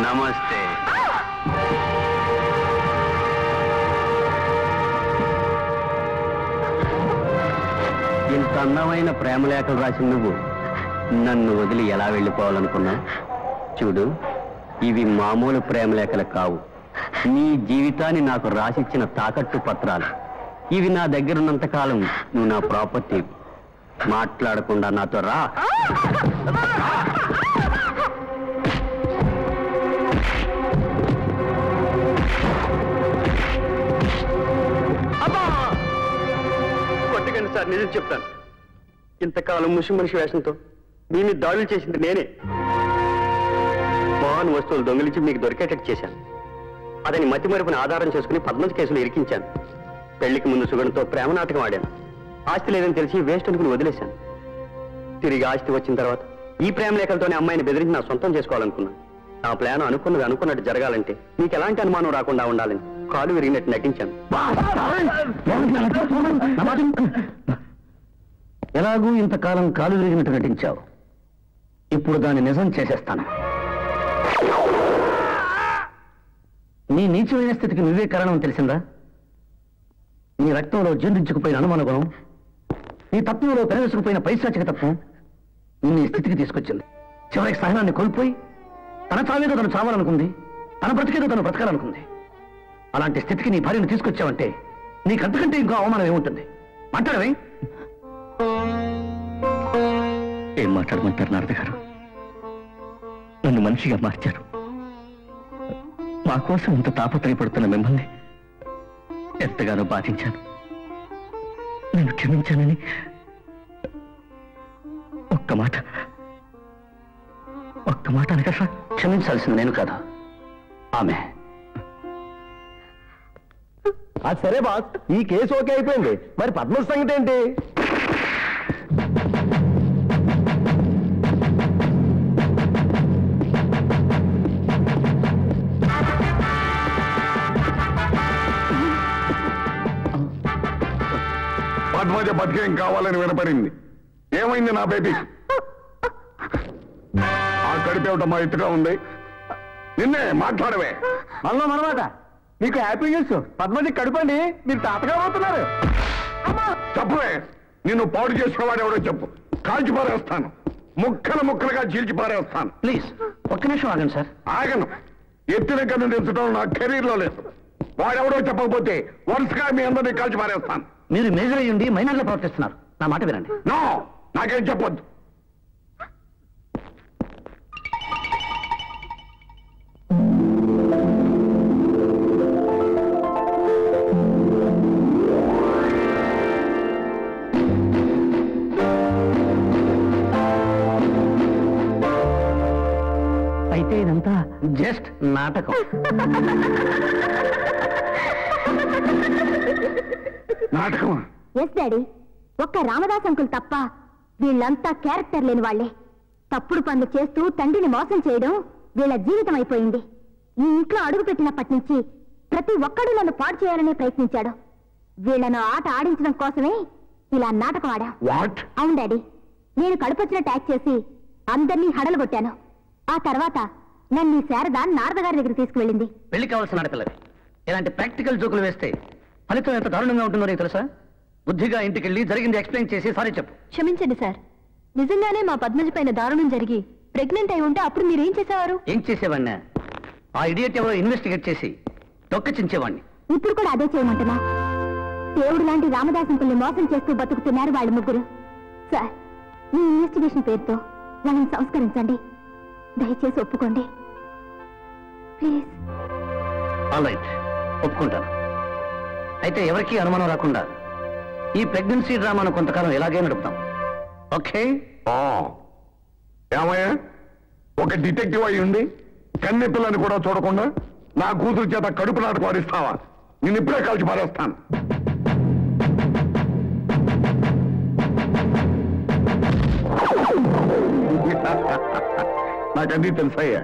నమస్తే. ఇంత అందమైన ప్రేమలేఖలు రాసి నువ్వు నన్ను వదిలి ఎలా వెళ్ళిపోవాలనుకున్నావు? చూడు, ఇవి మామూలు ప్రేమలేఖలు కావు. నీ జీవితాన్ని నాకు రాసిచ్చిన తాకట్టు పత్రాలు. ఇవి నా దగ్గర ఉన్నంత కాలం నువ్వు నా ప్రాపర్టీ. మాట్లాడకుండా నాతో రా. కొట్టకండి సార్, నిజం చెప్తాను. ఇంతకాలం ముషి మనిషి వేషంతో దీన్ని దాడులు చేసింది నేనే. మహాన్ వస్తువులు దొంగిలించి మీకు దొరికేటట్టు చేశాను. అదని మతి మరుపుని ఆధారం చేసుకుని పద్మజ కేసులు ఇరికించాను. పెళ్లికి ముందు సుగణతో ప్రేమ నాటకం ఆడాను. ఆస్తి లేదని తెలిసి వేస్ట్ అనుకుని వదిలేశాను. తిరిగి ఆస్తి వచ్చిన తర్వాత ఈ ప్రేమ లేఖలతోనే అమ్మాయిని బెదిరించి నా సొంతం చేసుకోవాలనుకున్నాను. నా ప్లాన్ అనుకున్నది అనుకున్నట్టు జరగాలంటే మీకు ఎలాంటి అనుమానం రాకుండా ఉండాలని కాలు విరిగినట్టు నటించాను. ఎలాగూ ఇంతకాలం కాలు విరిగినట్టు నటించావు. ఇప్పుడు దాన్ని నిజం చేసేస్తాను. నీ నీచమైన స్థితికి నువ్వే కారణం తెలిసిందా? నీ రక్తంలో జీర్ణించుకుపోయిన అనుమాన గుణం, నీ తత్వంలో పెనవేసుకుపోయిన పైశాచిక తత్వం నిన్ను ఈ స్థితికి తీసుకొచ్చింది. చివరికి సహనాన్ని కోల్పోయి తన చావేదో తను చావాలనుకుంది, తన బ్రతికేదో తను బ్రతకాలనుకుంది. అలాంటి స్థితికి నీ భార్యను తీసుకొచ్చావంటే నీకంతకంటే ఇంకో అవమానం ఏముంటుంది? మాట్లాడవే. ఏం మాట్లాడమంటారు నారద గారు? నన్ను మనిషిగా మార్చారు. మా కోసం ఇంత తాపత్రయపడుతున్న మిమ్మల్ని ఎంతగానో బాధించాను. నేను క్షమించానని ఒక్క మాట అనగా సార్. క్షమించాల్సింది నేను కాదు, ఆమె. అది సరే బాస్, ఈ కేసు ఓకే అయిపోయింది. మరి పద్మజ సంగతి ఏంటి? పద్మజ బతికేం కావాలని వినపడింది. ఏమైంది నా బేబీ? ఆ కడిపేవటం మా ఎత్తుగా ఉంది. నిన్నే మాట్లాడవే. మనలో మనమాట. మీకు హ్యాపీ న్యూస్, పద్మజ కడుపండి, మీరు తాతగా పోతున్నారు. చెప్పవే, నిన్ను పాడు చేసిన వాడు ఎవడో చెప్పు. కాల్చి పారేస్తాను, ముక్కలు ముక్కలుగా చీల్చి పారేస్తాను. ప్లీజ్ ఒక్క నిమిషం ఆగండి సార్. ఆగను. ఎత్తిన కన్ను తెచ్చడం నా కెరీర్ లో లేదు. వాడెవడో చెప్పకపోతే వరుసగా మీ అందరినీ కాల్చి పారేస్తాను. మీరు మేజర్ అయ్యుండి మైనర్లో ప్రవర్తిస్తున్నారు. నా మాట వినండి. నో, నాకేం చెప్పొద్దు. అయితే ఇదంతా జస్ట్ నాటకం. నాటకమా? Yes daddy. ఒక్క రామదాస్ అంకుల్ తప్ప వీళ్ళంతా క్యారెక్టర్ లేని వాళ్లే. తప్పుడు పనులు చేస్తూ తండ్రిని మోసం చేయడం వీళ్ళ జీవితం అయిపోయింది. ఈ ఇంట్లో అడుగు పెట్టినప్పటి నుంచి ప్రతి ఒక్కడూ నన్ను పాడు చేయాలనే ప్రయత్నించాడు. వీళ్లను ఆట ఆడించడం కోసమే ఇలా నాటకం ఆడా. అవును డాడీ. నేను కడుపొచ్చిన ట్యాక్ చేసి అందరినీ హడలుగొట్టాను. ఆ తర్వాత నన్ను ఈ శారద నారద గారి దగ్గర తీసుకువెళ్ళింది. పెళ్లి కావాల్సిన ఆడపిల్లవి ఇలాంటి ప్రాక్టికల్ జోకులు వేస్తే ఫలితం ఎంత దారుణంగా ఉంటుందో నీకు తెలుసా? బుద్ధిగా ఇంటికెళ్ళి జరిగింది ఎక్స్ప్లెయిన్ చేసి సారీ చెప్పు. క్షమించండి సార్, నిజంగానే మా పద్మజ పైన దారుణం జరిగి ప్రెగ్నెంట్ అయి ఉంటే అప్పుడు మీరేం చేసేవారు? ఏం చేసేవాడినా? ఆ ఇడియట్ ఎవరో ఇన్వెస్టిగేట్ చేసి తొక్కచించేవాడిని. ఇప్పుడు కూడా అదే చేయమంటున్నా. దేవుడు లాంటి రామదాసంకుల్ని మోసం చేస్తూ బతుకుతున్నారు వాళ్ళు ముగ్గురు. సార్, మీ ఇన్వెస్టిగేషన్ పేరుతో వాళ్ళని సంస్కరించండి. దయచేసి ఒప్పుకోండి ప్లీజ్. ఆల్ రైట్, ఒప్పుకుంటాను. అయితే ఎవరికీ అనుమానం రాకుండా ఈ ప్రెగ్నెన్సీ డ్రామాను కొంతకాలం ఇలాగే నడుపుతాం. ఓకే? ఏమయ్యా, ఒక డిటెక్టివ్ అయి ఉండి కన్నె పిల్లని కూడా చూడకుండా నా కూతురు చేత కడుపు నాటకం ఆడిస్తావా? నేను ఇప్పుడే కాల్చి పారేస్తాను. నాకన్నీ తెలుసయ్యా.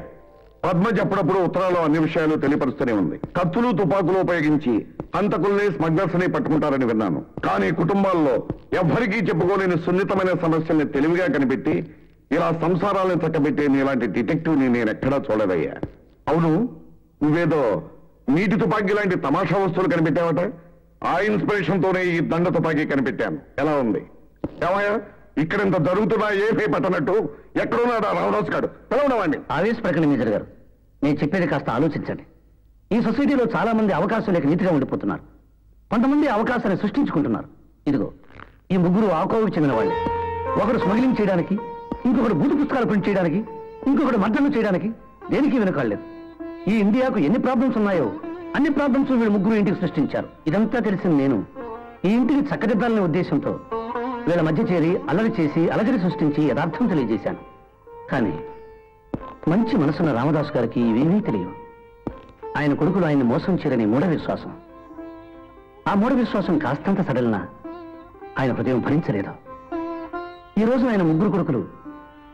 పద్మజ అప్పుడప్పుడు ఉత్తరాల్లో అన్ని విషయాలు తెలియపరుస్తూనే ఉంది. కత్తులు తుపాకులు ఉపయోగించి హంతకుల్ని స్మగ్లర్స్ ని పట్టుకుంటారని విన్నాను. కానీ కుటుంబాల్లో ఎవ్వరికీ చెప్పుకోలేని సున్నితమైన సమస్యల్ని తెలివిగా కనిపెట్టి ఇలా సంసారాలను చక్కబెట్టే నీలాంటి డిటెక్టివ్ ని నేను ఎక్కడా చూడదయ్యా. అవును, నువ్వేదో నీటి తుపాకీ లాంటి తమాషా వస్తువులు కనిపెట్టావట. ఆ ఇన్స్పిరేషన్ తోనే ఈ దండ తుపాకీ కనిపెట్టాను. ఎలా ఉంది? ఏమయ్యా, ఇక్కడ ఇంత జరుగుతున్నా ఏమీ పట్టనట్టు ఎక్కడున్నాడా రామదాస్ గారు? పిలవడమండి. ఆవేశపడకండి మేజర్ గారు, నేను చెప్పేది కాస్త ఆలోచించండి. ఈ సొసైటీలో చాలా మంది అవకాశం లేక నీతిగా ఉండిపోతున్నారు. కొంతమంది అవకాశాన్ని సృష్టించుకుంటున్నారు. ఇదిగో ఈ ముగ్గురు ఆకోవుకు చెందిన వాళ్ళే. ఒకడు స్మగ్లింగ్ చేయడానికి, ఇంకొకడు బూతు పుస్తకాలు ప్రింట్ చేయడానికి, ఇంకొకడు మర్డర్లు చేయడానికి దేనికి వెనుకాడలేదు. ఈ ఇండియాకు ఎన్ని ప్రాబ్లమ్స్ ఉన్నాయో అన్ని ప్రాబ్లమ్స్ వీళ్ళు ముగ్గురు ఇంటికి సృష్టించారు. ఇదంతా తెలిసిన నేను ఈ ఇంటిని చక్కదిద్దాలనే ఉద్దేశంతో వీళ్ళ మధ్య చేరి అల్లరి చేసి అలజడి సృష్టించి యథార్థం తెలియజేశాను. కానీ మంచి మనసున్న రామదాసు గారికి ఇవేమీ తెలియవు. ఆయన కొడుకులు ఆయన్ని మోసం చేయరని మూఢ విశ్వాసం. ఆ మూఢ విశ్వాసం కాస్తంత సడలినా ఆయన హృదయం భరించలేదు. ఈ రోజు ఆయన ముగ్గురు కొడుకులు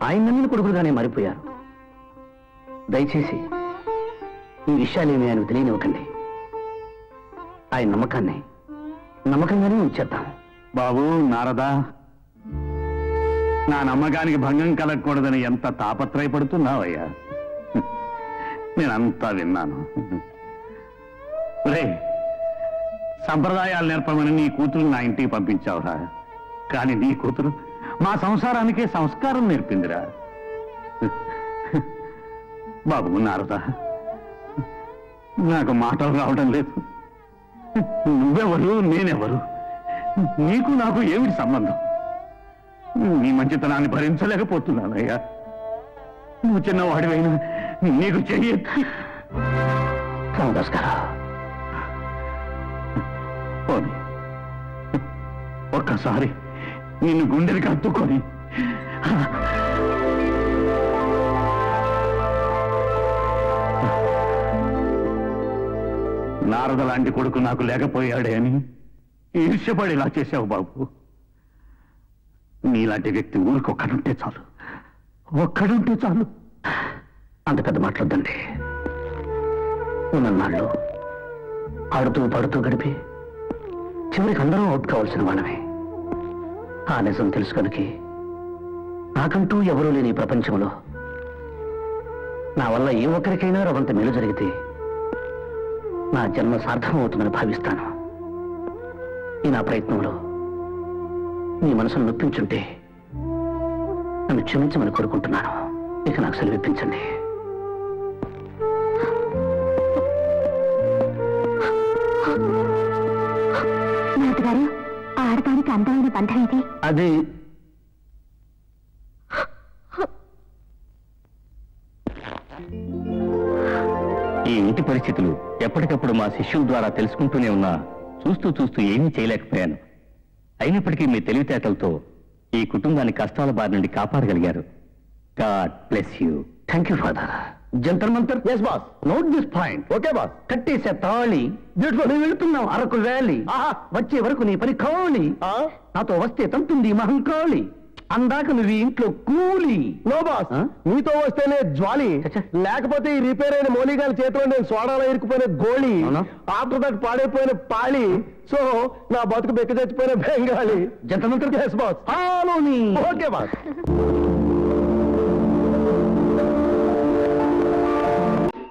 ఆయన నమ్మిన కొడుకులుగానే మారిపోయారు. దయచేసి ఈ విషయాలేమీ ఆయనకు తెలియనివ్వకండి. ఆయన నమ్మకాన్ని నమ్మకంగానే ఉంచేద్దాం. బాబు నారదా, నా నమ్మకానికి భంగం కలగకూడదని ఎంత తాపత్రయపడుతున్నావయ్యా. నేనంతా విన్నాను. సంప్రదాయాలు నేర్పమని నీ కూతురు నా ఇంటికి పంపించావురా. కానీ నీ కూతురు మా సంసారానికే సంస్కారం నేర్పిందిరా. బాబు నారదా, నాకు మాటలు రావడం లేదు. నువ్వెవరు, నేనెవరు? నీకు నాకు ఏమిటి సంబంధం? నీ మంచితనాన్ని భరించలేకపోతున్నానయ్యా. నువ్వు చిన్నవాడివైనా నీకు చెయ్యెత్తి రామదాస్ గారు, పోనీ ఒక్కసారి నిన్ను గుండెలకు హత్తుకొని నారద లాంటి కొడుకు నాకు లేకపోయాడే అని ఈర్ష్యపడి ఇలా చేశావు బాబు. నీలాంటి వ్యక్తి ఊరికి ఒక్కడుంటే చాలు, ఒక్కడుంటే చాలు. అంత పెద్ద మాట్లాడదండి. ఉన్నన్నాళ్ళు ఆడుతూ పాడుతూ గడిపి చివరికి అందరం అవుట్ కావాల్సిన వాళ్ళమే. ఆ నిజం తెలుసు కనుక నాకంటూ ఎవరూ లేని ఈ ప్రపంచంలో నా వల్ల ఏ ఒక్కరికైనా రవంత మేలు జరిగితే నా జన్మ సార్థం అవుతుందని భావిస్తాను. ఈ నా ప్రయత్నంలో నీ మనసును నొప్పించుంటే నన్ను క్షమించమని కోరుకుంటున్నాను. ఇక నాకు సెలవిప్పించండి. నాన్నగారు, ఆడటానికి అందమైన బంధం ఇది. అది ఈ ఇంటి పరిస్థితులు ఎప్పటికప్పుడు మా శిష్యుల ద్వారా తెలుసుకుంటూనే ఉన్నా చూస్తూ చూస్తూ ఏమీ చేయలేకపోయాను. అయినప్పటికీ మీ తెలివితేటలతో ఈ కుటుంబాన్ని కష్టాల బారి నుండి కాపాడగలిగారు. God bless you. Thank you father. జంతర్ మంతర్. Yes boss. Note this point. Okay boss. కట్టేసే తాళి. బ్యూటిఫుల్. నువ్వు వెళుతున్నావు అరకు వ్యాలీ. వచ్చే వరకు నీ పని ఖాళీ. నాతో వస్తే తంతుంది మహంకాళి. అందాక నువ్వు ఇంట్లో కూలి. నో బాస్, నీతో వస్తేనే జ్వాలి, లేకపోతే ఈ రిపేర్ అయిన మౌలిగాల చేతిలో నేను సోడాలో ఇరుక్కుపోయిన గోళీ, ఆఫ్టర్ దట్ పాడైపోయిన పాళి, సో నా బతుకు బెక్క చచ్చిపోయిన బెంగాళీ. జంతర్ మంతర్. Yes boss. Okay boss.